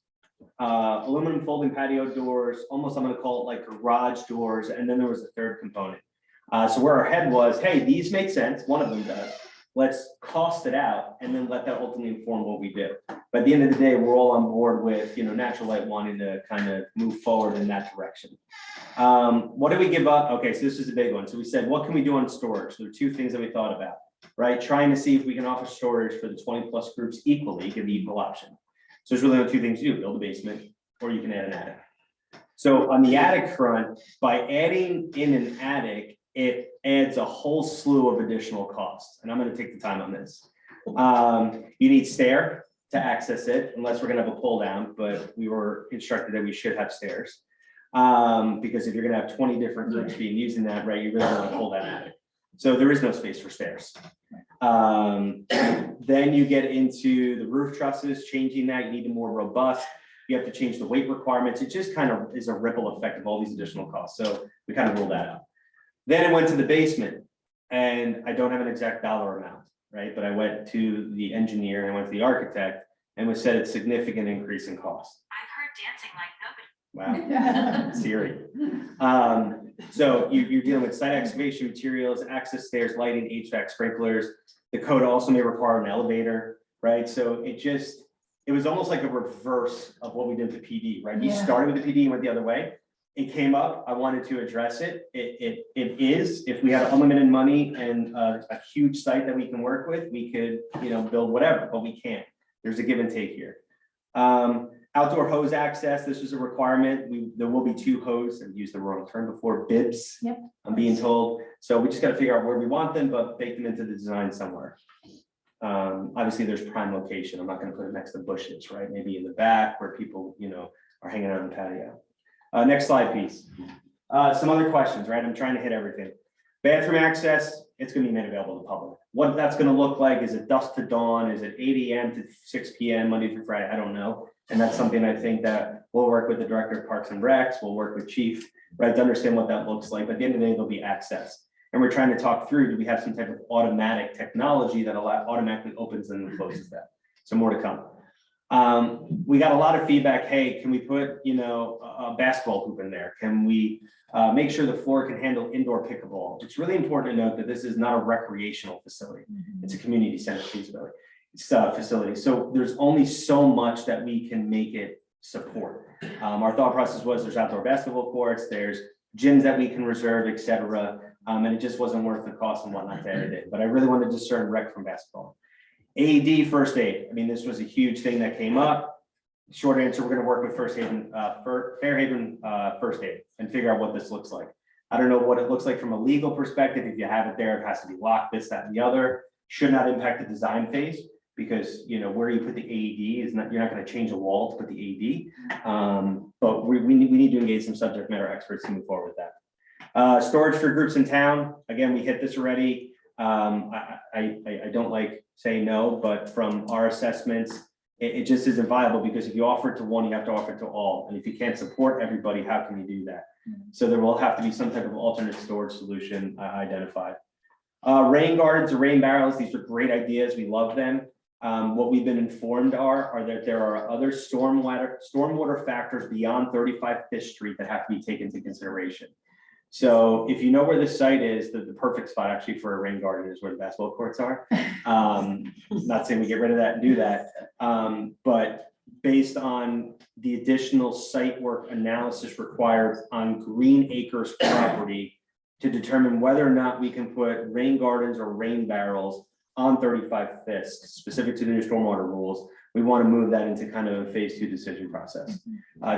Aluminum folding patio doors, almost I'm gonna call it like garage doors, and then there was a 3rd component. So where our head was, hey, these make sense, one of them does. Let's cost it out and then let that ultimately inform what we do. But at the end of the day, we're all on board with, Natural Light wanting to kind of move forward in that direction. What did we give up? Okay, so this is a big one. So we said, what can we do on storage? There are 2 things that we thought about, right? Trying to see if we can offer storage for the 20+ groups equally, give the equal option. So there's really only 2 things to do, build a basement, or you can add an attic. So on the attic front, by adding in an attic, it adds a whole slew of additional costs. And I'm going to take the time on this. You need stair to access it, unless we're going to have a pull down, but we were instructed that we should have stairs. Because if you're going to have 20 different groups being using that, right, you really want to pull that attic. So there is no space for stairs. Then you get into the roof trusses, changing that, you need a more robust. You have to change the weight requirements. It just kind of is a ripple effect of all these additional costs. So we kind of ruled that out. Then I went to the basement, and I don't have an exact dollar amount, right? But I went to the engineer and I went to the architect and was said it's significant increase in cost. I've heard dancing like nobody. Wow, Siri. So you're dealing with site excavation materials, access stairs, lighting, HVAC sprinklers. The code also may require an elevator, right? So it was almost like a reverse of what we did with the PD, right? We
Yeah.
started with the PD and went the other way. It came up, I wanted to address it. It is, if we had unlimited money and a huge site that we can work with, we could, build whatever, but we can't. There's a give and take here. Outdoor hose access, this was a requirement. There will be 2 hose, I've used the wrong term before, bibs.
Yep.
I'm being told. So we just got to figure out where we want them, but bake them into the design somewhere. Obviously there's prime location. I'm not going to put it next to bushes, right? Maybe in the back where people, are hanging out on the patio. Next slide, please. Some other questions, right? I'm trying to hit everything. Bathroom access, it's going to be made available to the public. What that's going to look like, is it dusk to dawn? Is it 8 a.m. to 6 p.m. Monday through Friday? I don't know. And that's something I think that we'll work with the director of Parks and Recs, we'll work with Chief, right, to understand what that looks like. But at the end of the day, there'll be access. And we're trying to talk through, do we have some type of automatic technology that automatically opens and closes that? So more to come. We got a lot of feedback. Hey, can we put, a basketball hoop in there? Can we make sure the floor can handle indoor pickleball? It's really important to note that this is not a recreational facility. It's a community center feasibility. It's a facility. So there's only so much that we can make it support. Our thought process was there's outdoor basketball courts, there's gyms that we can reserve, et cetera. And it just wasn't worth the cost and whatnot to add it in. But I really wanted to discern rec from basketball. AED first aid. I mean, this was a huge thing that came up. Short answer, we're going to work with Fairhaven First Aid and figure out what this looks like. I don't know what it looks like from a legal perspective. If you have it there, it has to be locked, this, that, and the other. Should not impact the design phase because, where you put the AED is not, you're not going to change a wall to put the AED. But we need to engage some subject matter experts to move forward with that. Storage for groups in town. Again, we hit this already. I don't like saying no, but from our assessments, it just isn't viable because if you offer it to one, you have to offer it to all. And if you can't support everybody, how can you do that? So there will have to be some type of alternate storage solution identified. Rain gardens or rain barrels, these are great ideas. We love them. What we've been informed are that there are other stormwater factors beyond 35 Fifth Street that have to be taken into consideration. So if you know where the site is, the perfect spot actually for a rain garden is where the basketball courts are. Not saying we get rid of that and do that, but based on the additional site work analysis required on Green Acres property to determine whether or not we can put rain gardens or rain barrels on 35 Fifth, specific to the new stormwater rules, we want to move that into kind of a phase 2 decision process,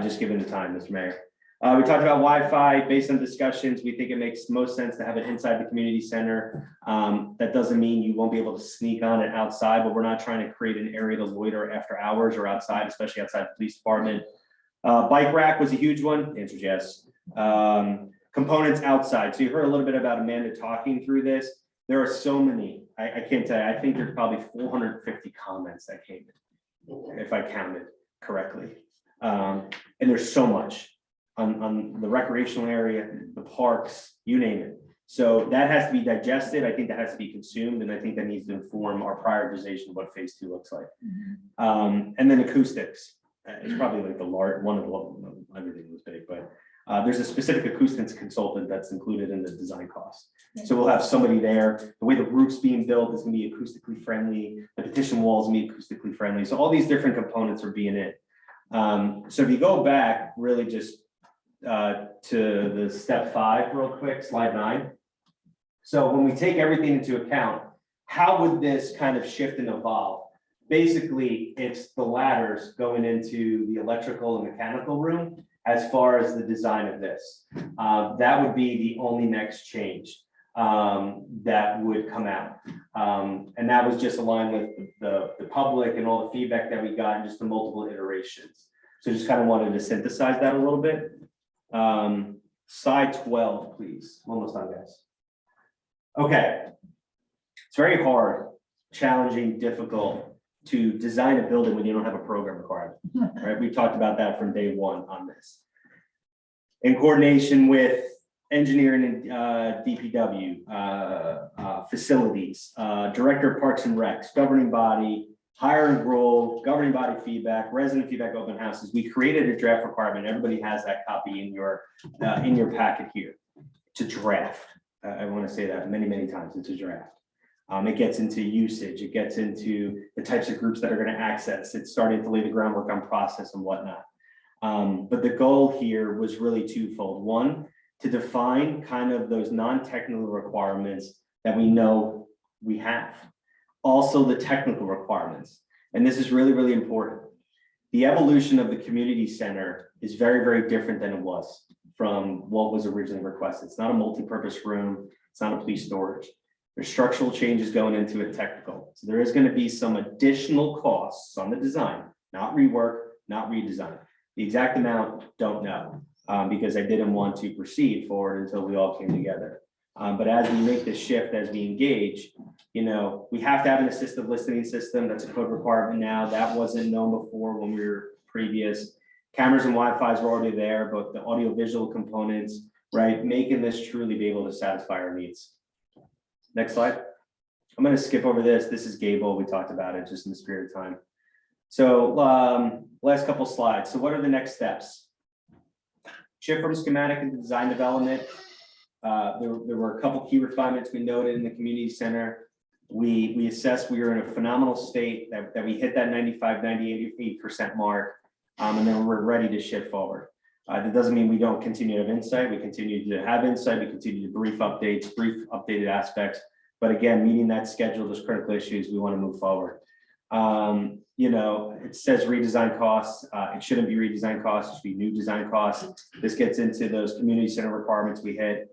just given the time, Mr. Mayor. We talked about Wi-Fi. Based on discussions, we think it makes most sense to have it inside the community center. That doesn't mean you won't be able to sneak on it outside, but we're not trying to create an area to loiter after hours or outside, especially outside the police department. Bike rack was a huge one. The answer is yes. Components outside. So you heard a little bit about Amanda talking through this. There are so many. I can't tell you. I think there's probably 450 comments that came in, if I counted correctly. And there's so much. On the recreational area, the parks, you name it. So that has to be digested. I think that has to be consumed. And I think that needs to inform our prioritization of what phase 2 looks like. And then acoustics. It's probably like the large one of the, everything was big, but there's a specific acoustics consultant that's included in the design cost. So we'll have somebody there. The way the roof's being built is going to be acoustically friendly. The petition walls will be acoustically friendly. So all these different components are being in. So if you go back, really just to the step 5 real quick, slide 9. So when we take everything into account, how would this kind of shift and evolve? Basically, it's the ladders going into the electrical and mechanical room as far as the design of this. That would be the only next change that would come out. And that was just aligned with the public and all the feedback that we got and just the multiple iterations. So just kind of wanted to synthesize that a little bit. Slide 12, please. Almost done, guys. Okay. It's very hard, challenging, difficult to design a building when you don't have a program requirement, right? We talked about that from day one on this. In coordination with engineering and DPW, facilities, director of Parks and Recs, governing body, hire and roll, governing body feedback, resident feedback, open houses. We created a draft requirement. Everybody has that copy in your packet here. It's a draft. I want to say that many, many times. It's a draft. It gets into usage. It gets into the types of groups that are going to access. It's starting to lay the groundwork on process and whatnot. But the goal here was really twofold. One, to define kind of those non-technical requirements that we know we have. Also the technical requirements. And this is really, really important. The evolution of the community center is very, very different than it was from what was originally requested. It's not a multi-purpose room. It's not a police storage. There's structural changes going into it technical. So there is going to be some additional costs on the design, not rework, not redesign. The exact amount, don't know, because I didn't want to proceed forward until we all came together. But as we make this shift, as we engage, you know, we have to have an assistive listening system. That's a code requirement now. That wasn't known before when we were previous. Cameras and Wi-Fi's were already there, but the audio-visual components, right, making this truly be able to satisfy our needs. Next slide. I'm going to skip over this. This is Gable. We talked about it just in the spirit of time. So last couple slides. So what are the next steps? Shift from schematic into design development. There were a couple key refinements we noted in the community center. We assessed we were in a phenomenal state, that we hit that 95, 98% mark, and then we're ready to shift forward. That doesn't mean we don't continue to have insight. We continue to have insight. We continue to brief updates, brief updated aspects. But again, meeting that schedule, those critical issues, we want to move forward. You know, it says redesign costs. It shouldn't be redesign costs, it should be new design costs. This gets into those community center requirements we hit.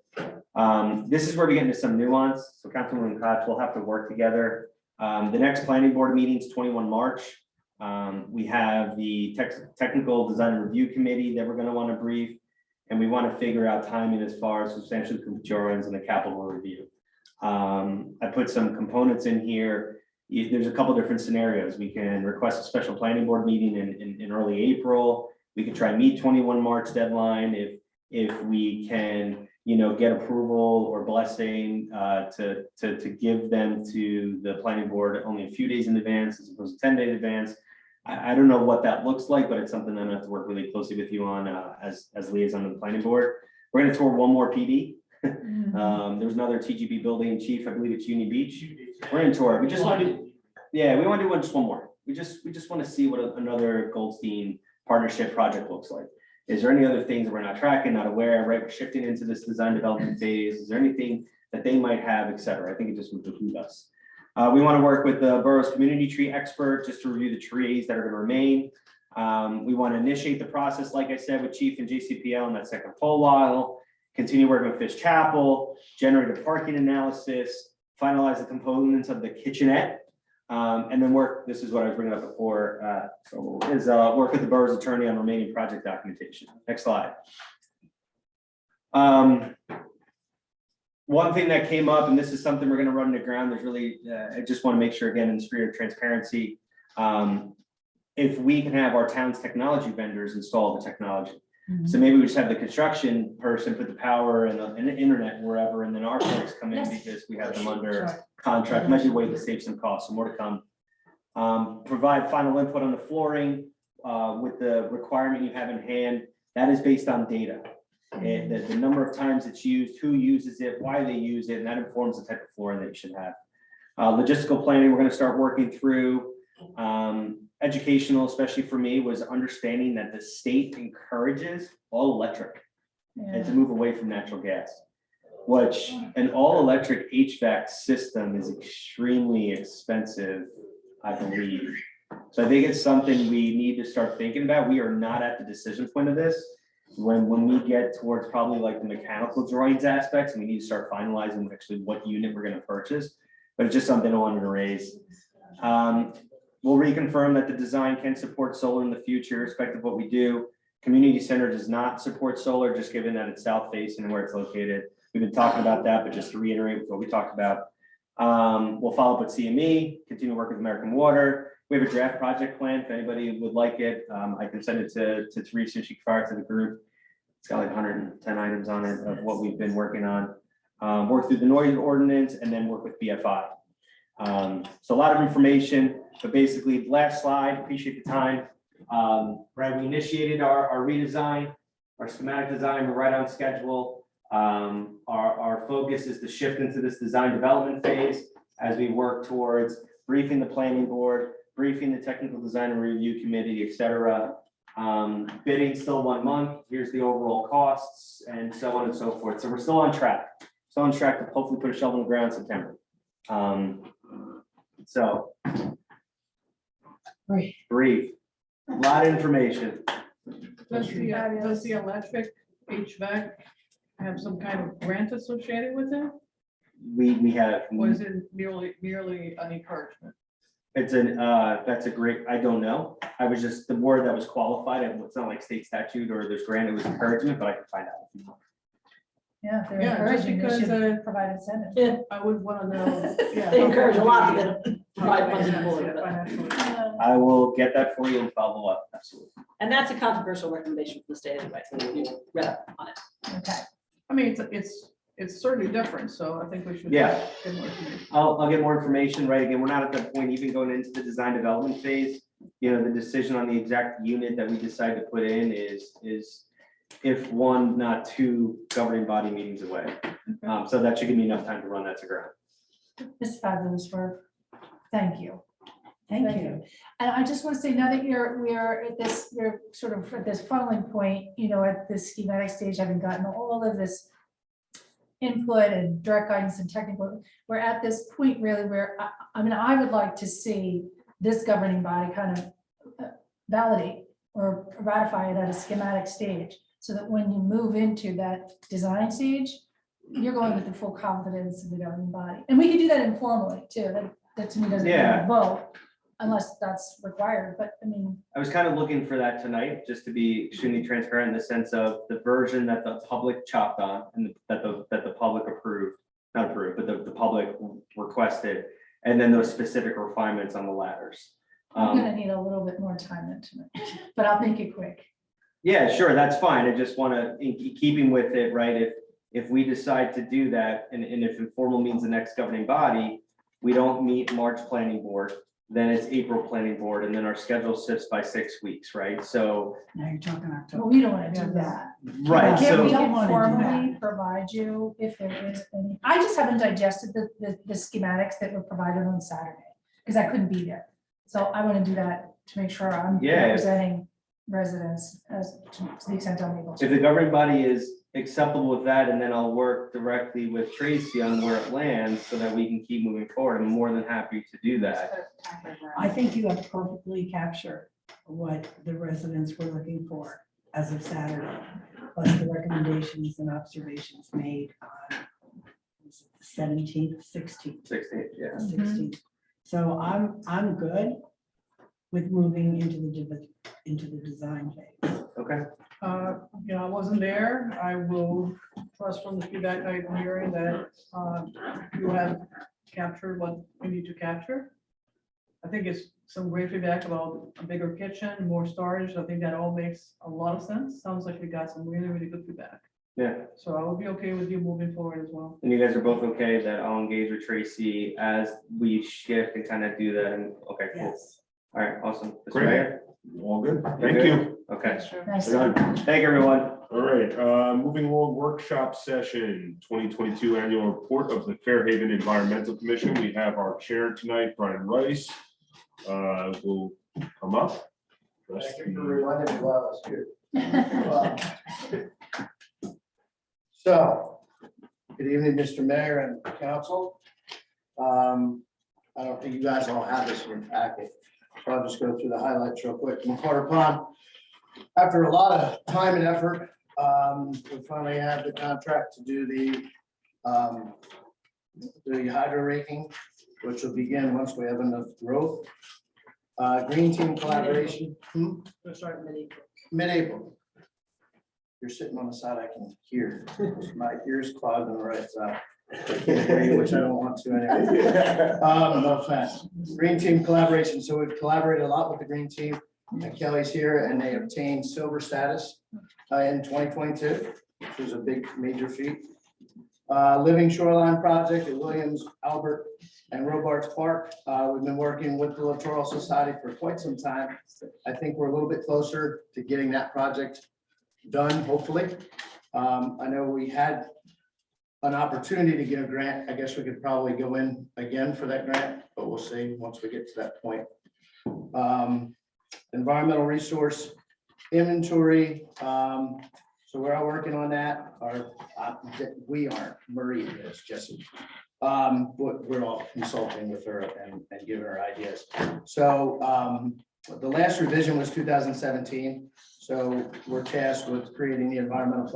This is where we get into some nuance. So Councilwoman Koch will have to work together. The next planning board meeting is 21 March. We have the technical design and review committee that we're going to want to brief, and we want to figure out timing as far as substantial majorities and the capital review. I put some components in here. There's a couple different scenarios. We can request a special planning board meeting in early April. We could try and meet 21 March deadline if we can, you know, get approval or blessing to give them to the planning board only a few days in advance as opposed to 10 days in advance. I don't know what that looks like, but it's something I'm gonna have to work really closely with you on as liaison of the planning board. We're gonna tour one more PD. There's another TGB building chief, I believe it's Union Beach. We're in tour. We just want to, yeah, we want to do just one more. We just want to see what another Goldstein partnership project looks like. Is there any other things that we're not tracking, not aware, right? We're shifting into this design development phase. Is there anything that they might have, et cetera? I think it just would behoove us. We want to work with the borough's community tree expert just to review the trees that are going to remain. We want to initiate the process, like I said, with Chief and JCPL in that second poll while. Continue working with Fish Chapel, generate a parking analysis, finalize the components of the kitchenette, and then work, this is what I was bringing up before, work with the borough's attorney on remaining project documentation. Next slide. One thing that came up, and this is something we're going to run to ground, there's really, I just want to make sure, again, in the spirit of transparency, if we can have our town's technology vendors install the technology. So maybe we just have the construction person put the power and the internet wherever, and then our folks come in because we have them under contract. Might be a way to save some costs, so more to come. Provide final input on the flooring with the requirement you have in hand. That is based on data. And the number of times it's used, who uses it, why they use it, and that informs the type of flooring that you should have. Logistical planning, we're going to start working through. Educational, especially for me, was understanding that the state encourages all electric and to move away from natural gas, which an all electric HVAC system is extremely expensive, I believe. So I think it's something we need to start thinking about. We are not at the decision point of this. When we get towards probably like the mechanical drawings aspects, we need to start finalizing actually what unit we're going to purchase, but it's just something I wanted to raise. We'll reconfirm that the design can support solar in the future, irrespective of what we do. Community center does not support solar, just given that it's south facing and where it's located. We've been talking about that, but just to reiterate what we talked about. We'll follow up with CME, continue to work with American Water. We have a draft project plan. If anybody would like it, I can send it to Teresa and she can fire it to the group. It's got like 110 items on it of what we've been working on. Work through the noise ordinance and then work with BFI. So a lot of information, but basically last slide, appreciate the time. Right, we initiated our redesign, our schematic design, we're right on schedule. Our focus is to shift into this design development phase as we work towards briefing the planning board, briefing the technical design and review committee, et cetera. Bidding still 1 month, here's the overall costs and so on and so forth. So we're still on track. Still on track to hopefully put a shovel in the ground in September. So. Brief. A lot of information.
Does the electric HVAC have some kind of grant associated with it?
We have.
Or is it merely an encouragement?
It's an, that's a great, I don't know. I was just, the word that was qualified, and it's not like state statute or there's grant, it was encouragement, but I can find out.
Yeah, if they're
Yeah, just
encouraging, they
because,
should provide incentive.
Yeah,
I would want to know. Yeah,
they encourage a lot to
how-
get a provide
how
funding
finance,
for
yeah,
it.
financially.
I will get that for you and follow up, absolutely.
And that's a controversial recommendation from the state anyway. You read up on it.
Okay.
I mean, it's certainly different, so I think we should.
Yeah.
Get more information.
I'll get more information, right? Again, we're not at that point even going into the design development phase. You know, the decision on the exact unit that we decide to put in is if 1, not 2 governing body meetings away. So that should give me enough time to run that to ground.
It's fabulous work. Thank you.
Thank
Thank
you.
And I just want to say, now that we're at this, we're sort of at this funneling point, you know, at this schematic stage, having gotten all of this input and direct guidance and technical, we're at this point really where, I mean, I would like to see this governing body kind of validate or ratify it at a schematic stage, so that when you move into that design stage, you're going with the full confidence of the governing body. And we can do that informally too. That to me doesn't mean
Yeah.
a vote unless that's required, but I mean,
I was kind of looking for that tonight, just to be extremely transparent in the sense of the version that the public chopped on and that the public approved, not approved, but the public requested, and then those specific refinements on the ladders.
I'm gonna need a little bit more time into it, but I'll make it quick.
Yeah, sure, that's fine. I just want to, in keeping with it, right, if we decide to do that, and if informal means the next governing body, we don't meet March planning board, then it's April planning board, and then our schedule shifts by 6 weeks, right? So,
Now you're talking
Well,
October.
we don't wanna do that.
right,
Can we
so,
don't wanna do
informally provide you if there is any, I just haven't digested the schematics that were provided on Saturday, because I couldn't be there. So I wanna do that to make sure I'm
Yeah.
representing residents as to the extent I'm able
if
to.
the governing body is acceptable with that, and then I'll work directly with Tracy on where it lands so that we can keep moving forward. I'm more than happy to do that.
I think you have perfectly captured what the residents were looking for as of Saturday, plus the recommendations and observations made on 17th, 16th.
16th, yeah.
16th. So I'm good with moving into the design phase.
Okay,
You know, I wasn't there. I will trust from the feedback I'm hearing that you have captured what we need to capture. I think it's some great feedback about a bigger kitchen, more storage. I think that all makes a lot of sense. Sounds like we got some really, really good feedback.
yeah.
So I will be okay with you moving forward as well.
And you guys are both okay that I'll engage with Tracy as we shift and kind of do that, and, okay, cool.
Yes.
All right, awesome. Mr.
Great.
Mayor?
All good.
You're
Thank
good?
you.
Okay,
Nice.
Done.
thank you, everyone.
All right, moving along, workshop session, 2022 annual report of the Fairhaven Environmental Commission. We have our chair tonight, Brian Rice, will come up.
Thank you for reminding me while I was here. So, good evening, Mr. Mayor and council. I don't think you guys all have this in your packet, so I'll just go through the highlights real quick. In Carter Pond, after a lot of time and effort, we finally have the contract to do the hydro raking, which will begin once we have enough growth. Green team collaboration.
We'll start mid-April.
Mid-April. You're sitting on the side I can hear. My ears clogged on the right side. I can't hear you, which I don't want to anyway. No offense. Green team collaboration. So we've collaborated a lot with the green team. And Kelly's here and they obtained silver status in 2022, which was a big major feat. Living Shoreline Project at Williams, Albert, and Robarts Park. We've been working with the Littoral Society for quite some time. I think we're a little bit closer to getting that project done, hopefully. I know we had an opportunity to get a grant. I guess we could probably go in again for that grant, but we'll see once we get to that point. Environmental resource inventory. So we're all working on that. We aren't, Marie is, Jesse. But we're all consulting with her and giving her ideas. So the last revision was 2017. So we're tasked with creating the environmental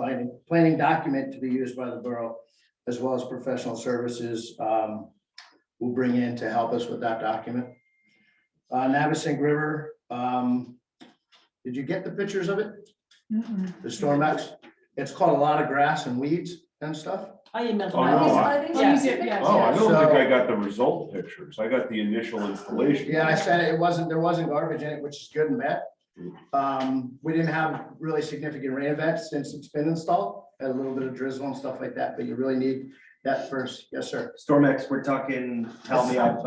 planning document to be used by the borough, as well as professional services we'll bring in to help us with that document. Navasink River, did you get the pictures of it? The storm maps? It's caught a lot of grass and weeds and stuff.
I emailed.
Oh, no,
I
I don't think I got the result pictures. I got the initial installation.
Yeah, I said there wasn't garbage in it, which is good and bad. We didn't have really significant rain events since it's been installed. Had a little bit of drizzle and stuff like that, but you really need that first. Yes, sir.
Stormex, we're talking, help me out.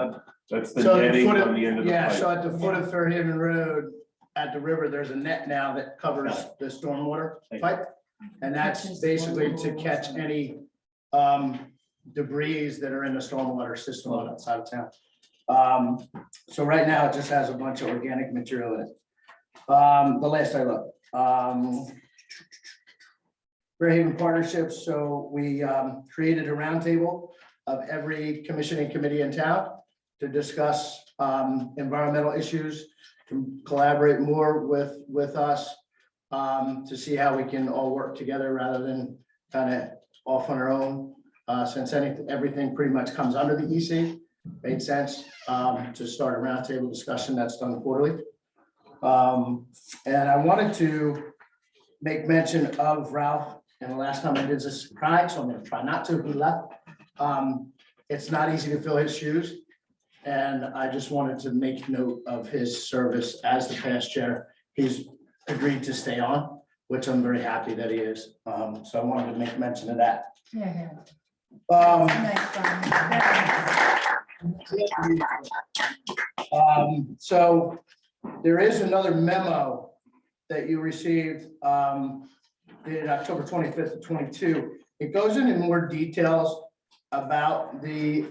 That's the
So at the
netting
foot of-
on the end of the
Yeah,
pipe.
so at the foot of Fairhaven Road, at the river, there's a net now that covers the stormwater pipe. And that's basically to catch any debris that are in the stormwater system on that side of town. So right now, it just has a bunch of organic material in it. The last I looked. Fairhaven Partnerships, so we created a roundtable of every commission and committee in town to discuss environmental issues, to collaborate more with us, to see how we can all work together rather than kind of off on our own. Since everything pretty much comes under the EC, made sense to start a roundtable discussion that's done quarterly. And I wanted to make mention of Ralph, and the last time I did this cried, so I'm gonna try not to, he left. It's not easy to fill his shoes. And I just wanted to make note of his service as the past chair. He's agreed to stay on, which I'm very happy that he is. So I wanted to make mention of that.
Yeah.
So there is another memo that you received dated October 25th of 22. It goes into more details about the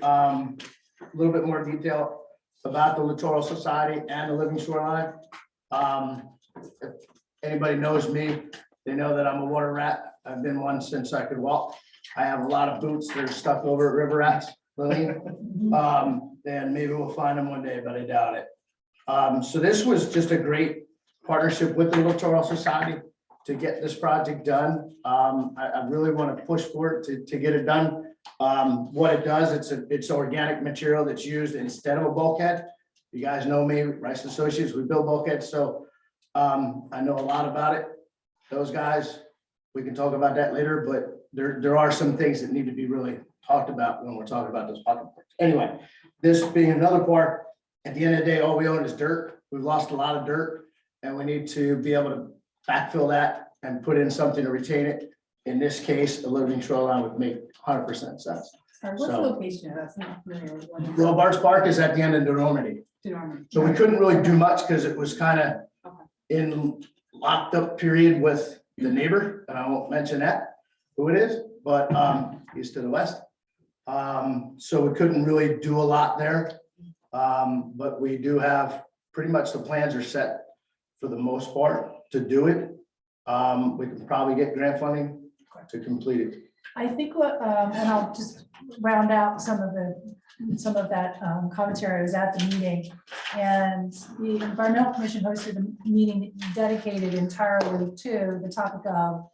a little bit more detail about the Littoral Society and the Living Shoreline. If anybody knows me, they know that I'm a water rat. I've been one since I could walk. I have a lot of boots that are stuck over at river rats, Lillian. And maybe we'll find them one day, but I doubt it. So this was just a great partnership with the Littoral Society to get this project done. I really want to push for it to get it done. What it does, it's organic material that's used instead of a bulkhead. You guys know me, Rice Associates, we build bulkheads, so I know a lot about it. Those guys, we can talk about that later, but there are some things that need to be really talked about when we're talking about those pocket parks. Anyway, this being another part, at the end of the day, all we own is dirt. We've lost a lot of dirt, and we need to be able to backfill that and put in something to retain it. In this case, a living shoreline would make 100% sense.
What's the
So-
location of that? I'm not familiar with what it is.
Robarts Park is at the end of Normandy. So we couldn't really do much because it was kind of in locked up period with the neighbor, and I won't mention that, who it is, but he's to the west. So we couldn't really do a lot there. But we do have, pretty much the plans are set for the most part to do it. We can probably get grant funding to complete it.
I think what, and I'll just round out some of that commentary. I was at the meeting, and the Environmental Commission hosted a meeting dedicated entirely to the topic of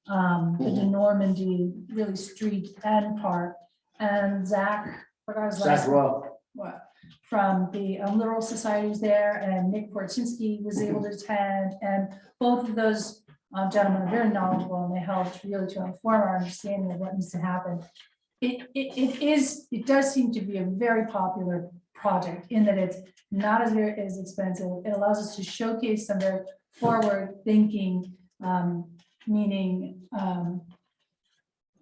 the Normandy, really street and park. And Zach, forgot his last
Zach
name.
Rowe.
What, from the Littoral Society was there, and Nick Porczynski was able to attend, and both of those gentlemen are very knowledgeable, and they helped really to inform our understanding of what needs to happen. It does seem to be a very popular project in that it's not as expensive. It allows us to showcase some very forward-thinking meaning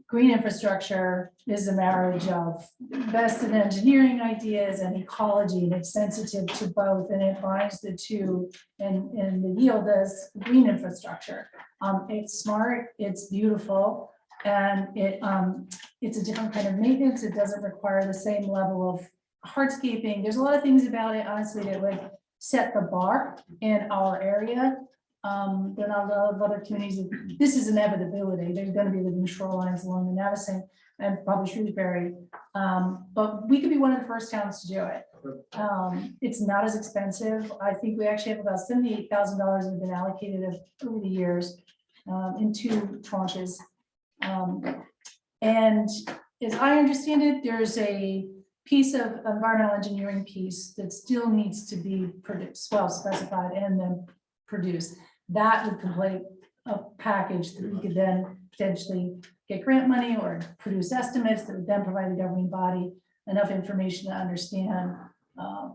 green infrastructure is a marriage of best in engineering ideas and ecology, and it's sensitive to both, and it binds the two, and the yield is green infrastructure. It's smart, it's beautiful, and it's a different kind of maintenance. It doesn't require the same level of hardscaping. There's a lot of things about it, honestly, that would set the bar in our area. There are not a lot of other communities. This is inevitability. There's going to be living shorelines along the Navasink and probably Shrewsbury. But we could be one of the first towns to do it. It's not as expensive. I think we actually have about $78,000 that have been allocated over the years in 2 tranches. And as I understand it, there's a piece of environmental engineering piece that still needs to be produced, well specified and then produced. That would complete a package that we could then potentially get grant money or produce estimates that would then provide the governing body enough information to understand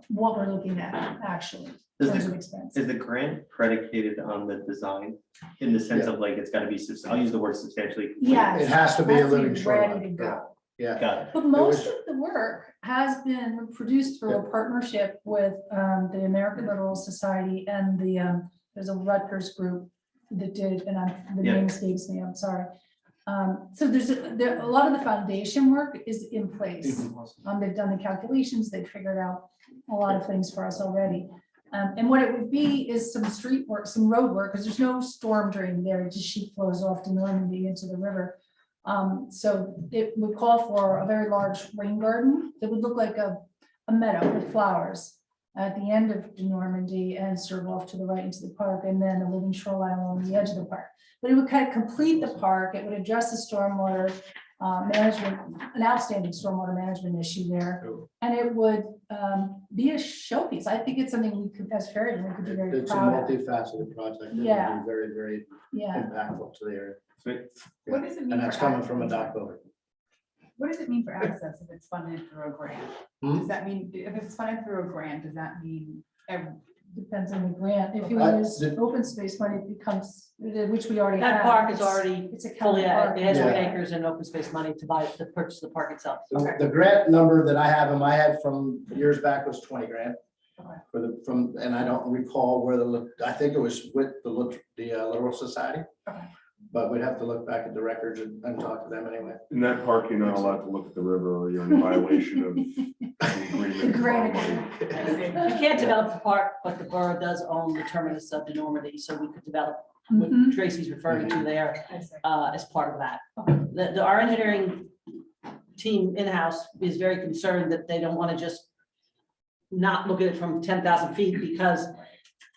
what we're looking at actually in terms of expense.
Is the grant predicated on the design in the sense of like, it's gotta be, I'll use the word substantially. complete.
Yes.
It has to be a
Has to
living
ready
shoreline.
to go.
Yeah.
Got it.
But most of the work has been produced through a partnership with the American Littoral Society and the, there's a Rutgers group that did, and the name escapes me, I'm sorry. So a lot of the foundation work is in place. They've done the calculations, they've figured out a lot of things for us already. And what it would be is some street work, some road work, because there's no storm drain there, it just sheet flows off to Normandy into the river. So it would call for a very large rain garden that would look like a meadow with flowers at the end of the Normandy and serve off to the right into the park, and then a living shoreline along the edge of the park. But it would kind of complete the park. It would address the stormwater management, an outstanding stormwater management issue there. And it would be a showpiece. I think it's something we could, as Fairhaven, we could be very
It's a
proud of.
multifaceted project. It would be
Yeah.
very, very
Yeah.
impactful to the area.
What does it mean?
And that's
for
coming
access?
from a dock builder.
What does it mean for access if it's funded through a grant? Does that mean, if it's funded through a grant, does that mean
Depends on the grant. If you
I-
use open space money, it becomes, which we already have.
That park is
It's-
already
It's a
fully,
county park.
it has 8
Yeah.
acres and open space money to purchase the park itself.
The grant number that I have in my head from years back was 20 grand. And I don't recall where I think it was with the Littoral Society.
Okay.
But we'd have to look back at the records and talk to them anyway.
In that park, you're not allowed to look at the river or you're in violation of the agreement.
Grant.
You can't develop the park, but the borough does own the terminus of the Normandy, so we could develop what
Mhm.
Tracy's referring to there as part of that. Our engineering team in-house is very concerned that they don't want to just not look at it from 10,000 feet because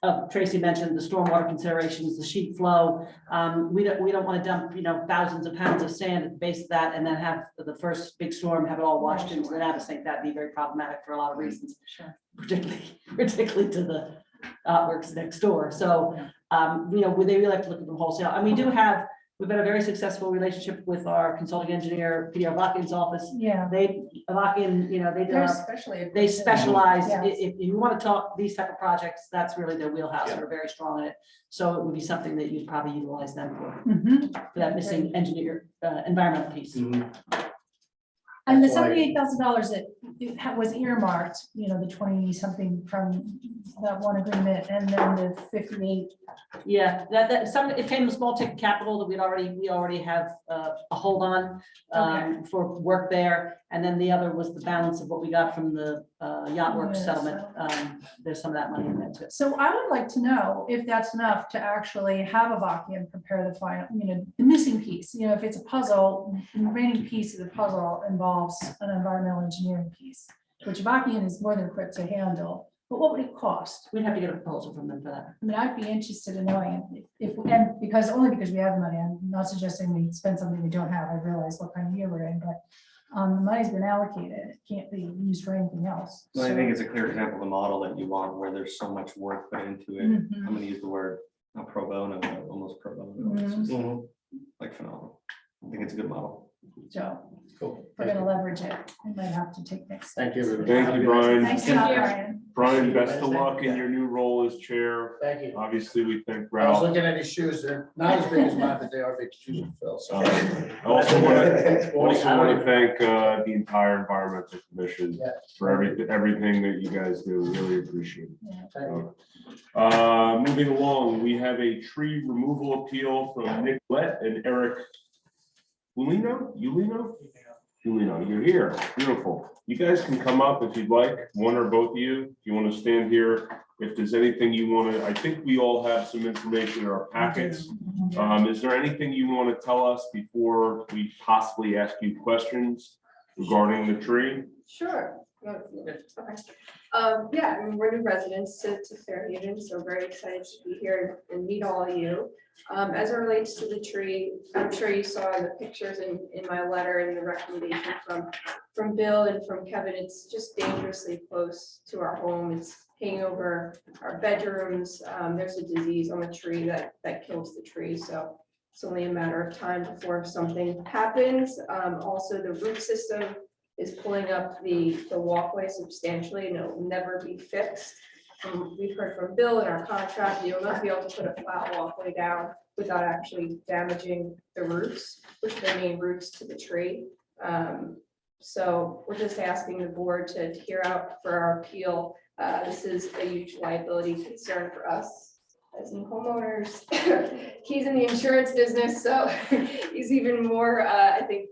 of, Tracy mentioned the stormwater considerations, the sheet flow. We don't want to dump, thousands of pounds of sand at the base of that and then have the first big storm, have it all washed into the Navasink. That'd be very problematic for a lot of reasons.
Sure.
Particularly to the artworks next door. So, they really like to look at them wholesale. And we've had a very successful relationship with our consulting engineer, Peter Avakian's office.
Yeah.
Avakian,
They're especially.
they specialize,
Yes.
if you want to talk these type of projects, that's really their wheelhouse. They're very strong in it. So it would be something that you'd probably utilize them for that missing engineer, environmental piece.
And the
That's why-
$78,000 that was earmarked, the 20 something from that one agreement, and then the 58.
Yeah, it came with small ticket capital that we already have a hold on for work there. And then the other was the balance of what we got from the yacht work
Yeah,
settlement. There's some of that money in there too.
So I would like to know if that's enough to actually have Avakian prepare the final, the missing piece. If it's a puzzle, the remaining piece of the puzzle involves an environmental engineering piece, which Avakian is more than equipped to handle. But what would it cost?
We'd have to get a proposal from them for that.
I'd be interested in knowing and because we have money. I'm not suggesting we spend something we don't have. I realize what kind of year we're in, but the money's been allocated. It can't be used for anything else.
Well, I think it's a clear example of the model that you want, where there's so much work put into it.
Mhm.
I'm gonna use the word, not pro bono, but almost pro bono. It's
Mhm.
just, like phenomenal. I think it's a good model.
So
Cool.
if we're gonna leverage it. We might have to take next.
Thank you,
steps.
everybody.
Thank you, Brian.
Nice job, Brian.
Brian, best of luck in your new role as chair.
Thank you.
Obviously, we thank
I was
Ralph.
looking at his shoes. They're not as big as mine, but they are big shoes to fill. So.
I also want to thank the entire environmental commission
Yeah.
for everything that you guys do. Really appreciate it.
Thank you.
Moving along, we have a tree removal appeal from Nick Lett and Eric Ulino, you're here. Beautiful. You guys can come up if you'd like, one or both of you. If you want to stand here, if there's anything you want to, I think we all have some information in our packets. Is there anything you want to tell us before we possibly ask you questions regarding the tree?
Sure. Okay. Yeah, I mean, we're new residents to Fairhaven, so very excited to be here and meet all of you. As it relates to the tree, I'm sure you saw in the pictures in my letter and the recommendation from Bill and from Kevin, it's just dangerously close to our home. It's hanging over our bedrooms. There's a disease on the tree that kills the tree, so it's only a matter of time before something happens. Also, the root system is pulling up the walkway substantially and it will never be fixed. We've heard from Bill in our contract, you'll not be able to put a flat walkway down without actually damaging the roots, which are the main roots to the tree. So we're just asking the board to hear out for our appeal. This is a huge liability concern for us as in homeowners. He's in the insurance business, so he's even more, I think,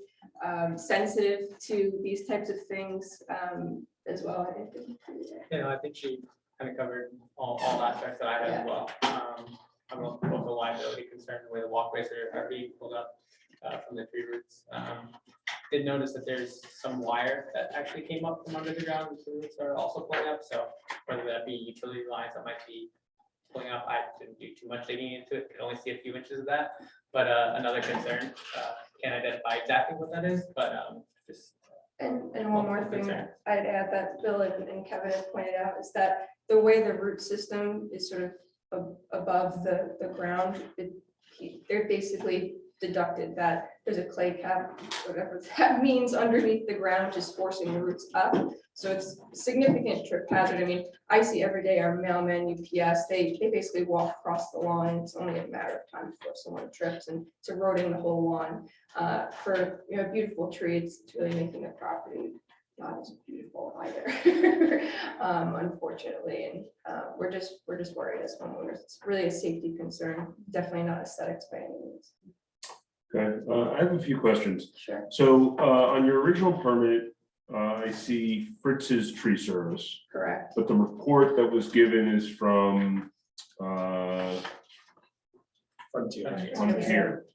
sensitive to these types of things as well.
I think she kind of covered all aspects that I had as well. I'm also a liability concern, the way the walkways are being pulled up from the tree roots. Did notice that there's some wire that actually came up from under the ground, and the roots are also pulling up. So whether that be utility lines that might be pulling up, I didn't do too much digging into it. Could only see a few inches of that. But another concern, can't identify exactly what that is, but just.
And one more thing I'd add that Bill and Kevin have pointed out is that the way the root system is sort of above the ground, they're basically deducted that there's a clay cap, whatever that means, underneath the ground, just forcing the roots up. So it's a significant trip hazard. I mean, I see every day our mailmen, UPS, they basically walk across the lawn. It's only a matter of time before someone trips and it's eroding the whole lawn. For a beautiful tree, it's really making the property not as beautiful either, unfortunately. And we're just worried as homeowners. It's really a safety concern, definitely not aesthetics by any means.
Okay, I have a few questions.
Sure.
So on your original permit, I see Fritz's Tree Service.
Correct.
But the report that was given is from Frontier.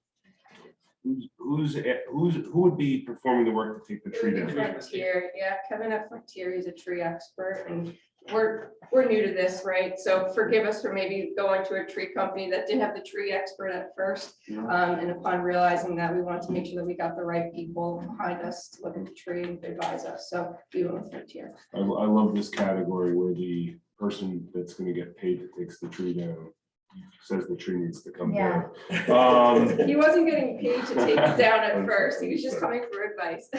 Who would be performing the work to take the tree down?
Frontier, yeah, Kevin at Frontier, he's a tree expert, and we're new to this, right? So forgive us for maybe going to a tree company that didn't have the tree expert at first. And upon realizing that, we wanted to make sure that we got the right people behind us to look at the tree and advise us. So we went with Frontier.
I love this category where the person that's going to get paid that takes the tree down says the tree needs to come down.
He wasn't getting paid to take it down at first. He was just coming for advice.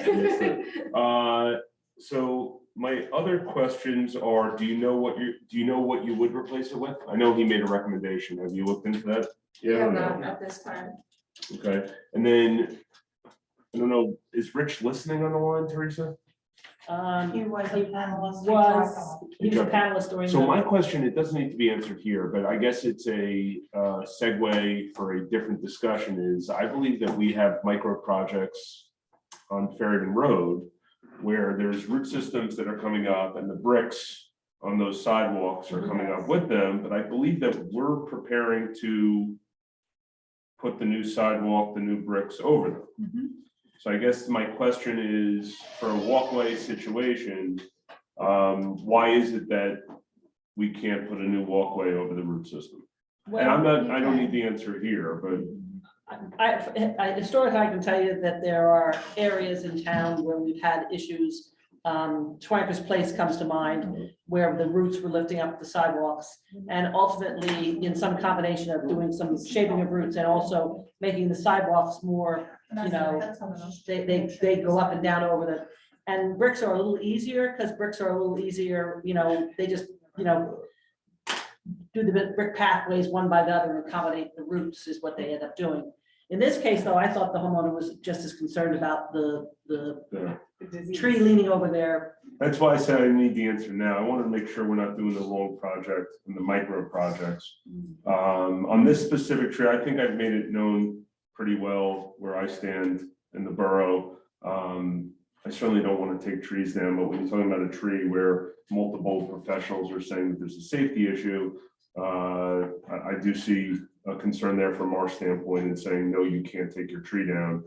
So my other questions are, do you know what you would replace it with? I know he made a recommendation. Have you looked into that?
Yeah, not at this time.
Okay, and then, I don't know, is Rich listening on the line, Teresa?
He was a panelist. He was a panelist during.
So my question, it doesn't need to be answered here, but I guess it's a segue for a different discussion is, I believe that we have micro projects on Fairhaven Road where there's root systems that are coming up and the bricks on those sidewalks are coming up with them, but I believe that we're preparing to put the new sidewalk, the new bricks over them. So I guess my question is, for a walkway situation, why is it that we can't put a new walkway over the root system? And I don't need the answer here, but.
Historically, I can tell you that there are areas in town where we've had issues. Schwanker's Place comes to mind, where the roots were lifting up the sidewalks. And ultimately, in some combination of doing some shaping of roots and also making the sidewalks more, they go up and down over And bricks are a little easier, because bricks are a little easier, they just, do the brick pathways one by the other and accommodate the roots is what they end up doing. In this case, though, I thought the homeowner was just as concerned about the tree leaning over there.
That's why I said I need the answer now. I want to make sure we're not doing the wrong project and the micro projects. On this specific tree, I think I've made it known pretty well where I stand in the borough. I certainly don't want to take trees down, but when you're talking about a tree where multiple professionals are saying that there's a safety issue, I do see a concern there from our standpoint in saying, no, you can't take your tree down.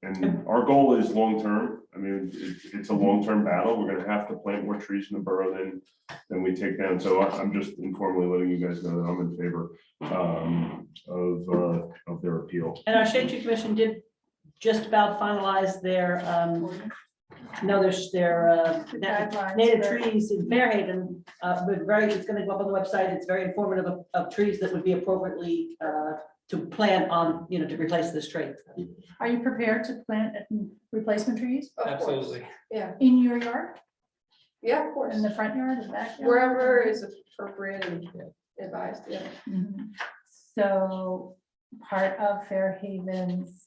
And our goal is long-term. I mean, it's a long-term battle. We're gonna have to plant more trees in the borough than we take down. So I'm just informally letting you guys know that I'm in favor of their appeal.
And our Shade Tree Commission did just about finalize their,
Guidelines
native
for-
trees in Fairhaven. It's gonna go up on the website. It's very informative of trees that would be appropriately to plant on, to replace this tree.
Are you prepared to plant replacement trees
Of course.
Absolutely.
Yeah,
in your yard,
yeah, of course.
in the front yard, the backyard?
Wherever is appropriate and advised, yeah.
Mhm. So part of Fairhaven's,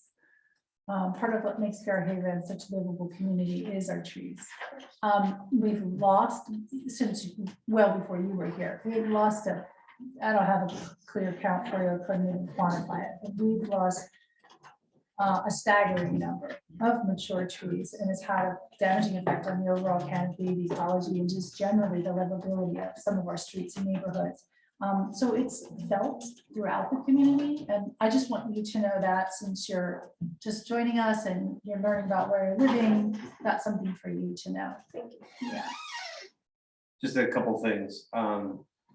part of what makes Fairhaven such a livable community is our trees. We've lost, since well before you were here, we've lost I don't have a clear count for you, couldn't even quantify it, but we've lost a staggering number of mature trees, and it's had a damaging effect on the overall canopy, the ecology, and just generally the livability of some of our streets and neighborhoods. So it's felt throughout the community, and I just want you to know that since you're just joining us and you're learning about where you're living, that's something for you to know.
Thank you.
Yeah.
Just a couple things.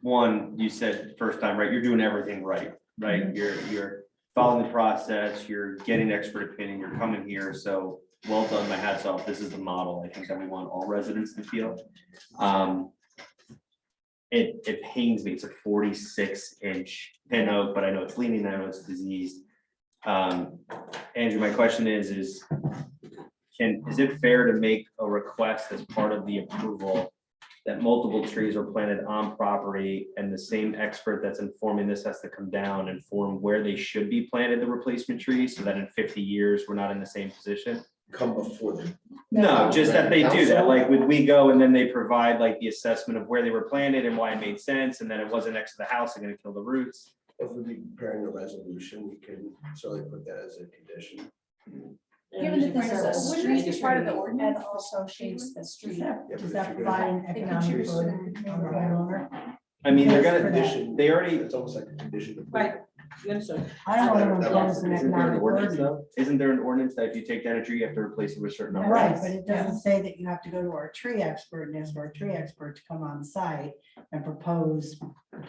One, you said first time, right? You're doing everything right, right? You're following the process, you're getting expert opinion, you're coming here. So well done, my hat's off. This is the model I think that we want all residents to feel. It pains me. It's a 46-inch pin oak, but I know it's leaning, I know it's diseased. Andrew, my question is it fair to make a request as part of the approval that multiple trees are planted on property and the same expert that's informing this has to come down and inform where they should be planted, the replacement trees, so that in 50 years, we're not in the same position?
Come before them.
No, just that they do that, like when we go and then they provide like the assessment of where they were planted and why it made sense, and then it wasn't next to the house, they're gonna kill the roots.
If we'll be preparing a resolution, we can certainly put that as a condition.
Given that this is a
Wouldn't
street
this be part of the
tree
ordinance?
and also shades the street.
Does that provide an economic burden on the homeowner?
I mean, they're
Yes, for
gonna,
that.
they already,
It's almost like a condition. of-
Right. You understood?
I don't want to impose an
isn't there an
economic
ordinance
burden.
though? Isn't there an ordinance that if you take down a tree, you have to replace it with a certain number?
Right, but it doesn't say that you have to go to our tree expert and ask our tree expert to come on site and propose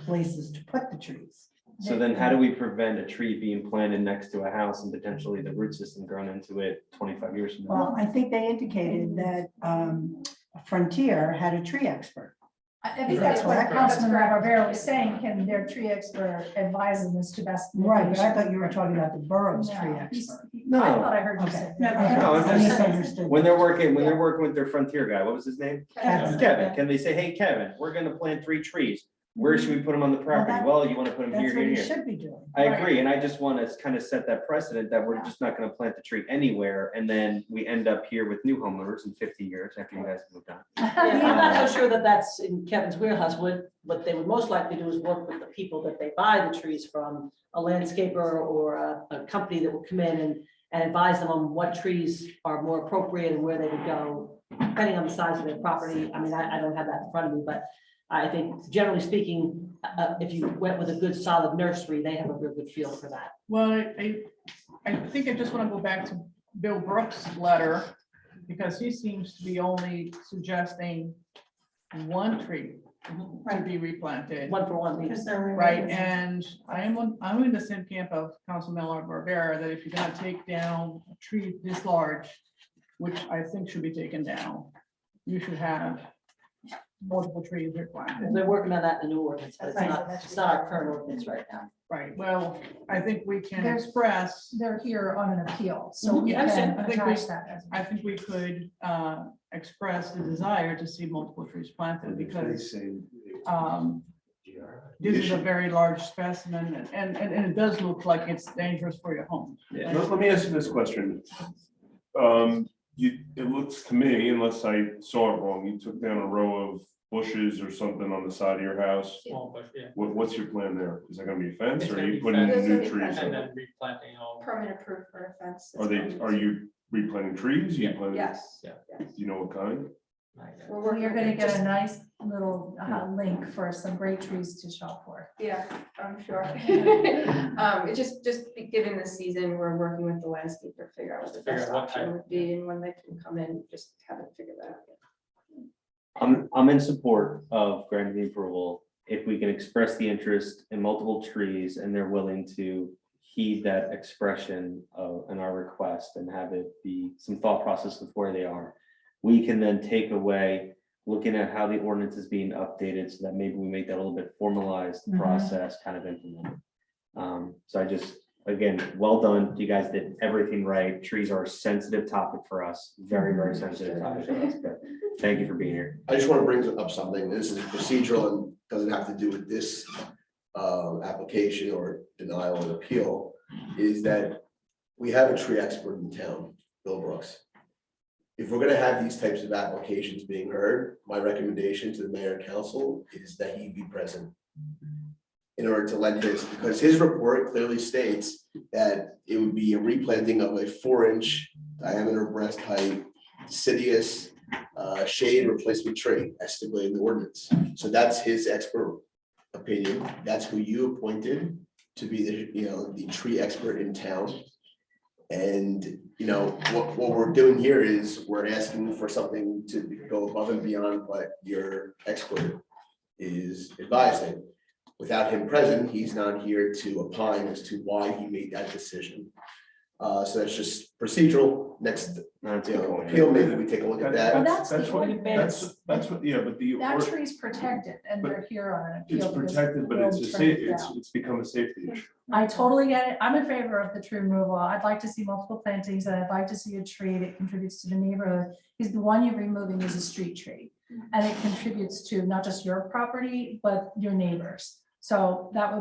places to put the trees.
So then how do we prevent a tree being planted next to a house and potentially the root system grown into it 25 years from now?
Well, I think they indicated that Frontier had a tree expert.
I think
That's
that's what
correct.
Councilman Rivera was saying, can their tree expert advise them as to best?
Right, but I thought you were talking about the borough's tree
No, he's-
expert.
No.
I thought I heard you
Okay.
say.
No,
that.
I'm
I
just-
misunderstood.
When they're working with their Frontier guy, what was his name?
Kevin.
Kevin, can they say, hey, Kevin, we're gonna plant 3 trees. Where should we put them on the property?
that-
Well, you wanna put them here,
That's
here,
what you
here.
should be doing.
I agree, and I just wanna kind of set that precedent that we're just not gonna plant the tree anywhere, and then we end up here with new homeowners in 50 years after you guys have moved on.
Yeah, I'm not so sure that that's in Kevin's wheelhouse. What they would most likely do is work with the people that they buy the trees from, a landscaper or a company that would come in and advise them on what trees are more appropriate and where they would go, depending on the size of their property. I mean, I don't have that in front of me, but I think generally speaking, if you went with a good solid nursery, they have a real good feel for that.
Well, I think I just want to go back to Bill Brooks' letter, because he seems to be only suggesting one tree to be replanted.
One for one.
Because they're
Right, and I'm in the same camp of Councilman Rivera, that if you're gonna take down a tree this large, which I think should be taken down, you should have multiple trees required.
They're working on that in the new ordinance, but
Right.
it's not our current ordinance right now.
Right, well, I think we can
There's-
express,
They're here on an appeal, so we
Yeah, I
can
understand. I think we-
attach that as.
I think we could express the desire to see multiple trees planted because this is a very large specimen and it does look like it's dangerous for your home.
Let me ask you this question. It looks to me, unless I saw it wrong, you took down a row of bushes or something on the side of your house.
Small, but yeah.
What's your plan there? Is that gonna be a fence
It's
or are
gonna
you
be
putting
fenced.
new
It's gonna be
trees?
fenced.
And
in?
then replanting all.
Permanent proof for a fence.
Are you replanting trees?
Yeah.
Yes.
Yeah.
Do you know what kind?
We're working
You're
with
gonna
it.
get
Just-
a nice little link for some great trees to shop for.
Yeah, I'm sure. Just given the season, we're working with the landscaper, to figure out what the
Figure
best
out what
option
type.
would be and when they can come in, just haven't figured that out yet.
I'm in support of granting the approval if we can express the interest in multiple trees and they're willing to heed that expression of in our request and have it be some thought process with where they are. We can then take away, looking at how the ordinance is being updated so that maybe we make that a little bit formalized
Mhm.
process kind of implemented. So I just, again, well done. You guys did everything right. Trees are a sensitive topic for us, very, very sensitive topic for us. But thank you for being here.
I just want to bring up something. This is procedural and doesn't have to do with this application or denial and appeal, is that we have a tree expert in town, Bill Brooks. If we're gonna have these types of applications being heard, my recommendation to the mayor and council is that he be present in order to let this, because his report clearly states that it would be a replanting of a 4-inch diameter breast height deciduous shade replacement tree estimated in the ordinance. So that's his expert opinion. That's who you appointed to be the tree expert in town. And, what we're doing here is we're asking for something to go above and beyond what your expert is advising. Without him present, he's not here to opine as to why he made that decision. So that's just procedural. Next,
That's a good point.
appeal, maybe we take a look at
Well,
that.
that's the
That's what,
ordinance.
that's what, yeah, but the.
That
or-
tree's protected and
But
they're here on an appeal.
It's
because
protected, but
we'll
it's
turn it
it's
down.
become a safety issue.
I totally get it. I'm in favor of the tree removal. I'd like to see multiple plantings and I'd like to see a tree that contributes to the neighborhood. Because the one you're removing is a street tree. And it contributes to not just your property, but your neighbors. So that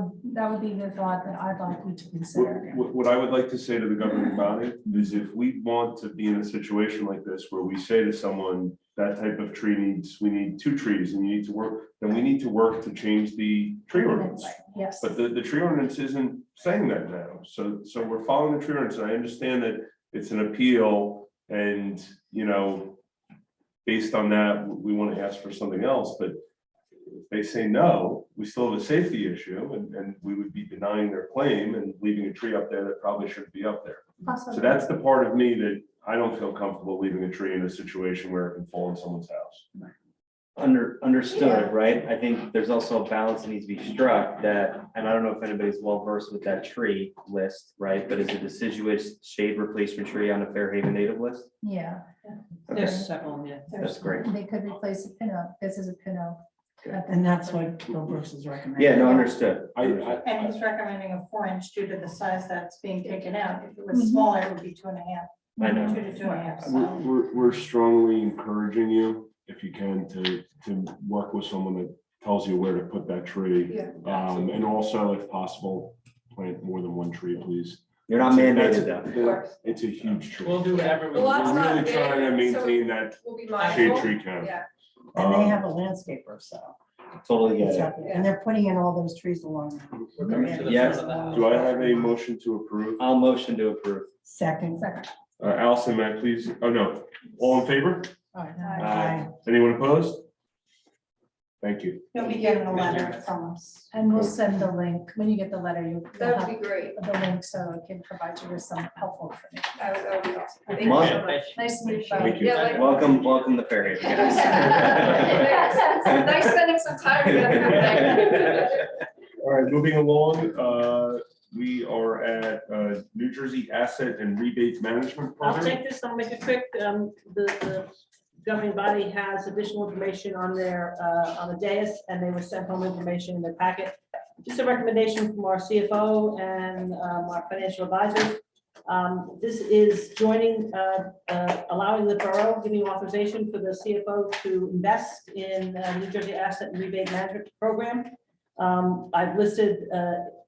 would be the thought that I'd like you to consider.
What I would like to say to the governing body is if we want to be in a situation like this where we say to someone, that type of tree we need 2 trees and you need to work, then we need to work to change the tree ordinance.
Yes.
But the tree ordinance isn't saying that now. So we're following the tree ordinance. And I understand that it's an appeal and, based on that, we want to ask for something else, but if they say no, we still have a safety issue and we would be denying their claim and leaving a tree up there that probably shouldn't be up there. So that's the part of me that I don't feel comfortable leaving a tree in a situation where it can fall in someone's house.
Understood, right? I think there's also a balance that needs to be struck that, and I don't know if anybody's well versed with that tree list, right? But is it a deciduous shade replacement tree on a Fairhaven native list?
Yeah.
Okay,
several, yeah.
that's great.
They could replace a pin oak. This is a pin oak.
And that's what Bill Brooks is recommending.
Yeah, no, understood.
And he's recommending a 4-inch due to the size that's being taken out. If it was
Mhm.
smaller, it would be 2.5.
I know.
2 to 2.5.
We're strongly encouraging you, if you can, to work with someone that tells you where to put that tree.
Yeah.
And also, if possible, plant more than 1 tree, please.
You're not
That's
mandated though.
It's a huge tree.
We'll do whatever. we
Well, that's
We're
not
really trying to
mandated, so
maintain that
We'll be
shade
mindful.
tree count.
Yeah.
And they have a landscaper, so.
Totally get
it's
it.
up there. And they're putting in all those trees along.
We're coming to the
Yes.
front of the house.
Do I have a motion to approve?
I'll motion to approve.
Second.
Allison, may I please, oh no, all in favor?
Aye.
Anyone opposed? Thank you.
You'll be getting a letter from us.
And we'll send the link. When you get the letter, you'll
That
have
would be great.
the link so it can provide you with some helpful information.
That would be awesome. Thank you
Much-
so much.
Nice to meet you.
Thank you.
Yeah, like-
Welcome to Fairhaven.
Nice spending some time together.
All right, moving along, we are at New Jersey Asset and Rebate Management
I'll
Program.
take this, I'll make it quick. The governing body has additional information on their, on the dais, and they were sent home information in their packet. Just a recommendation from our CFO and our financial advisors. This is joining, allowing the borough, giving authorization for the CFO to invest in New Jersey Asset and Rebate Management Program. I've listed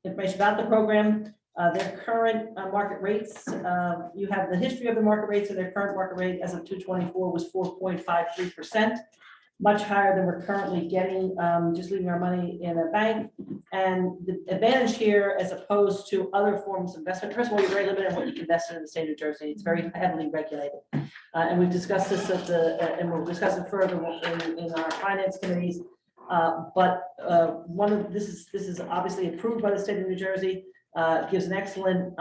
information about the program, their current market rates. You have the history of the market rates, and their current market rate as of 2/24 was 4.53%. Much higher than we're currently getting, just leaving our money in a bank. And the advantage here, as opposed to other forms of investment, first of all, you're very limited on what you can invest in the state of New Jersey. It's very heavily regulated. And we've discussed this at and we'll discuss it further in our finance committees. This is obviously approved by the state of New Jersey. It gives an excellent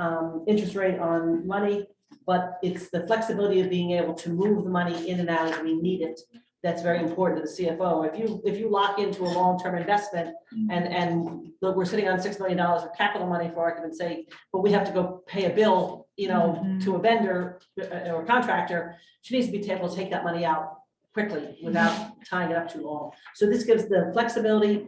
interest rate on money, but it's the flexibility of being able to move the money in and out as we need it. That's very important to the CFO. If you lock into a long-term investment and look, we're sitting on $6 million of capital money for argument's sake, but we have to go pay a bill, to a vendor or a contractor, she needs to be able to take that money out quickly without tying it up too long. So this gives the flexibility,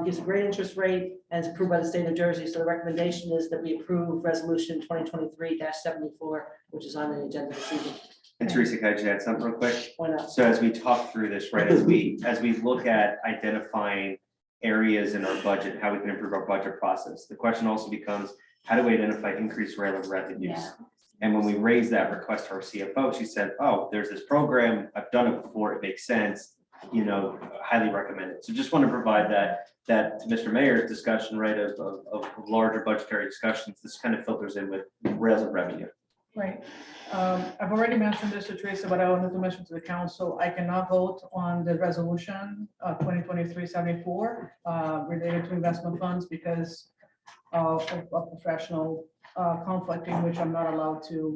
gives a great interest rate, and it's approved by the state of New Jersey. So the recommendation is that we approve resolution 2023-74, which is on the agenda this evening.
And Teresa, can I just add something real quick?
Why not?
So as we talk through this, right, as we look at identifying areas in our budget, how we can improve our budget process, the question also becomes, how do we identify increased rail revenues?
Yeah.
And when we raised that request to our CFO, she said, oh, there's this program, I've done it before, it makes sense, highly recommend it. So just want to provide that to Mr. Mayor's discussion, right, of larger budgetary discussions, this kind of filters in with rails and revenue.
Right. I've already mentioned this to Teresa, but I wanted to mention to the council, I cannot vote on the resolution 2023-74 related to investment funds because of a professional conflict in which I'm not allowed to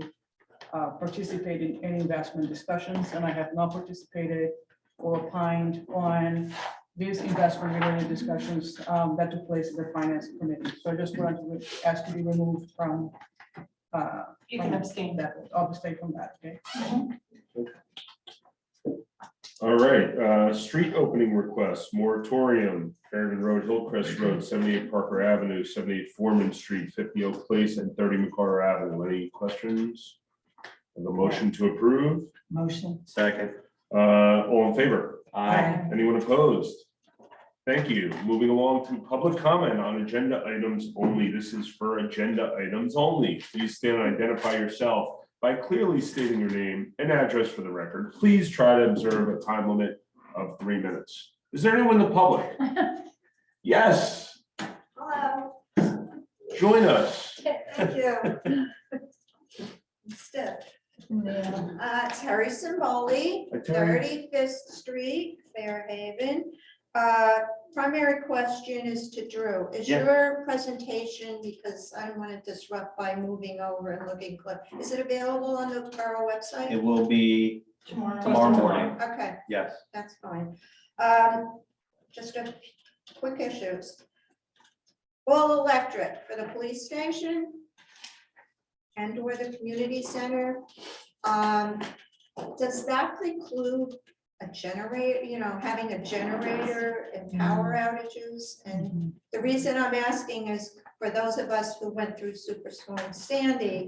participate in any investment discussions, and I have not participated or opined on these investment related discussions that took place in the finance committee. So I just wanted to ask to be removed from
You can abstain.
that. I'll abstain from that, okay?
All right, street opening requests, moratorium, Fairhaven Road, Hillcrest Road, 78 Parker Avenue, 78 Foreman Street, 50 Oak Place, and 30 McCarter Avenue. Any questions? Have a motion to approve?
Motion.
Second.
All in favor?
Aye.
Anyone opposed? Thank you. Moving along to public comment on agenda items only. This is for agenda items only. Please stand and identify yourself by clearly stating your name and address for the record. Please try to observe a time limit of 3 minutes. Is there anyone in the public? Yes,
Hello.
join us.
Thank you. Stiff. Terry Simboli,
Hi, Terry.
35th Street, Fairhaven. Primary question is to Drew. Is
Yeah.
your presentation, because I don't want to disrupt by moving over and looking, is it available on the borough website?
It will be tomorrow morning.
Okay,
Yes.
that's fine. Just a quick issues. All electric for the police station and or the community center. Does that preclude a generator, having a generator and power outages? And the reason I'm asking is for those of us who went through Superstorm Sandy,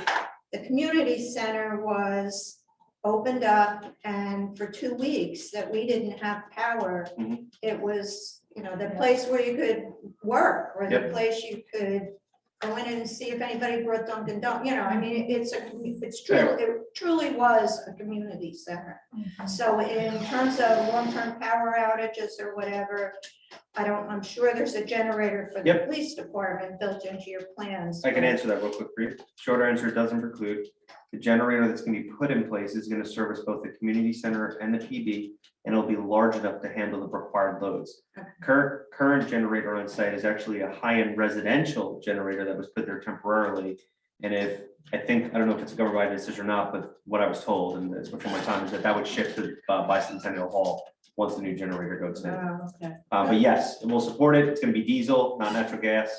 the community center was opened up, and for 2 weeks that we didn't have power,
Mhm.
it was, the place where you could work, or the
Yep.
place you could go in and see if anybody brought Dunkin' Donuts, it truly was a community center. So in terms of long-term power outages or whatever, I'm sure there's a generator for the
Yep.
police department built into your plans.
I can answer that real quick for you. Shorter answer, it doesn't preclude. The generator that's gonna be put in place is gonna service both the community center and the PD, and it'll be large enough to handle the required loads.
Okay.
Current generator on site is actually a high-end residential generator that was put there temporarily. And I don't know if it's covered by this or not, but what I was told, and it's before my time, is that would shift to Bicentennial Hall once the new generator goes in.
Oh, okay.
But yes, we'll support it. It's gonna be diesel, not natural gas.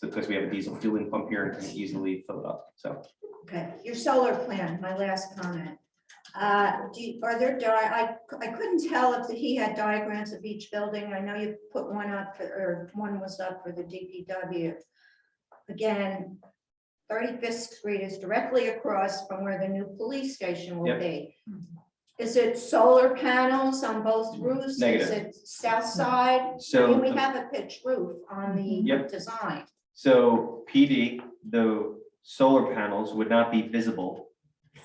Because we have a diesel fueling pump here and can easily fill it up, so.
Okay, your solar plan, my last comment. Are there, I couldn't tell if he had diagrams of each building. I know you put one up for, or one was up for the DPW. Again, 35th Street is directly across from where the new police station will
Yep.
be. Is it solar panels on both roofs?
Negative.
Is it south side? I
So-
mean, we have a pitched roof on the
Yep.
design.
So PD, the solar panels would not be visible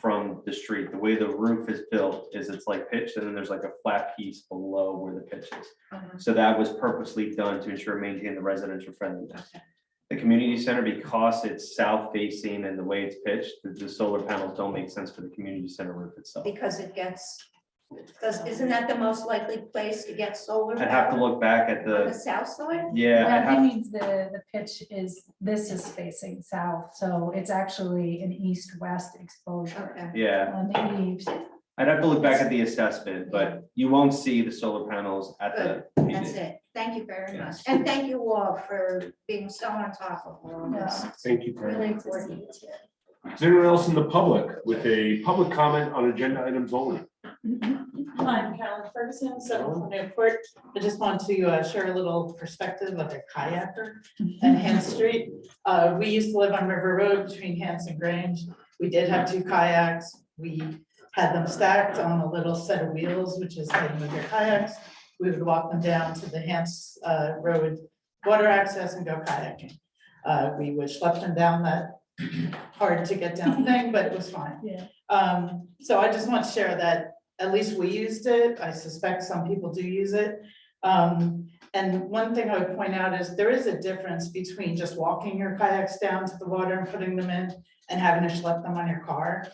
from the street. The way the roof is built is it's like pitched and then there's like a flat piece below where the pitch is. So that was purposely done to ensure maintain the residential friendliness. The community center, because it's south facing and the way it's pitched, the solar panels don't make sense for the community center roof itself.
Because isn't that the most likely place to get solar?
I'd have to
power?
look back at
On the
the,
south side?
yeah, I'd
Yeah,
have-
he means the pitch is, this is facing south, so it's actually an east-west exposure
Okay.
yeah.
on the eaves.
I'd have to look back at the assessment, but you won't see the solar panels at the.
That's it. Thank you very much. And thank you all for being so on top of all of this.
Thank you, Karen.
Really important.
Is there anyone else in the public with a public comment on agenda items only?
I'm Carolyn Ferguson, 7 Newport. I just want to share a little perspective of a kayaker at Hans Street. We used to live on River Road between Hans and Grange. We did have 2 kayaks. We had them stacked on a little set of wheels, which is how you move your kayaks. We would walk them down to the Hans Road water access and go kayaking. We would schlep them down that hard to get down thing, but it was fine.
Yeah.
So I just want to share that at least we used it. I suspect some people do use it. And one thing I would point out is there is a difference between just walking your kayaks down to the water and putting them in and having to schlep them on your car.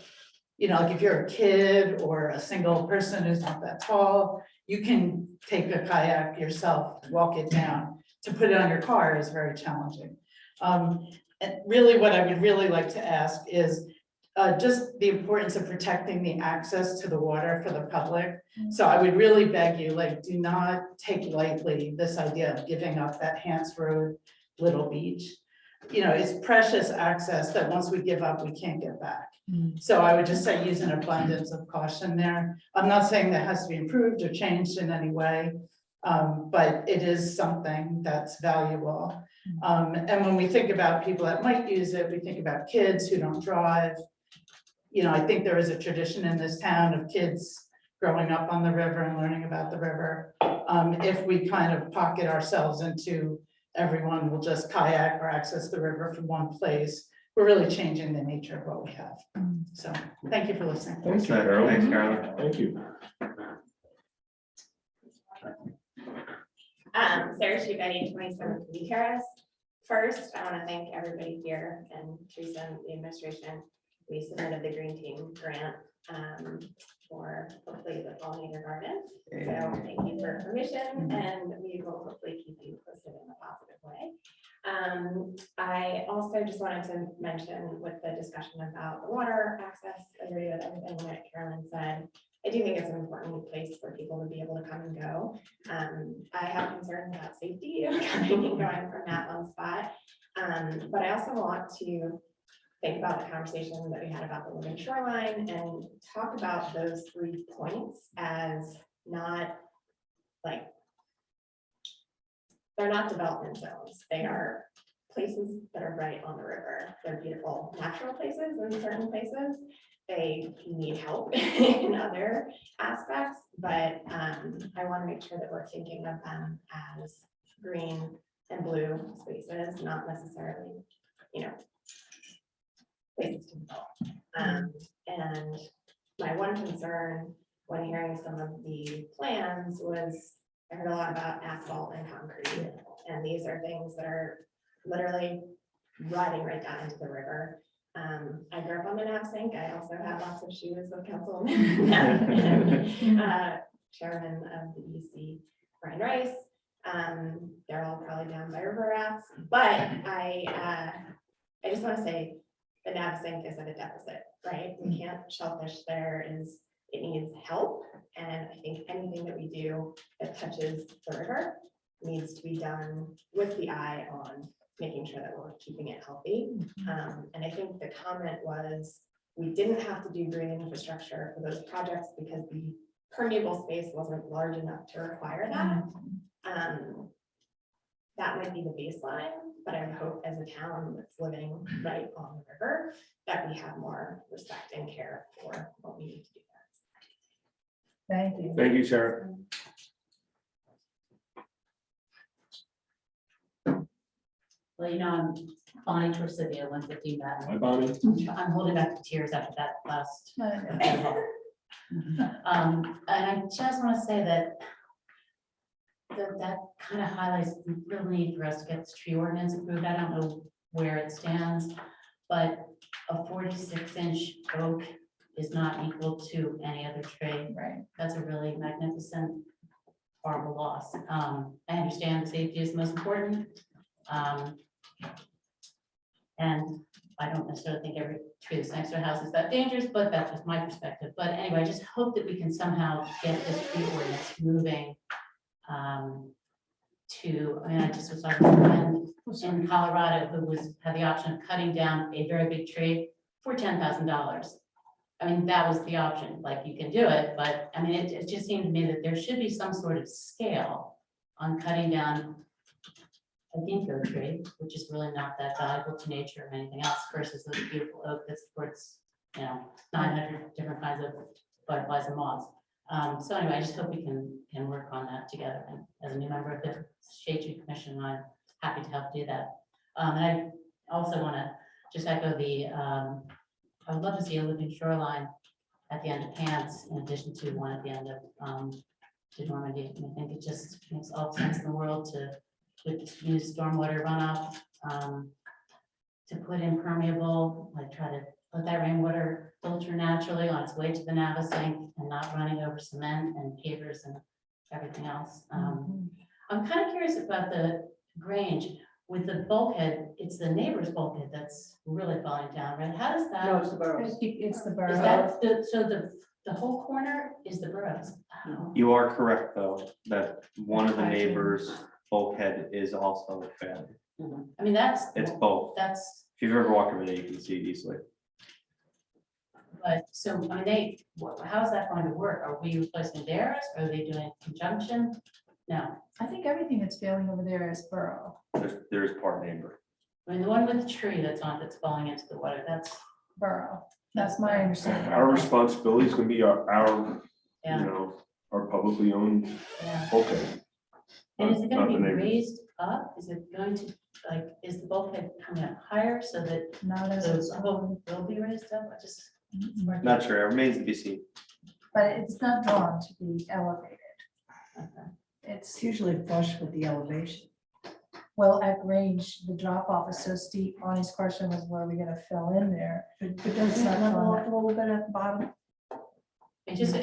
You know, like if you're a kid or a single person who's not that tall, you can take a kayak yourself, walk it down. To put it on your car is very challenging. And really what I would really like to ask is just the importance of protecting the access to the water for the public. So I would really beg you, like, do not take lightly this idea of giving up that Hans Road little beach. You know, it's precious access that once we give up, we can't get back. So I would just say use an abundance of caution there. I'm not saying that has to be improved or changed in any way, but it is something that's valuable. And when we think about people that might use it, we think about kids who don't drive. You know, I think there is a tradition in this town of kids growing up on the river and learning about the river. If we kind of pocket ourselves into everyone will just kayak or access the river from one place, we're really changing the nature of what we have. So thank you for listening.
Thank you,
Thanks,
Carolyn.
Carolyn.
Thank you.
Sarah Shibeti, 27 Lee Terrace. First, I want to thank everybody here and Teresa and the administration. We submitted the Green Team grant for hopefully the pollinator garden. So thank you for permission, and we will hopefully keep you posted in a positive way. I also just wanted to mention with the discussion about the water access, I agree with everything that Carolyn said. I do think it's an important place for people to be able to come and go. I have concerns about safety of coming and going from that one spot. But I also want to think about the conversation that we had about the living shoreline and talk about those 3 points as not like, they're not development zones. They are places that are right on the river. They're beautiful natural places in certain places. They need help in other aspects, but I want to make sure that we're thinking of them as green and blue spaces, not necessarily, you know, places to develop. And my one concern when hearing some of the plans was I heard a lot about asphalt and concrete, and these are things that are literally riding right down into the river. I grew up on the Navsink. I also have lots of shoes with Councilman Chairman of the EC, Brian Rice. They're all probably down by river rats, but I just want to say the Navsink is at a deficit, right? We can't shellfish there. It needs help, and I think anything that we do that touches the river needs to be done with the eye on making sure that we're keeping it healthy. And I think the comment was We didn't have to do green infrastructure for those projects because the permeable space wasn't large enough to require that. That might be the baseline, but I would hope as a town that's living right on the river, that we have more respect and care for what we need to do.
Thank you.
Thank you, Sarah.
Well, you know, I'm Bonnie Torsidia, 115 Madison.
Hi, Bonnie.
I'm holding back the tears after that last. And I just want to say that that kind of highlights the real need for us to get this tree ordinance approved. I don't know where it stands, but a 46-inch oak is not equal to any other tree.
Right.
That's a really magnificent, horrible loss. I understand safety is most important. And I don't necessarily think every tree that's next to a house is that dangerous, but that's just my perspective. But anyway, I just hope that we can somehow get this tree ordinance moving. I just was talking to a friend in Colorado who had the option of cutting down a very big tree for $10,000. I mean, that was the option, like you can do it, but I mean, it just seemed to me that there should be some sort of scale on cutting down a ginkgo tree, which is really not that valuable to nature or anything else, versus the beautiful oak that supports, 900 different kinds of butterflies and moths. So anyway, I just hope we can work on that together. And as a new member of the Shade Tree Commission, I'm happy to help do that. And I also want to just echo I would love to see a living shoreline at the end of Pants in addition to one at the end of to Normandy. And I think it just makes all the sense in the world to use stormwater runoff, to put in permeable, like try to let that rainwater filter naturally on its way to the Navasink and not running over cement and pavers and everything else. I'm kind of curious about the Grange with the bulkhead. It's the neighbor's bulkhead that's really falling down, right? How does that?
No, it's the borough.
It's the
Is
borough.
that the whole corner is the boroughs? Oh.
You are correct, though, that one of the neighbors' bulkhead is also a failure.
I mean,
It's both.
that's,
If you've ever walked over there, you can see it easily.
but so I mean, how is that going to work? Are we replacing theirs? Are they doing conjunction? No,
I think everything that's failing over there is borough.
There's part neighbor.
I mean, the one with the tree that's falling into the water, that's
Borough. That's my understanding.
Our responsibility is going to be our
Yeah.
our publicly owned
Yeah.
bulkhead.
And is it
Not
going
the
to be
neighbors.
raised up? Is it going to, is the bulkhead coming up higher so that
Not as
the
it's,
hook will be raised up? I just.
Not sure, it remains to be seen.
but it's not drawn to be elevated.
It's usually flush with the elevation.
Well, at Grange, the drop off is so steep. Bonnie's question was, where are we gonna fill in there?
But doesn't that level off a little bit at the bottom?
It just,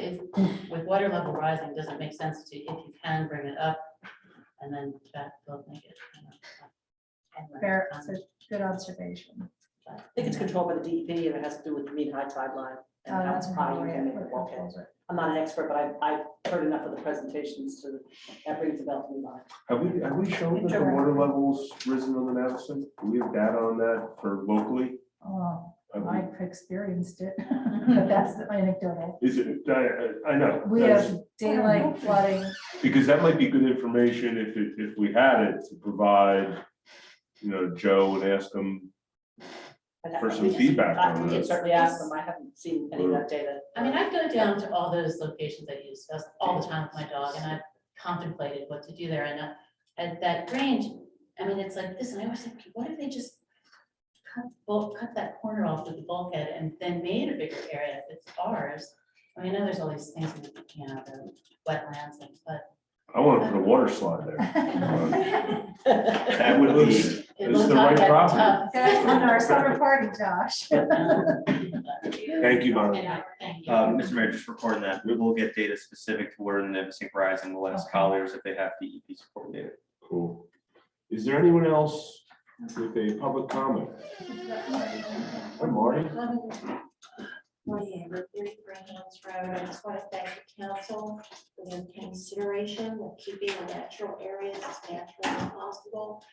with water level rising, does it make sense to, if you can bring it up and then make it.
Fair, it's a good observation.
I think it's controlled by the DEP and it has to do with the mean high tide line. And how
That's
high you
probably
can make
what
the bulkhead.
controls it.
I'm not an expert, but I've heard enough of the presentations that rings a bell to me.
Have we shown that the water levels risen on the Navasink? Do we have data on that for locally?
Oh,
Have we-
I've experienced it, but that's anecdotal.
Is it, I know.
We
that's-
have daylight flooding.
Because that might be good information if we had it to provide, Joe and ask them for some feedback on
We can
this.
certainly ask them. I haven't seen any of that data.
I mean, I go down to all those locations that you discussed all the time with my dog, and I've contemplated what to do there. And at that Grange, I mean, it's like this, and I always think, what if they just cut that corner off with the bulkhead and then made a bigger area if it's ours? I mean, I know there's all these things, the wetlands, but
I want to put a water slide there. That would be,
it
it's
looks
the
like
right
that's
property.
tough.
On our summer party, Josh.
Thank you, Bonnie.
Thank you.
Mr. Mayor, just recording that, we will get data specific to where the Navasink rise and we'll ask Colliers if they have DEP support data.
Cool. Is there anyone else with a public comment? Hi, Marty.
Marty, Amber, 33 Hands Road. I just want to thank the council for their consideration of keeping the natural areas as natural as possible,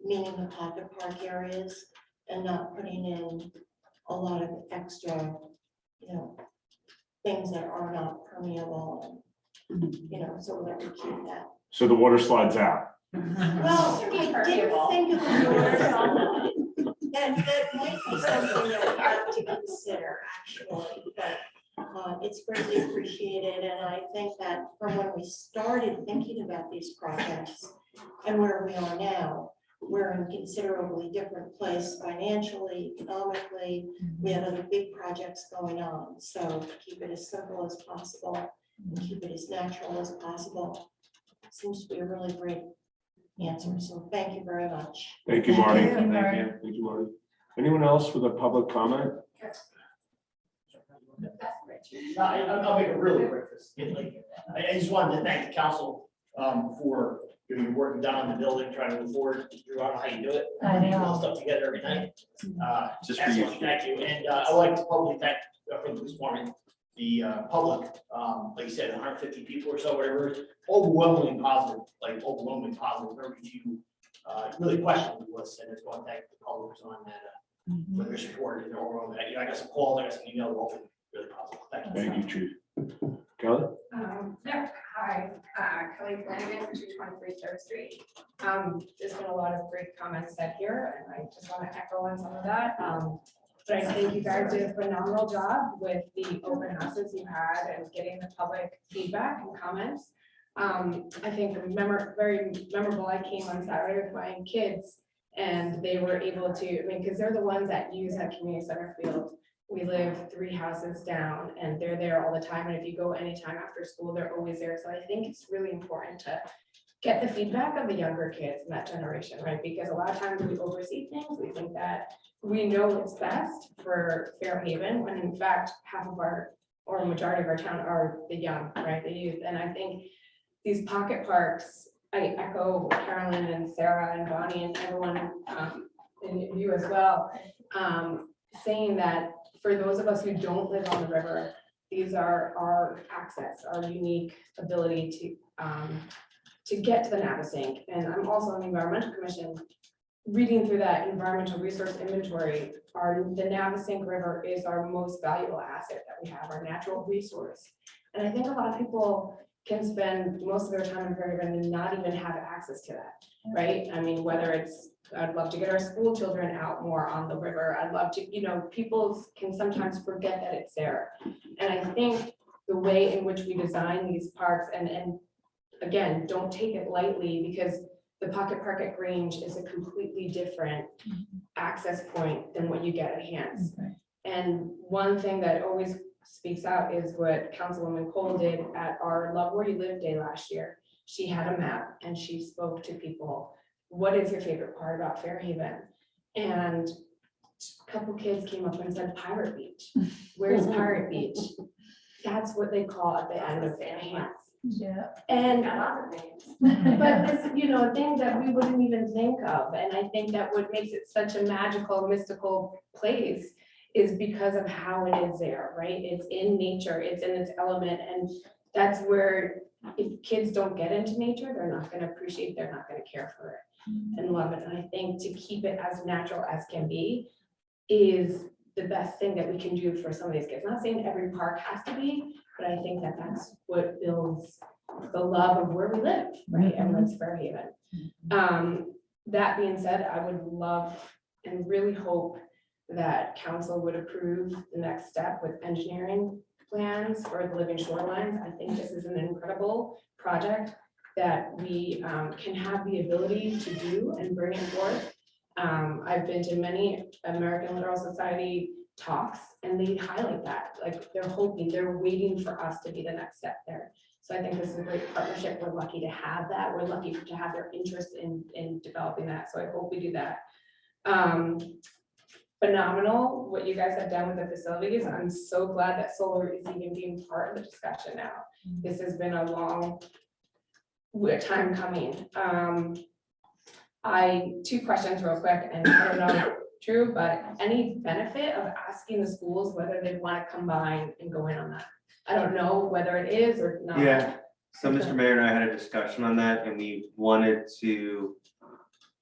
meaning the pocket park areas, and not putting in a lot of extra, things that are not permeable, so that we keep that.
So the water slides out.
Well, I didn't think of the water. That might be something that we have to consider, actually, but it's greatly appreciated, and I think that from when we started thinking about these projects and where we are now, we're in a considerably different place financially, economically. We have other big projects going on, so keep it as simple as possible, and keep it as natural as possible. Seems to be a really great answer, so thank you very much.
Thank you, Marty.
Thank you, Marty.
Thank you, Marty. Anyone else with a public comment?
I'll make it really quick. I just wanted to thank the council for your work done on the building, trying to move forward. Drew, I don't know how you do it.
I know.
You pull stuff together every night.
Just for you.
Excellent, thank you. And I'd like to publicly thank from the police department, the public, like you said, 150 people or so, whatever, overwhelmingly positive, Very few really questionable lists, and I just want to thank the public on that for their support and their overall. I got some calls, I got some emails, all been really positive. Thank you.
Thank you, Chief. Kelly?
Hi, Kelly Flanagan, 223 3rd Street. There's been a lot of great comments said here, and I just want to echo on some of that. But I think you guys did a phenomenal job with the open houses you had and getting the public feedback and comments. I think very memorable, I came on Saturday with my kids and they were able to, because they're the ones that use that community center field. We live 3 houses down and they're there all the time. And if you go anytime after school, they're always there. So I think it's really important to get the feedback of the younger kids in that generation, right? Because a lot of times we oversee things. We think that we know what's best for Fairhaven, when in fact, half of our, or a majority of our town are the young, right? The youth. And I think these pocket parks, I echo Carolyn and Sarah and Bonnie and everyone, and you as well, saying that for those of us who don't live on the river, these are our access, our unique ability to get to the Navasink. And I'm also on the Environmental Commission. Reading through that environmental resource inventory, the Navasink River is our most valuable asset that we have, our natural resource. And I think a lot of people can spend most of their time in Fairhaven and not even have access to that, right? I mean, whether it's, I'd love to get our school children out more on the river. I'd love to, people can sometimes forget that it's there. And I think the way in which we design these parks, and again, don't take it lightly, because the pocket park at Grange is a completely different access point than what you get at Hans.
Okay.
And one thing that always speaks out is what Councilwoman Cole did at our Love Where You Live Day last year. She had a map and she spoke to people. What is your favorite part about Fairhaven? And a couple kids came up and said Pirate Beach. Where's Pirate Beach? That's what they call at the end of Fairhaven.
Yeah.
And but this, things that we wouldn't even think of. And I think that what makes it such a magical, mystical place is because of how it is there, right? It's in nature, it's in its element. And that's where if kids don't get into nature, they're not going to appreciate, they're not going to care for it and love it. And I think to keep it as natural as can be is the best thing that we can do for some of these kids. Not saying every park has to be, but I think that that's what builds the love of where we live, right? And that's Fairhaven. That being said, I would love and really hope that council would approve the next step with engineering plans for the living shorelines. I think this is an incredible project that we can have the ability to do and bring it forth. I've been to many American Littoral Society talks and they highlight that, like they're waiting for us to be the next step there. So I think this is a great partnership. We're lucky to have that. We're lucky to have their interest in developing that. So I hope we do that. Phenomenal what you guys have done with the facilities. I'm so glad that solar is even being part of the discussion now. This has been a long time coming. 2 questions real quick, and I don't know, Drew, but any benefit of asking the schools whether they want to combine and go in on that? I don't know whether it is or not.
Yeah, so Mr. Mayor and I had a discussion on that, and we wanted to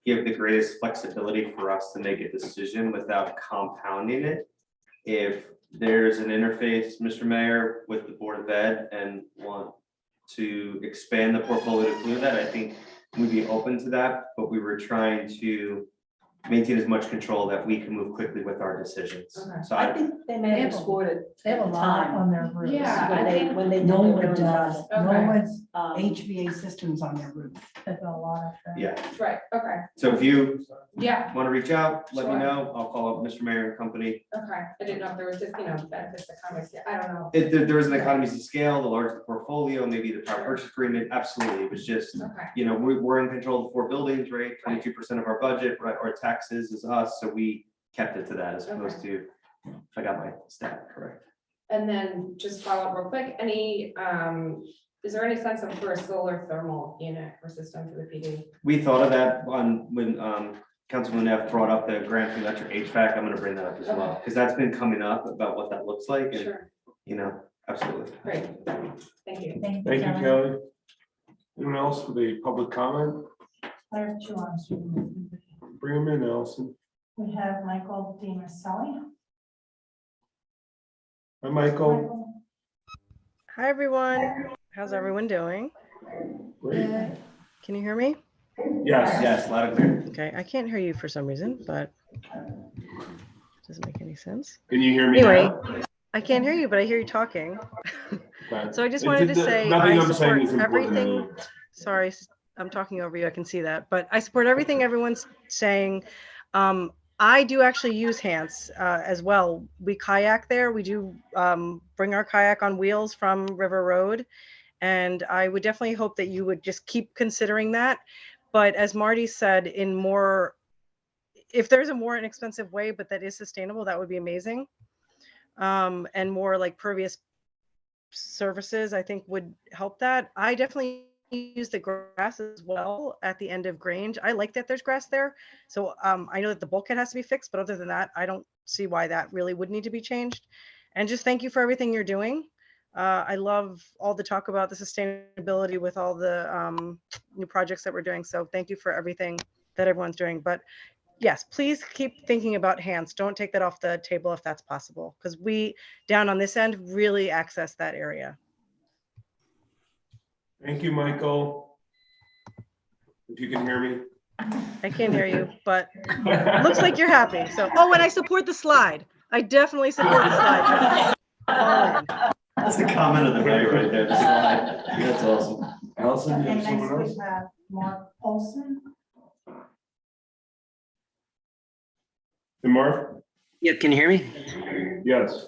give the greatest flexibility for us to make a decision without compounding it. if there's an interface, Mr. Mayor, with the Board of Ed and want to expand the portfolio to include that, I think we'd be open to that, but we were trying to maintain as much control that we can move quickly with our decisions.
Okay.
So
I
I,
think they may have explored it.
They have a lot
time
on their roofs.
Yeah,
When
I
they,
think-
when they. did
No
their
one
building
does.
project.
No
Okay.
one's
Um,
HVA systems on their roof.
They've got a lot of them.
yeah,
Right, okay,
so if you
yeah,
want to reach out, let me
Sure.
know. I'll call up Mr. Mayor and company.
okay. I didn't know if there was just, benefits that come with it. I don't know.
There is an economies of scale, the larger the portfolio, maybe the power purchase agreement, absolutely. It was just,
Okay,
we're in control of the 4 buildings, right? 22% of our budget, right, our taxes is us, so we kept it to that as opposed to, if I got my stat correct.
and then just follow up real quick, is there any sense of for a solar thermal unit or system for the PD?
We thought of that when Councilman Neff brought up the grant for electric HVAC. I'm gonna bring that up as well, because that's been coming up about what that looks like and,
Sure,
absolutely.
great, thank you.
Thank you, Kelly. Anyone else with a public comment?
I have two on Zoom.
Bring them in, Allison.
We have Michael DiMarcelli.
Hi, Michael.
Hi, everyone. How's everyone doing?
Great.
Can you hear me?
Yes.
Loud and clear.
Okay, I can't hear you for some reason, but doesn't make any sense.
Can you hear me
Anyway,
now?
I can't hear you, but I hear you talking.
Okay.
So I just wanted to say,
Nothing
I
I'm saying
support
is important.
everything. Sorry, I'm talking over you. I can see that, but I support everything everyone's saying. I do actually use Hans as well. We kayak there. We do bring our kayak on wheels from River Road. And I would definitely hope that you would just keep considering that. But as Marty said, if there's a more inexpensive way, but that is sustainable, that would be amazing. And more like pervious services, I think would help that. I definitely use the grass as well at the end of Grange. I like that there's grass there. So I know that the bulkhead has to be fixed, but other than that, I don't see why that really would need to be changed. And just thank you for everything you're doing. I love all the talk about the sustainability with all the new projects that we're doing. So thank you for everything that everyone's doing. But yes, please keep thinking about Hans. Don't take that off the table if that's possible, because we down on this end really access that area.
Thank you, Michael. If you can hear me.
I can't hear you, but looks like you're happy. So, oh, and I support the slide. I definitely support the slide. All in.
That's the comment of the day right there. the slide. That's awesome.
Allison, you have
And
someone
next
else?
we have Mark Olson.
Hey, Mark?
Yeah, can you hear me?
Yes.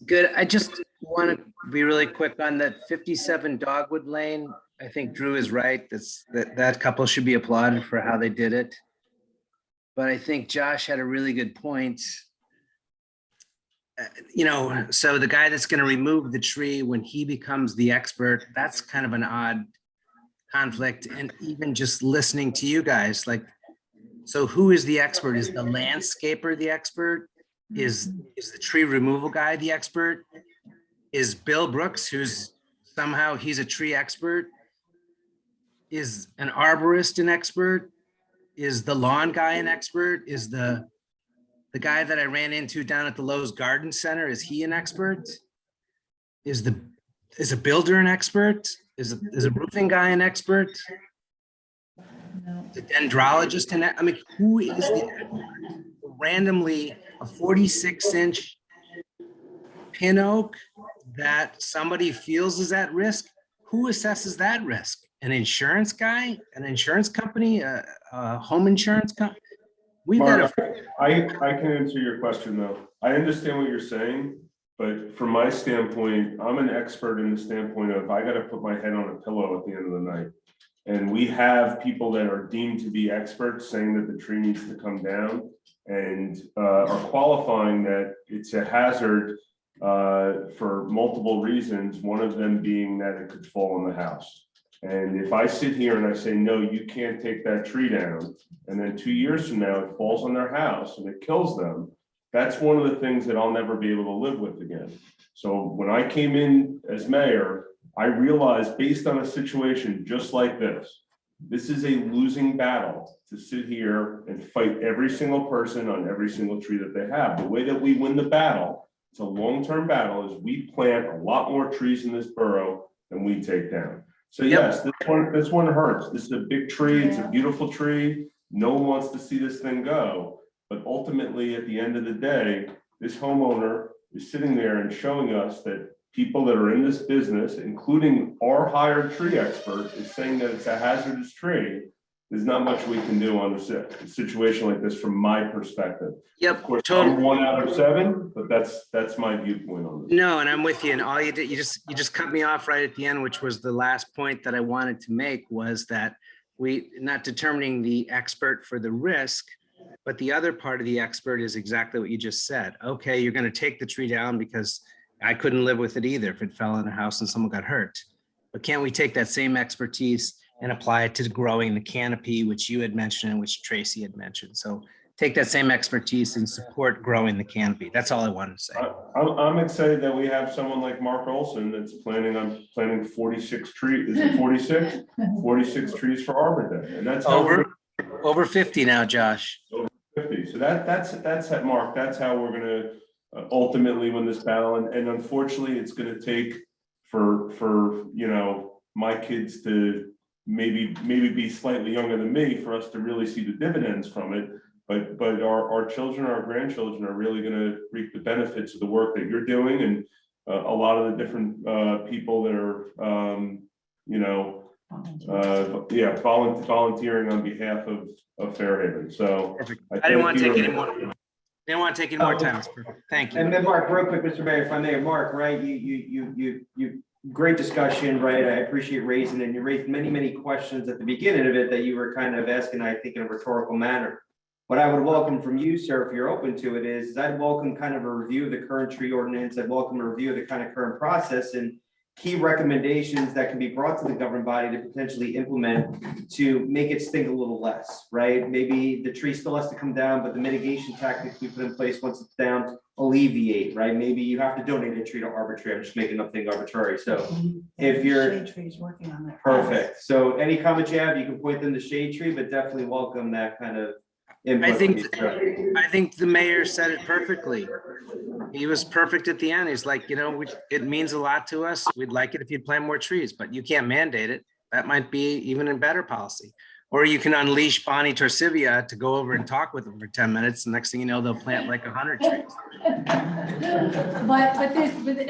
Good. I just want to be really quick on that 57 Dogwood Lane. I think Drew is right. That couple should be applauded for how they did it. But I think Josh had a really good point. So the guy that's going to remove the tree when he becomes the expert, that's kind of an odd conflict. And even just listening to you guys, so who is the expert? Is the landscaper the expert? Is the tree removal guy the expert? Is Bill Brooks, who's somehow he's a tree expert? Is an arborist an expert? Is the lawn guy an expert? Is the guy that I ran into down at the Lowe's Garden Center, is he an expert? Is a builder an expert? Is a roofing guy an expert? The dendrologist and who is the expert? Randomly a 46-inch pin oak that somebody feels is at risk? Who assesses that risk? An insurance guy, an insurance company, a home insurance company? We've got
Mark, I can answer your question though. I understand what you're saying, but from my standpoint, I'm an expert in the standpoint of I got to put my head on a pillow at the end of the night. And we have people that are deemed to be experts saying that the tree needs to come down and are qualifying that it's a hazard for multiple reasons. One of them being that it could fall on the house. And if I sit here and I say, no, you can't take that tree down, and then 2 years from now it falls on their house and it kills them, that's one of the things that I'll never be able to live with again. So when I came in as mayor, I realized based on a situation just like this is a losing battle to sit here and fight every single person on every single tree that they have. The way that we win the battle it's a long-term battle, is we plant a lot more trees in this borough than we take down. So yes, this one hurts. This is a big tree. It's a beautiful tree. No one wants to see this thing go. But ultimately, at the end of the day, this homeowner is sitting there and showing us that people that are in this business, including our hired tree expert, is saying that it's a hazardous tree. There's not much we can do on a situation like this from my perspective.
Yep,
Of course,
totally.
I'm 1 out of 7, but that's my viewpoint on this.
No, and I'm with you. And all you did, you just cut me off right at the end, which was the last point that I wanted to make, was that we not determining the expert for the risk, but the other part of the expert is exactly what you just said. Okay, you're going to take the tree down because I couldn't live with it either if it fell in a house and someone got hurt. But can't we take that same expertise and apply it to growing the canopy, which you had mentioned and which Tracy had mentioned? So take that same expertise and support growing the canopy. That's all I wanted to say.
I'm excited that we have someone like Mark Olson that's planning 46 trees. Is it 46? 46 trees for Arbor Day, and that's how
over 50 now, Josh.
Over 50. So that's how, Mark. That's how we're gonna ultimately win this battle. And unfortunately, it's gonna take for my kids to maybe be slightly younger than me for us to really see the dividends from it. But our children, our grandchildren are really going to reap the benefits of the work that you're doing, and a lot of the different people that are, volunteering on behalf of Fairhaven. So
I didn't want to take any more. Didn't want to take any more time. It's perfect. Thank you.
And then Mark, real quick, Mr. Mayor, if I may, Mark, right? You great discussion, right? I appreciate raising it. And you raised many questions at the beginning of it that you were kind of asking, I think, in a rhetorical manner. What I would welcome from you, sir, if you're open to it, is I'd welcome kind of a review of the current tree ordinance. I'd welcome a review of the kind of current process and key recommendations that can be brought to the governing body to potentially implement to make it stink a little less, right? Maybe the tree still has to come down, but the mitigation tactics we put in place once it's down alleviate, right? Maybe you have to donate a tree to arbitrary. I'm just making up things arbitrary. So if you're
Shade Tree's working on that.
perfect. So any comments you have, you can point them to Shade Tree, but definitely welcome that kind of input.
I think the mayor said it perfectly. He was perfect at the end. He's like, it means a lot to us. We'd like it if you'd plant more trees, but you can't mandate it. That might be even a better policy. Or you can unleash Bonnie Torsivia to go over and talk with them for 10 minutes. The next thing you know, they'll plant like 100 trees.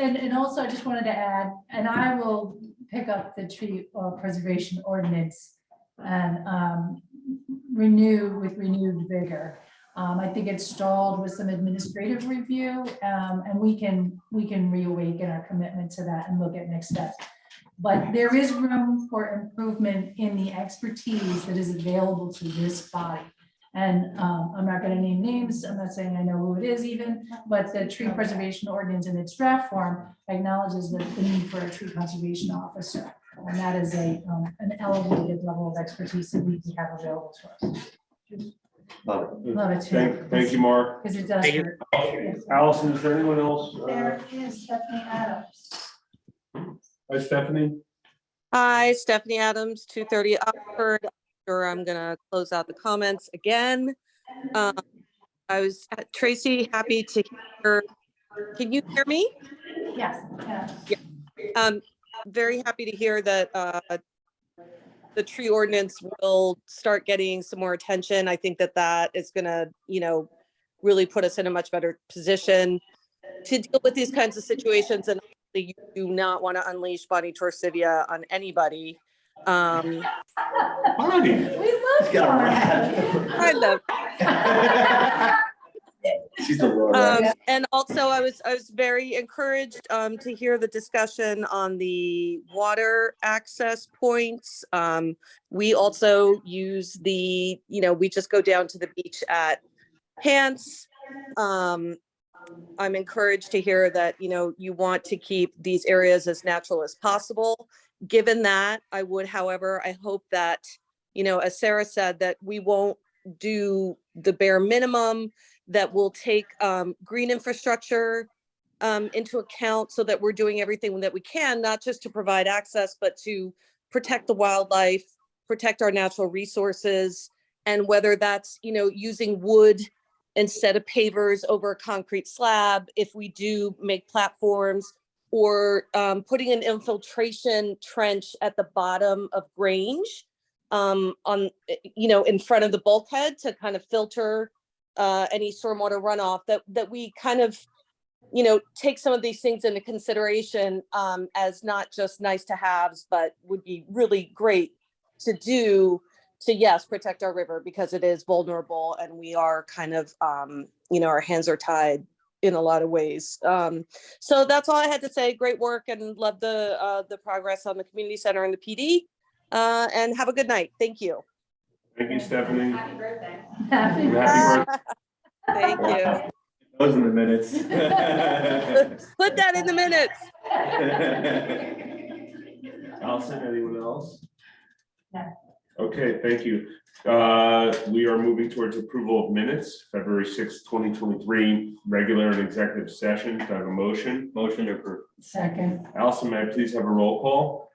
And also I just wanted to add, and I will pick up the tree preservation ordinance and renew with renewed vigor. I think it's stalled with some administrative review, and we can reawaken our commitment to that and look at next steps. But there is room for improvement in the expertise that is available to this body. And I'm not going to name names. I'm not saying I know who it is even, but the tree preservation ordinance in its draft form acknowledges the need for a tree conservation officer. And that is an elevated level of expertise that we have available to us.
Love it.
Love it too.
Thank you, Mark.
Because it does hurt.
Allison, is there anyone else?
There is Stephanie Adams.
Hi, Stephanie.
Hi, Stephanie Adams, 230 Oxford. I'm gonna close out the comments again. I was, Tracy, happy to hear. Can you hear me?
Yes.
Yeah. Very happy to hear that the tree ordinance will start getting some more attention. I think that is gonna, really put us in a much better position to deal with these kinds of situations. And you do not want to unleash Bonnie Torsivia on anybody.
Bonnie.
We love
I love.
She's the Lord.
And also I was very encouraged to hear the discussion on the water access points. We also use we just go down to the beach at Hants. I'm encouraged to hear that, you want to keep these areas as natural as possible. Given that, I hope that, as Sarah said, that we won't do the bare minimum, that we'll take green infrastructure into account so that we're doing everything that we can, not just to provide access, but to protect the wildlife, protect our natural resources, and whether that's, using wood instead of pavers over a concrete slab, if we do make platforms, or putting an infiltration trench at the bottom of Grange in front of the bulkhead to kind of filter any stormwater runoff, that we kind of, take some of these things into consideration as not just nice to haves, but would be really great to do to, yes, protect our river, because it is vulnerable and we are kind of, our hands are tied in a lot of ways. So that's all I had to say. Great work, and love the progress on the community center and the PD. And have a good night. Thank you.
Thank you, Stephanie.
Happy birthday.
Happy birthday.
Thank you.
Those in the minutes.
Put that in the minutes.
Allison, anyone else?
No.
Okay, thank you. We are moving towards approval of minutes, February 6th, 2023, regular and executive session. Do I have a motion?
Motion to approve.
Second.
Allison, may I please have a roll call?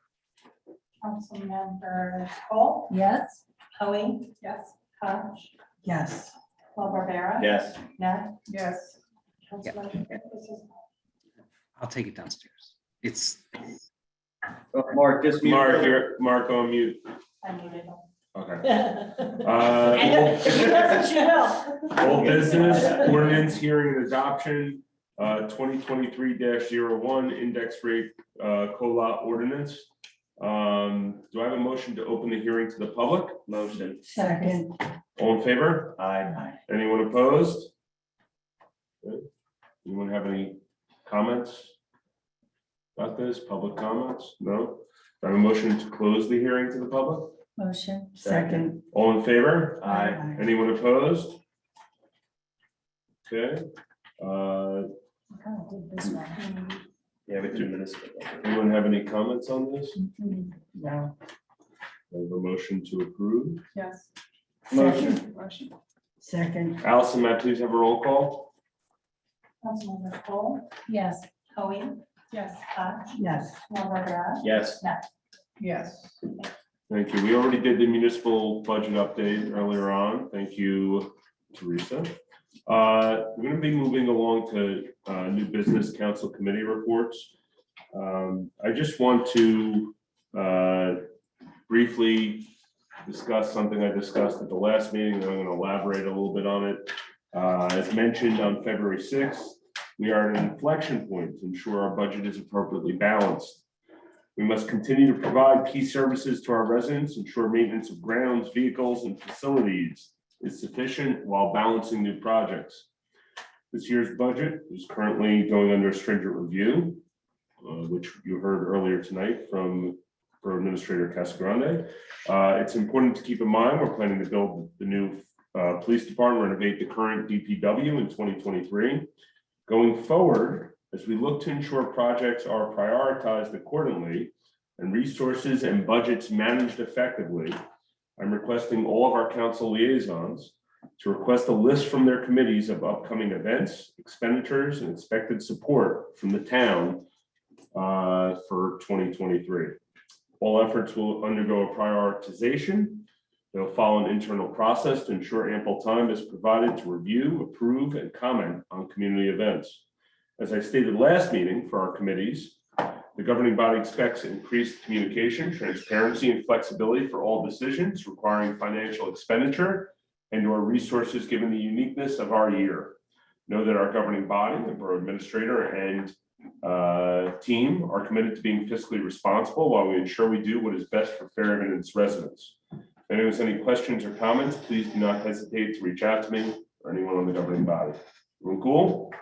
Councilmember Cole,
Yes.
Hoey. Yes. Hodge,
Yes.
Barbara.
Yes.
Nat.
Yes.
Councilmember.
I'll take it downstairs. It's,
Mark, just mute.
Mark on mute.
I muted him.
Okay.
That's what you know.
Old business, ordinance hearing and adoption, 2023-01 index rate COLA ordinance. Do I have a motion to open the hearing to the public?
Motion.
Second.
All in favor?
Aye.
Anyone opposed? Good. Anyone have any comments about this? Public comments? No? Do I have a motion to close the hearing to the public?
Motion.
Second.
All in favor?
Aye.
Anyone opposed? Okay.
I kind of did this one.
Yeah, we 2 minutes.
Anyone have any comments on this?
No.
I have a motion to approve.
Yes.
Motion.
Second.
Allison, may I please have a roll call?
Councilmember Cole,
Yes.
Hoey.
Yes.
Hodge,
Yes.
Barbara.
Yes.
Nat.
Yes.
Thank you. We already did the municipal budget update earlier on. Thank you, Teresa. We're going to be moving along to new business council committee reports. I just want to briefly discuss something I discussed at the last meeting, and I'm going to elaborate a little bit on it. As mentioned on February 6th, we are at an inflection point to ensure our budget is appropriately balanced. We must continue to provide key services to our residents, ensure maintenance of grounds, vehicles, and facilities is sufficient while balancing new projects. This year's budget is currently going under stringent review, which you heard earlier tonight from Borough Administrator Casagrande. It's important to keep in mind we're planning to build the new police department, renovate the current DPW in 2023. Going forward, as we look to ensure projects are prioritized accordingly and resources and budgets managed effectively, I'm requesting all of our council liaisons to request a list from their committees of upcoming events, expenditures, and expected support from the town for 2023. All efforts will undergo a prioritization. They'll follow an internal process to ensure ample time is provided to review, approve, and comment on community events. As I stated last meeting for our committees, the governing body expects increased communication, transparency, and flexibility for all decisions requiring financial expenditure and/or resources given the uniqueness of our year. Know that our governing body, the borough administrator, and team are committed to being fiscally responsible while we ensure we do what is best for Fairhaven and its residents. If anyone has any questions or comments, please do not hesitate to reach out to me or anyone on the governing body. Everyone cool?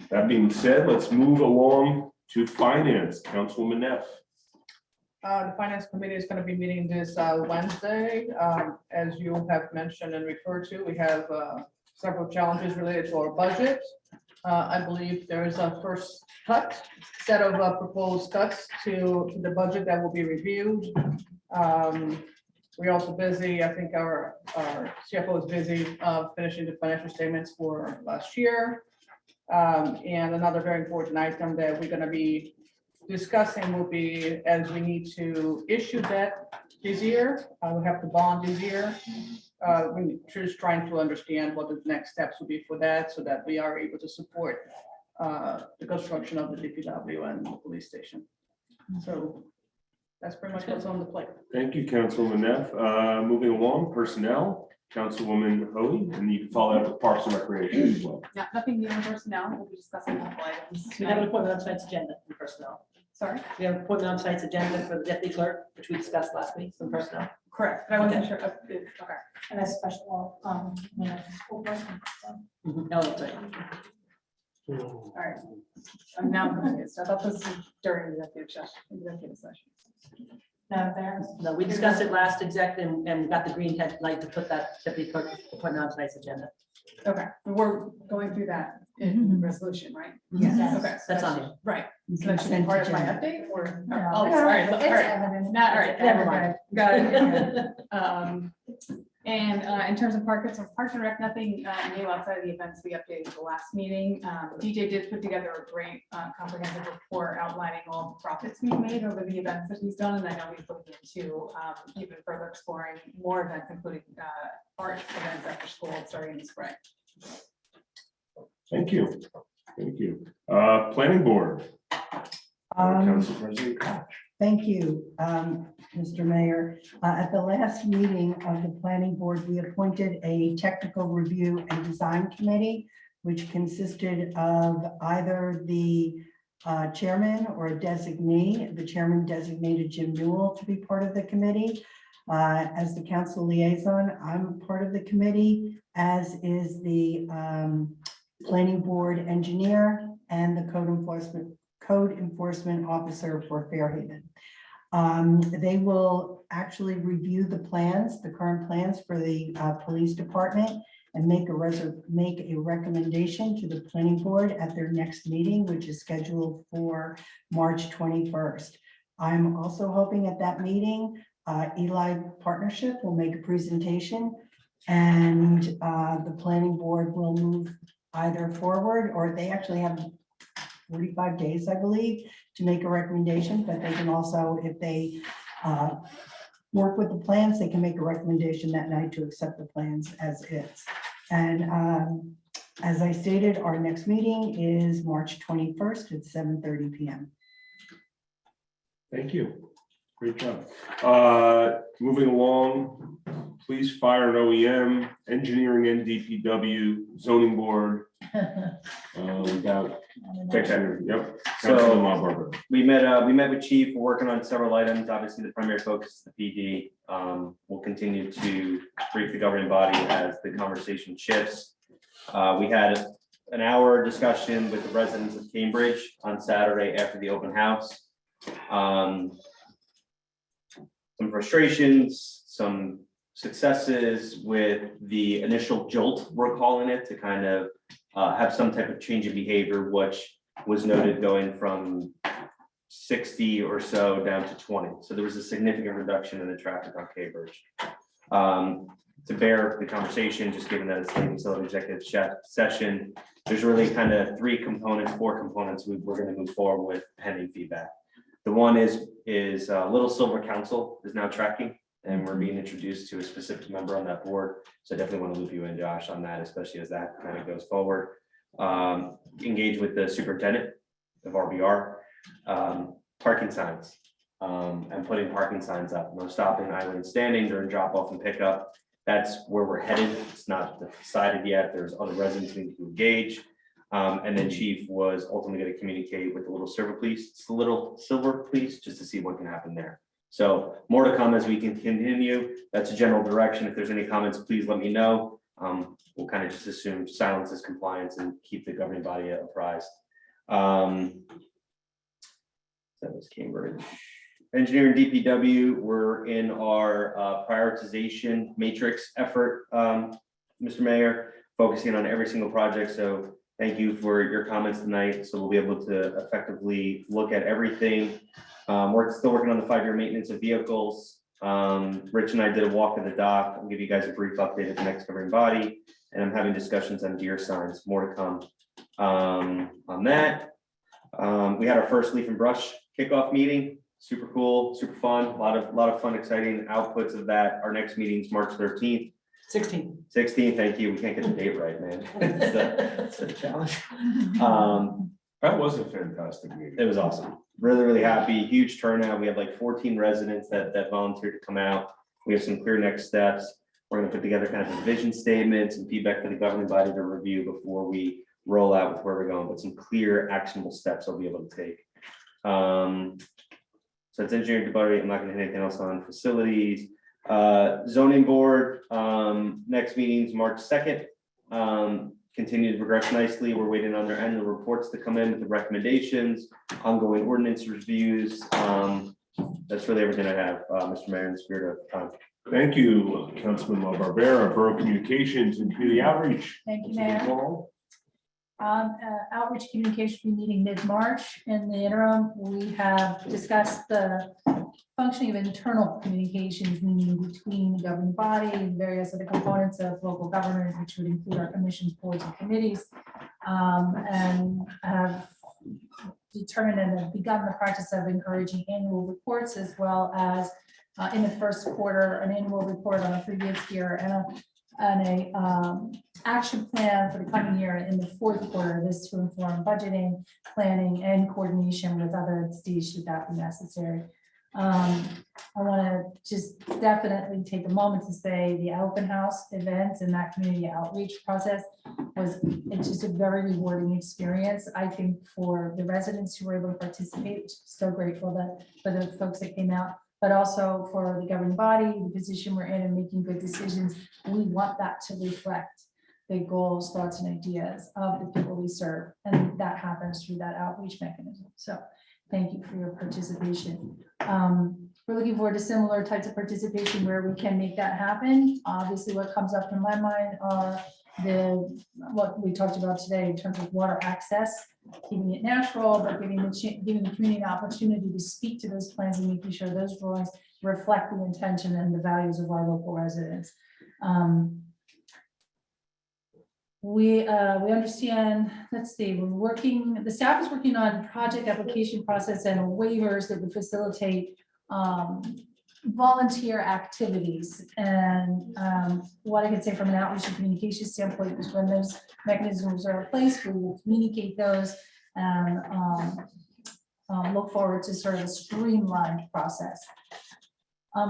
That being said, let's move along to finance. Councilwoman Neff.
The finance committee is going to be meeting this Wednesday. As you have mentioned and referred to, we have several challenges related to our budget. I believe there is a first set of proposed cuts to the budget that will be reviewed. We're also busy. I think our CFO is busy finishing the financial statements for last year. And another very important item that we're going to be discussing will be, as we need to issue debt this year, we have to bond this year. we're just trying to understand what the next steps will be for that, so that we are able to support the construction of the DPW and the police station. So that's pretty much what's on the plate.
Thank you, Councilwoman Neff. Moving along, personnel, Councilwoman Hoey, and you can follow that with Parks and Recreation as well.
Yeah, nothing new in personnel. We'll be discussing multiple items.
We have an appointment on tonight's agenda for personnel.
Sorry?
We have an appointment on tonight's agenda for the deputy clerk, which we discussed last week, some personnel.
Correct, but I wasn't
Okay.
sure. Okay.
And a special, school person.
No, that's right.
All right. I'm now going to get stuff. I thought this was during the executive session.
No, there.
No, we discussed it last exec and got the green light to put that deputy clerk appointment on tonight's agenda.
Okay, we're going through that in resolution, right?
Yes.
Okay.
That's on here.
Right. So that should be part of my update or?
No.
Oh, sorry.
It's
All right.
evident.
Not, all right.
Never mind.
Got it. And in terms of Parks and Rec, nothing new outside of the events we updated the last meeting. DJ did put together a great comprehensive report outlining all the profits we've made over the events that he's done. And I know he's looking into even further exploring more events, including art events after school starting in the spring.
Thank you. Thank you. Planning Board. Council President Koch.
Thank you, Mr. Mayor. At the last meeting of the planning board, we appointed a technical review and design committee, which consisted of either the chairman or a designee. The chairman designated Jim Newell to be part of the committee. As the council liaison, I'm part of the committee, as is the planning board engineer and the code enforcement officer for Fairhaven. They will actually review the plans, the current plans for the police department, and make a recommendation to the planning board at their next meeting, which is scheduled for March 21st. I'm also hoping at that meeting, Eli Partnership will make a presentation, and the planning board will move either forward, or they actually have 45 days, I believe, to make a recommendation, but they can also, if they work with the plans, they can make a recommendation that night to accept the plans as is. And as I stated, our next meeting is March 21st at 7:30 p.m.
Thank you. Great job. Moving along, police, fire and OEM, engineering and DPW, zoning board. We got, yep.
So we met with chief. We're working on several items. Obviously, the primary focus is the PD. We'll continue to brief the governing body as the conversation shifts. We had an hour discussion with the residents of Cambridge on Saturday after the open house. Some frustrations, some successes with the initial jolt, we're calling it, to kind of have some type of change in behavior, which was noted going from 60 or so down to 20. So there was a significant reduction in the traffic on Cambridge. To bear the conversation, just given that it's leading to an executive session, there's really kind of four components we're going to move forward with pending feedback. The one is Little Silver Council is now tracking, and we're being introduced to a specific member on that board. So I definitely want to loop you in, Josh, on that, especially as that kind of goes forward. Engage with the superintendent of RBR, parking signs, and putting parking signs up, no stopping, idling, standing during drop off and pickup. That's where we're headed. It's not decided yet. There's other residents we need to engage. And then chief was ultimately going to communicate with the Little Silver Police, just to see what can happen there. So more to come as we can continue. That's a general direction. If there's any comments, please let me know. We'll kind of just assume silence is compliance and keep the governing body apprised. That was Cambridge. Engineering DPW, we're in our prioritization matrix effort, Mr. Mayor, focusing on every single project. So thank you for your comments tonight. So we'll be able to effectively look at everything. We're still working on the 5-year maintenance of vehicles. Rich and I did a walk of the dock. I'll give you guys a brief update at the next governing body. And I'm having discussions on deer signs, more to come on that. We had our first leaf and brush kickoff meeting. Super cool, super fun, a lot of fun, exciting outputs of that. Our next meeting is March 13th.
16.
16, thank you. We can't get the date right, man. It's a challenge.
That was a fantastic meeting.
It was awesome. Really, really happy. Huge turnout. We have like 14 residents that volunteered to come out. We have some clear next steps. We're gonna put together kind of a vision statement, some feedback for the governing body to review before we roll out with where we're going, but some clear actionable steps I'll be able to take. So it's engineering debate. I'm not gonna hit anything else on facilities. Zoning board, next meeting's March 2nd. Continue to progress nicely. We're waiting on their annual reports to come in with the recommendations, ongoing ordinance reviews. That's really everything I have, Mr. Mayor, in the spirit of time.
Thank you, Councilman LaBarbera, Borough Communications and Community Outreach.
Thank you, Mayor. Outreach communication will be meeting mid-March. In the interim, we have discussed the functioning of internal communications, meaning between the governing body and various other components of local government, which would include our commissions, boards, and committees, and have determined and have begun the practice of encouraging annual reports, as well as in the first quarter, an annual report on the previous year and a action plan for the coming year in the fourth quarter. This to inform budgeting, planning, and coordination with other entities should that be necessary. I want to just definitely take a moment to say the open house events and that community outreach process it's just a very rewarding experience. I think for the residents who were able to participate, so grateful for the folks that came out, but also for the governing body, the position we're in and making good decisions. We want that to reflect the goals, thoughts, and ideas of the people we serve. And that happens through that outreach mechanism. So thank you for your participation. We're looking forward to similar types of participation where we can make that happen. Obviously, what comes up in my mind are what we talked about today in terms of water access, keeping it natural, but giving the community an opportunity to speak to those plans and making sure those drawings reflect the intention and the values of our local residents. We understand, let's see, the staff is working on project application process and waivers that would facilitate volunteer activities. And what I can say from an outreach and communication standpoint is when those mechanisms are in place, we will communicate those and look forward to sort of a streamlined process.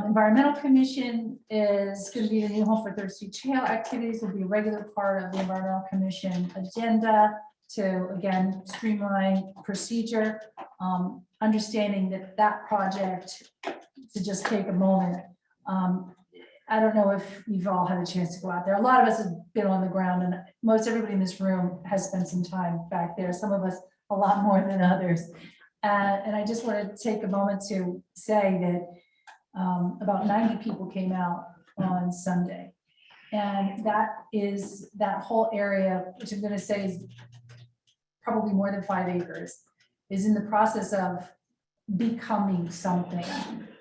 Environmental Commission is going to be the new home for thirsty trail activities. Will be a regular part of the Environmental Commission agenda to, again, streamline procedure. Understanding that project, to just take a moment. I don't know if you've all had a chance to go out there. A lot of us have been on the ground, and most everybody in this room has spent some time back there. Some of us a lot more than others. And I just want to take a moment to say that about 90 people came out on Sunday. And that whole area, which I'm going to say is probably more than 5 acres, is in the process of becoming something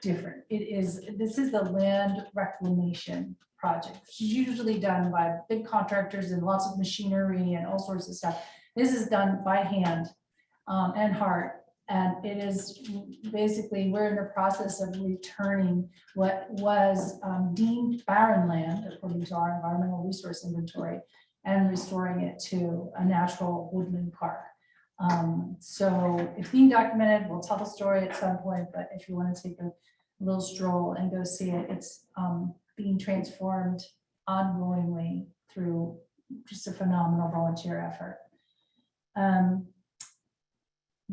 different. This is the land reclamation project, which is usually done by big contractors and lots of machinery and all sorts of stuff. This is done by hand and heart. And it is basically, we're in the process of returning what was deemed barren land, according to our environmental resource inventory, and restoring it to a natural woodland park. So it's being documented. We'll tell the story at some point, but if you want to take a little stroll and go see it, it's being transformed ongoingly through just a phenomenal volunteer effort.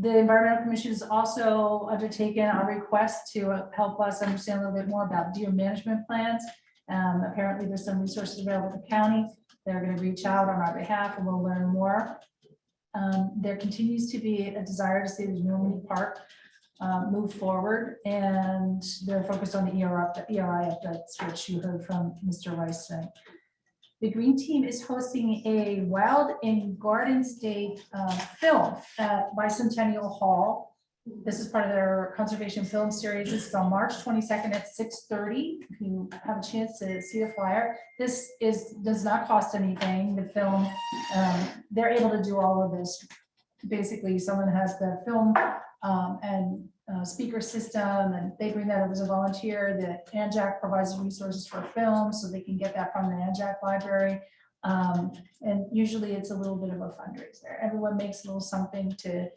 The Environmental Commission has also undertaken a request to help us understand a little bit more about deer management plans. Apparently there's some resources available to the county. They're going to reach out on our behalf and we'll learn more. There continues to be a desire to see the Normandy Park move forward, and they're focused on the ERI updates, which you heard from Mr. Rice today. The Green Team is hosting a Wild and Garden State film at Bicentennial Hall. This is part of their conservation film series. This is on March 22nd at 6:30. If you have a chance to see the flyer, this does not cost anything. The film, they're able to do all of this. Basically, someone has the film and speaker system, and they bring that up as a volunteer. The ANJAC provides resources for film, so they can get that from the ANJAC library. And usually it's a little bit of a fundraiser. Everyone makes a little something to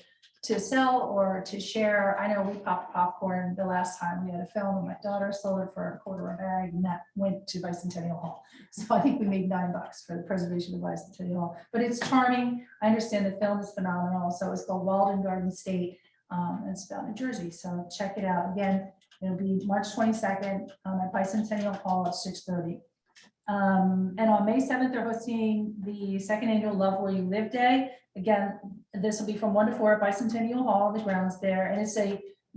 sell or to share. I know we popped popcorn the last time we had a film, and my daughter sold it for $1/4 a bag, and that went to Bicentennial Hall. So I think we made $9 for the preservation of Bicentennial Hall. But it's charming. I understand the film is phenomenal. So it's called Walden Garden State. And it's about New Jersey. So check it out. Again, it'll be March 22nd at Bicentennial Hall at 6:30. And on May 7th, they're hosting the second annual Love Where You Live Day. Again, this will be from 1 to 4 at Bicentennial Hall, the grounds there. And it's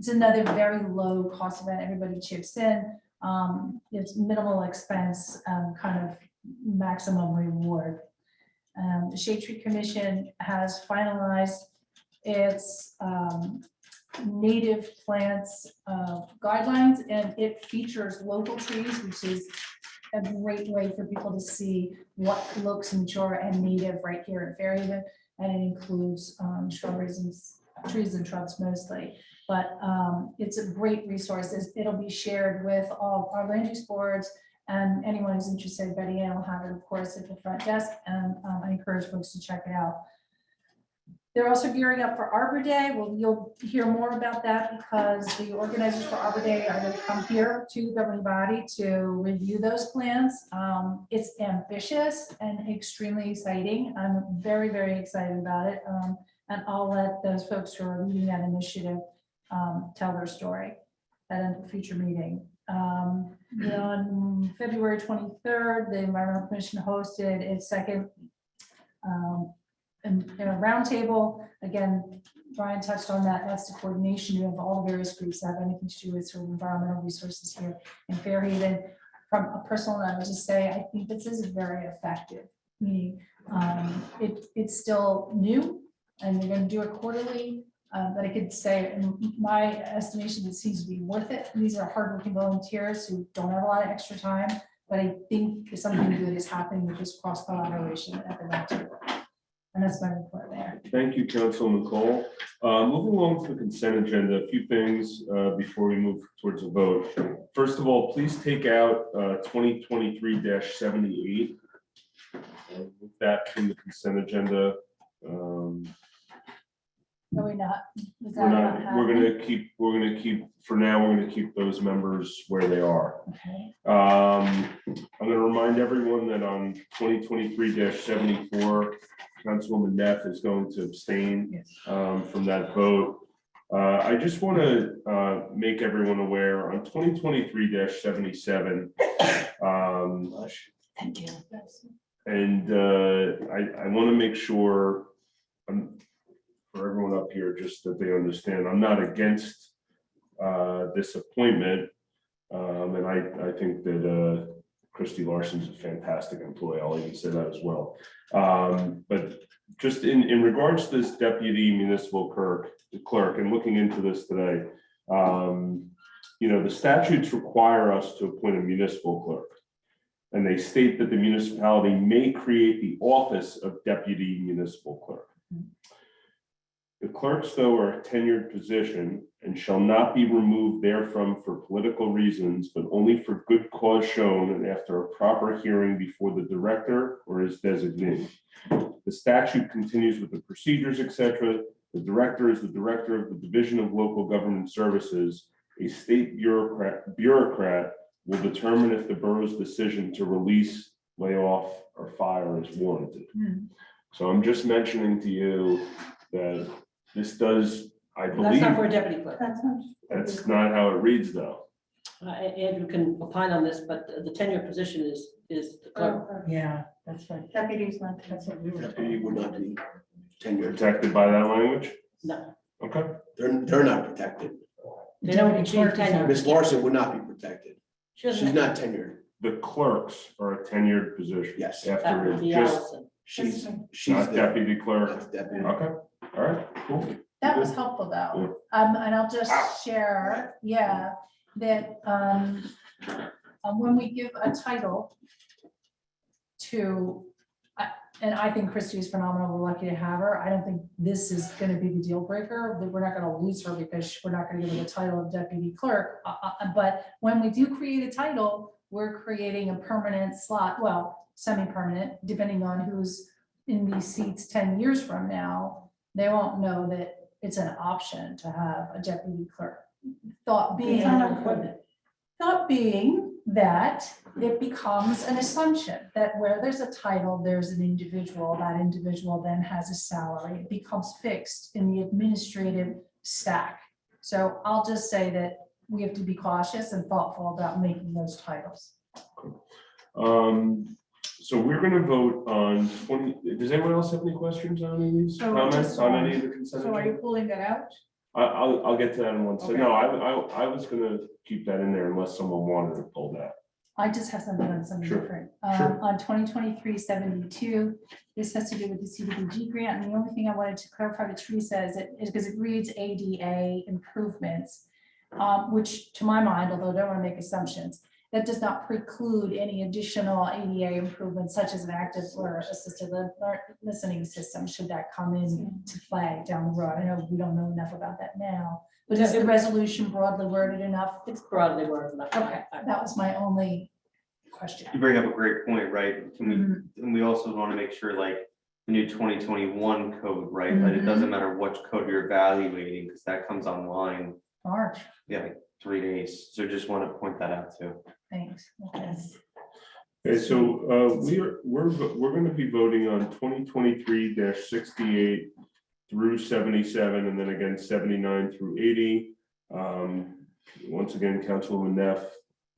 another very low cost event. Everybody chips in. It's minimal expense, kind of maximum reward. The Shade Tree Commission has finalized its native plants guidelines, and it features local trees, which is a great way for people to see what looks mature and native right here in Fairhaven. And it includes shrubberies and trees and shrubs mostly. But it's a great resource. It'll be shared with all our land use boards, and anyone who's interested. Betty Ann will have it, of course, at the front desk, and I encourage folks to check it out. They're also gearing up for Arbor Day. Well, you'll hear more about that because the organizers for Arbor Day are going to come here to the governing body to review those plans. It's ambitious and extremely exciting. I'm very, very excited about it. And I'll let those folks who are leading that initiative tell their story at a future meeting. On February 23rd, the Environmental Commission hosted its second in a roundtable. Again, Brian touched on that. That's the coordination of all the various groups that have anything to do with sort of environmental resources here in Fairhaven. From a personal level, I would just say I think this is very effective. Meaning, it's still new, and they're going to do it quarterly. But I could say, in my estimation, it seems to be worth it. These are hardworking volunteers who don't have a lot of extra time, but I think something good is happening with this cross collaboration at the roundtable. And that's my report there.
Thank you, Council Nicole. Moving along to the consent agenda, a few things before we move towards a vote. First of all, please take out 2023-78. Move that from the consent agenda.
No, we're not.
We're gonna keep, for now, we're gonna keep those members where they are.
Okay.
I'm gonna remind everyone that on 2023-74, Councilwoman Neff is going to abstain from that vote. I just want to make everyone aware on 2023-77.
Thank you.
And I want to make sure for everyone up here, just that they understand, I'm not against this appointment. And I think that Christy Larson's a fantastic employee. I'll even say that as well. But just in regards to this deputy municipal clerk and looking into this today, the statutes require us to appoint a municipal clerk. And they state that the municipality may create the office of deputy municipal clerk. The clerks, though, are a tenured position and shall not be removed therefrom for political reasons, but only for good cause shown and after a proper hearing before the director or his designee. The statute continues with the procedures, etc. The director is the director of the Division of Local Government Services. A state bureaucrat will determine if the borough's decision to release, lay off, or fire is warranted. So I'm just mentioning to you that this does, I
That's
believe,
not for a deputy clerk.
that's not how it reads, though.
Andrew can opine on this, but the tenure position is the clerk.
Yeah, that's right.
Deputies not.
That's what we were
Deputy would not be tenured.
Protected by that language?
No,
Okay.
They're not protected.
they don't achieve tenure.
Ms. Larson would not be protected.
She
She's
doesn't-
not tenured.
The clerks are a tenured position.
Yes.
That
After
would be
just
Allison.
She's
not
the
deputy clerk.
not the deputy.
Okay, all right, cool.
That was helpful though. And I'll just share, that when we give a title to, And I think Christy is phenomenal. We're lucky to have her. I don't think this is gonna be the deal breaker, that we're not gonna lose her because we're not gonna give her the title of deputy clerk. But when we do create a title, we're creating a permanent slot, well, semi-permanent, depending on who's in these seats 10 years from now. They won't know that it's an option to have a deputy clerk. Thought being that it becomes an assumption that where there's a title, there's an individual, that individual then has a salary, it becomes fixed in the administrative stack. So I'll just say that we have to be cautious and thoughtful about making those titles.
So we're gonna vote on 20, does anyone else have any questions on any of these
So
comments
just,
on any of the consent?
So are
agenda?
you pulling that out?
I'll get to that in one second.
Okay.
No, I was gonna keep that in there unless someone wanted to pull that.
I just have something on something
Sure,
different.
sure.
On 2023-72, this has to do with the CDBG grant, and the only thing I wanted to clarify with Teresa is because it reads ADA improvements, which to my mind, although I don't want to make assumptions, that does not preclude any additional ADA improvements such as an active or assisted listening system, should that come in to play down the road. I know we don't know enough about that now, but is the resolution broadly worded enough?
It's broadly worded enough.
Okay, that was my only question.
You bring up a great point, right? Can we, and we also want to make sure like the new 2021 code, right? That it doesn't matter which code you're evaluating, because that comes online,
March,
yeah, like 3 days. So just want to point that out too.
thanks. Okay.
Okay, so we're gonna be voting on 2023-68 through 77, and then again 79 through 80. Once again, Councilwoman Neff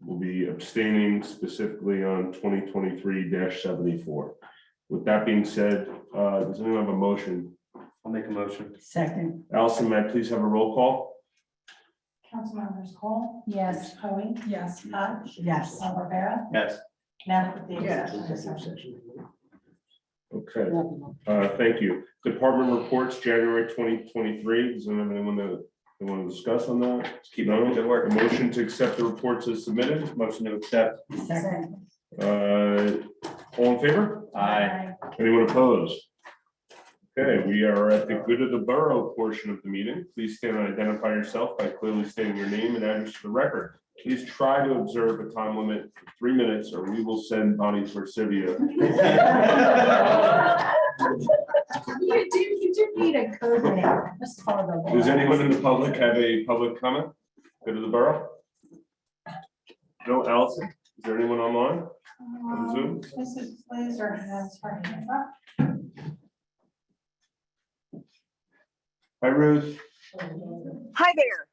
will be abstaining specifically on 2023-74. With that being said, does anyone have a motion?
I'll make a motion.
Second,
Allison, may I please have a roll call?
Councilmembers Cole,
Yes.
Coe, yes, Hodge,
yes.
Rivera,
Yes.
Mayor with the
Yes.
exception.
Okay, thank you. Department reports, January 2023. Does anyone that they want to discuss on that?
Keep up the good work.
A motion to accept the reports as submitted.
Motion to accept.
Second,
All in favor?
Aye.
Anyone opposed? Okay, we are at the good of the borough portion of the meeting. Please stand and identify yourself by clearly stating your name and address for the record. Please try to observe a time limit of 3 minutes or we will send Bonnie Forcivia.
You do need a code name. That's horrible.
Does anyone in the public have a public comment? Go to the borough. No, Allison, is there anyone online? On Zoom?
Mrs. Blazer has her hand up.
Hi, Ruth.
Hi there.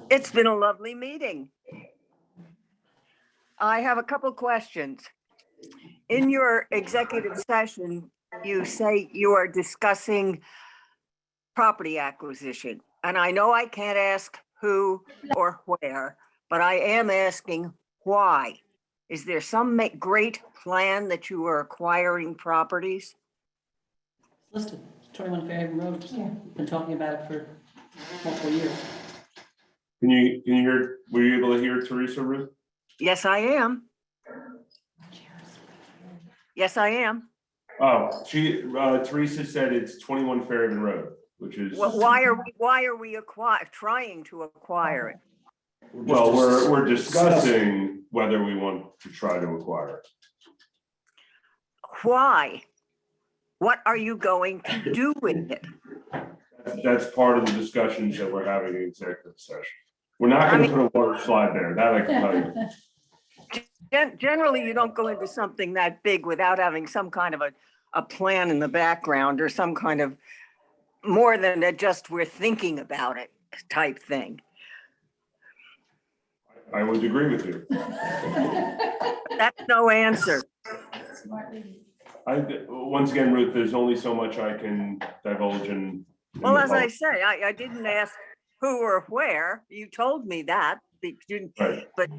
It's been a lovely meeting. I have a couple questions. In your executive session, you say you are discussing property acquisition. And I know I can't ask who or where, but I am asking why. Is there some great plan that you are acquiring properties?
Listed, 21 Fairhaven Road. Been talking about it for multiple years.
Can you hear, were you able to hear Teresa, Ruth?
Yes, I am. Yes, I am.
Oh, Teresa said it's 21 Fairhaven Road, which is.
Well, why are we trying to acquire it?
Well, we're discussing whether we want to try to acquire it.
Why? What are you going to do with it?
That's part of the discussions that we're having in executive session. We're not going to put a water slide there, that I can tell you.
Generally, you don't go into something that big without having some kind of a plan in the background or some kind of more than a just we're thinking about it type thing.
I would agree with you.
That's no answer.
Once again, Ruth, there's only so much I can divulge in.
Well, as I say, I didn't ask who or where. You told me that,
Right.
but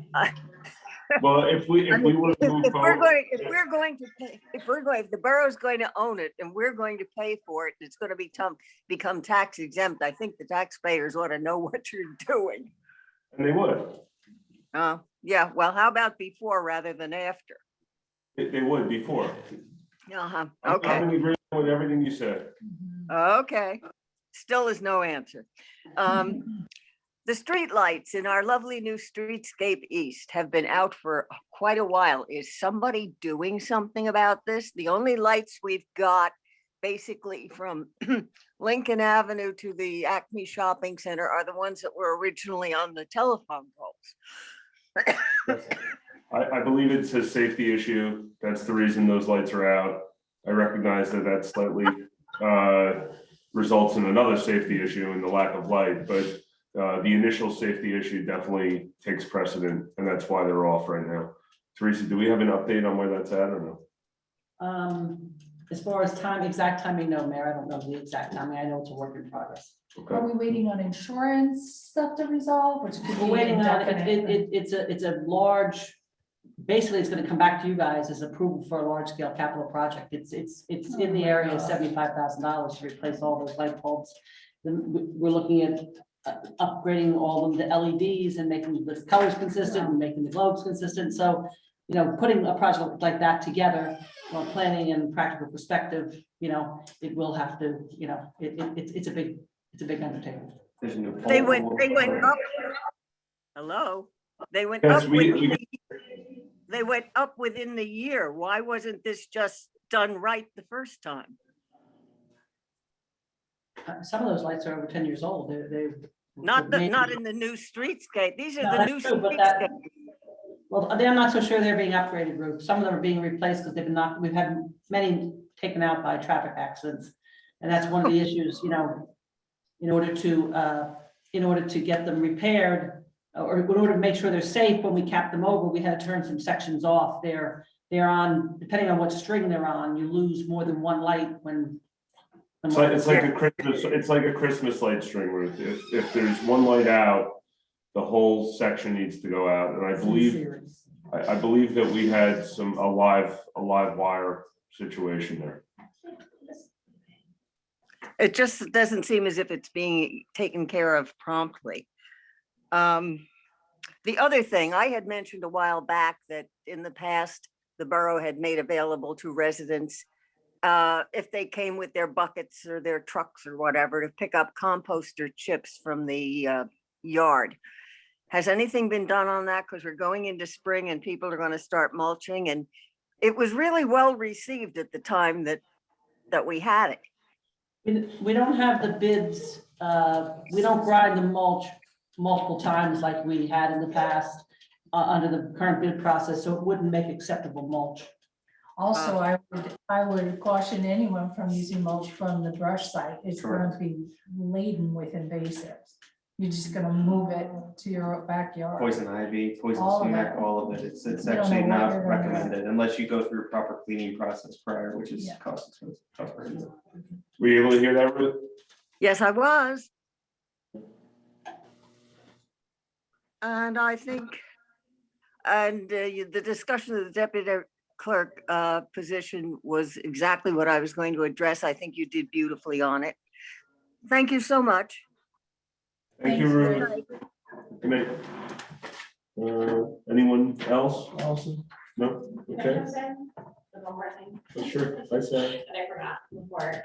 well, if we want to move forward,
if the borough's going to own it and we're going to pay for it, it's going to become tax exempt. I think the taxpayers ought to know what you're doing.
and they would.
Yeah. Well, how about before rather than after?
They would before.
Uh-huh,
I'm
okay,
in agreement with everything you said.
okay. Still is no answer. The streetlights in our lovely new streetscape east have been out for quite a while. Is somebody doing something about this? The only lights we've got basically from Lincoln Avenue to the Acme Shopping Center are the ones that were originally on the telephone poles.
I believe it's a safety issue. That's the reason those lights are out. I recognize that that slightly results in another safety issue in the lack of light, but the initial safety issue definitely takes precedent, and that's why they're off right now. Teresa, do we have an update on where that's at or no?
As far as time, exact timing, no, Mayor, I don't know the exact timing. I know it's a work in progress.
Okay.
Are we waiting on insurance stuff to resolve, which could be
We're waiting on,
indefinite?
it's a large, basically, it's gonna come back to you guys as approval for a large scale capital project. It's in the area of $75,000 to replace all those light bulbs. Then we're looking at upgrading all of the LEDs and making the colors consistent and making the globes consistent. So, you know, putting a project like that together, from a planning and practical perspective, you know, it will have to, you know, it's a big undertaking.
There's a new
They
poll.
went up. Hello, they went
Yes,
up. They went up within the year. Why wasn't this just done right the first time?
Some of those lights are over 10 years old.
Not in the new streetscape. These are
No,
the
that's
new
true, but that-
streetscape.
Well, I'm not so sure they're being upgraded, Ruth. Some of them are being replaced because we've had many taken out by traffic accidents. And that's one of the issues, you know, in order to get them repaired, or in order to make sure they're safe when we cap them over, we had to turn some sections off. They're on, depending on what string they're on, you lose more than one light when.
It's like a Christmas light string, Ruth. If there's one light out, the whole section needs to go out. And I believe that we had a live wire situation there.
It just doesn't seem as if it's being taken care of promptly. The other thing I had mentioned a while back that in the past, the borough had made available to residents if they came with their buckets or their trucks or whatever to pick up composter chips from the yard. Has anything been done on that? Because we're going into spring and people are going to start mulching, and it was really well received at the time that we had it.
We don't have the bids, we don't grind the mulch multiple times like we had in the past under the current bid process, so it wouldn't make acceptable mulch.
Also, I would caution anyone from using mulch from the brush site. It's going to be laden with invasives. You're just going to move it to your backyard.
Poison ivy, poison
All of
sumac,
it.
all of it. It's
You don't know
actually
what
not
you're gonna get.
recommended unless you go through a proper cleaning process prior, which is
Yeah.
cost expensive.
Were you able to hear that, Ruth?
Yes, I was. And I think, the discussion of the deputy clerk position was exactly what I was going to address. I think you did beautifully on it. Thank you so much.
Thank you, Ruth. Good night. Anyone else? Allison? No? Okay.
One more thing.
Oh, sure. I said.
That I forgot before.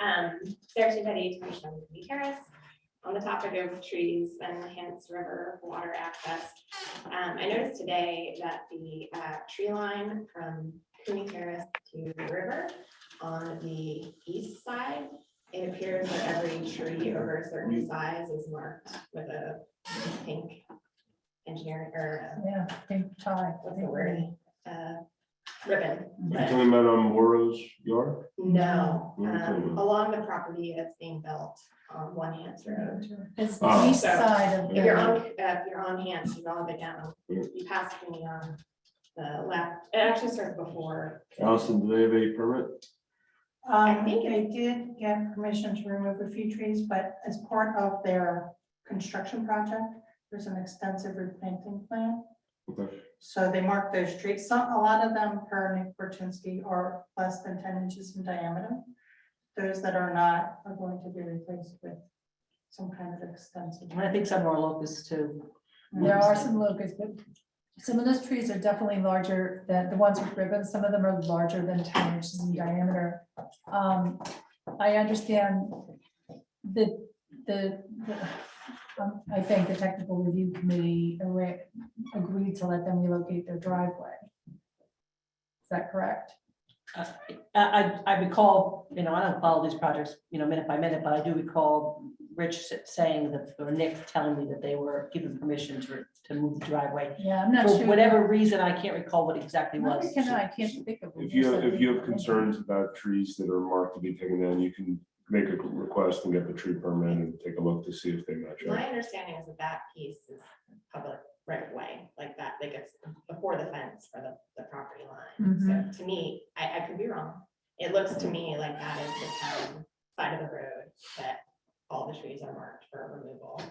Sarah Betty, 27 Terrace. On the topic of trees and enhanced river water access. I noticed today that the tree line from Cooney Terrace to the river on the east side, it appears that every tree over a certain size is marked with a pink engineering or
pink tie.
What's the word? Ribbon.
You're talking about Borough's yard?
No,
What are you talking about?
along the property that's being built on One Hands Road.
It's the east side of
If you're
the.
on Hands, you go all the way down, you pass me on the left. It actually starts before.
Allison, do they have a permit?
They did get permission to remove a few trees, but as part of their construction project, there's an extensive replanting plan.
Okay.
So they marked those trees. A lot of them, per Nick Bertinsky, are less than 10 inches in diameter. Those that are not are going to be replaced with some kind of extensive.
And I think some are locusts too.
There are some locusts, but Some of those trees are definitely larger than the ones with ribbons. Some of them are larger than 10 inches in diameter. I understand I think the technical review committee agreed to let them relocate their driveway. Is that correct?
I recall, I don't follow these projects, minute by minute, but I do recall Rich saying that, or Nick telling me that they were given permission to move the driveway.
Yeah, I'm not
For
sure.
whatever reason, I can't recall what exactly
No,
was.
I can't think of.
If you have concerns about trees that are marked to be taken down, you can make a request and get the tree permit and take a look to see if they match up.
My understanding is that that piece is public right of way, like that, like it's before the fence for the property line. So to me, I could be wrong. It looks to me like that is the town side of the road that all the trees are marked for removal.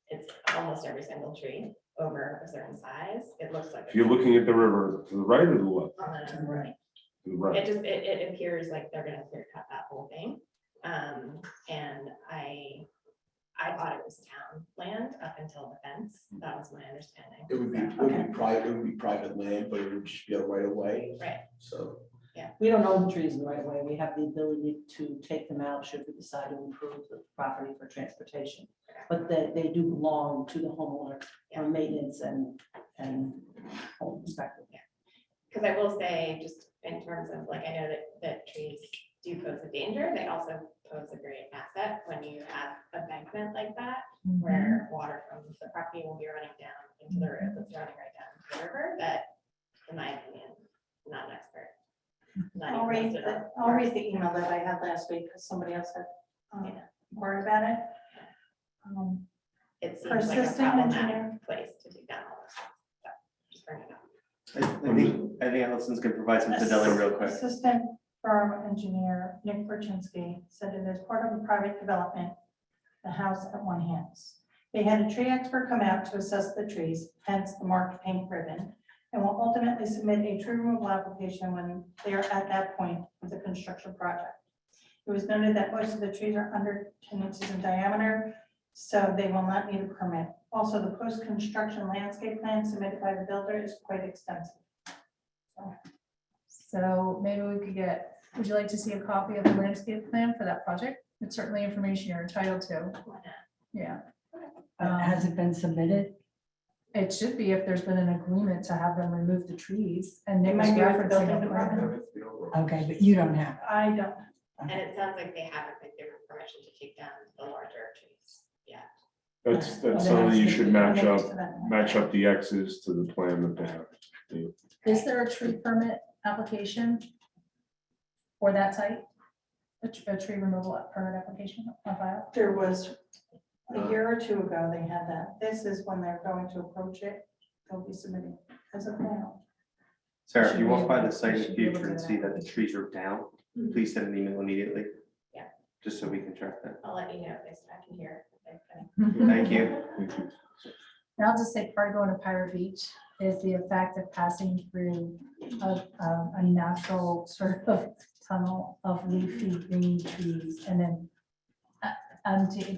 It's almost every single tree over a certain size. It looks like.
If you're looking at the river, to the right or the left?
Right.
To the right.
It appears like they're gonna clear cut that whole thing. And I thought it was town land up until the fence. That was my understanding.
It would be private land, but it would just be a right of way.
Right.
So.
We don't own the trees in the right of way. We have the ability to take them out should we decide to improve the property for transportation. But they do belong to the homeowner for maintenance and home perspective.
Because I will say, just in terms of, like, I know that trees do pose a danger. They also pose a great asset when you have a embankment like that, where water from the property will be running down into the road that's running right down to the river. That, in my opinion, not an expert.
I'll read the email that I had last week because somebody else had worried about it.
It seems like a
Persistent
problematic
engineer.
place to take down all this stuff. So, just bring it up.
I think Allison's gonna provide some fidelity real quick.
Assistant firm engineer Nick Berchinsky said it is part of a private development, the house at One Hands. They had a tree expert come out to assess the trees, hence the marked pink ribbon, and will ultimately submit a tree removal application when they are at that point of the construction project. It was noted that most of the trees are under 10 inches in diameter, so they will not need a permit. Also, the post-construction landscape plan submitted by the builder is quite extensive.
So maybe we could would you like to see a copy of the landscape plan for that project? It's certainly information you're entitled to. Yeah.
Has it been submitted?
It should be if there's been an agreement to have them remove the trees and Nick was
might be with the
referencing
building
a plan.
department.
Okay, but you don't have.
I don't.
And it sounds like they haven't been given permission to take down the larger trees yet.
That's something you should match up the X's to the plan that they have.
Is there a tree permit application for that site? A tree removal permit application on file?
There was a year or two ago, they had that. This is when they're going to approach it. They'll be submitting as of now.
Sarah, if you walk by the site in the future and see that the trees are down, please send an email immediately.
Yeah.
Just so we can track that.
I'll let you know if I can hear.
Thank you.
And I'll just say part of going to Pirate Beach is the effect of passing through a natural sort of tunnel of leafy green trees and then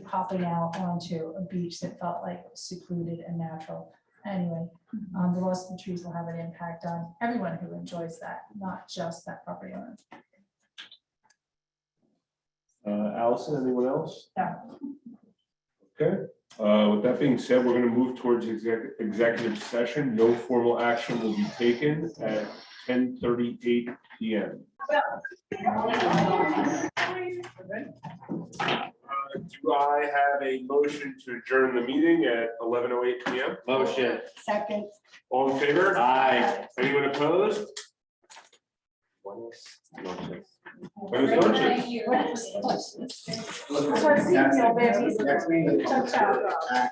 popping out onto a beach that felt like secluded and natural. Anyway, the loss of the trees will have an impact on everyone who enjoys that, not just that property owner.
Allison, anyone else?
No.
Okay, with that being said, we're gonna move towards executive session. No formal action will be taken at 10:38 PM. Do I have a motion to adjourn the meeting at 11:08 PM?
Motion.
Second.
All in favor?
Aye.
Anyone opposed? Buenas noches.
That's what I see, baby.
Next meeting.
Ciao, ciao.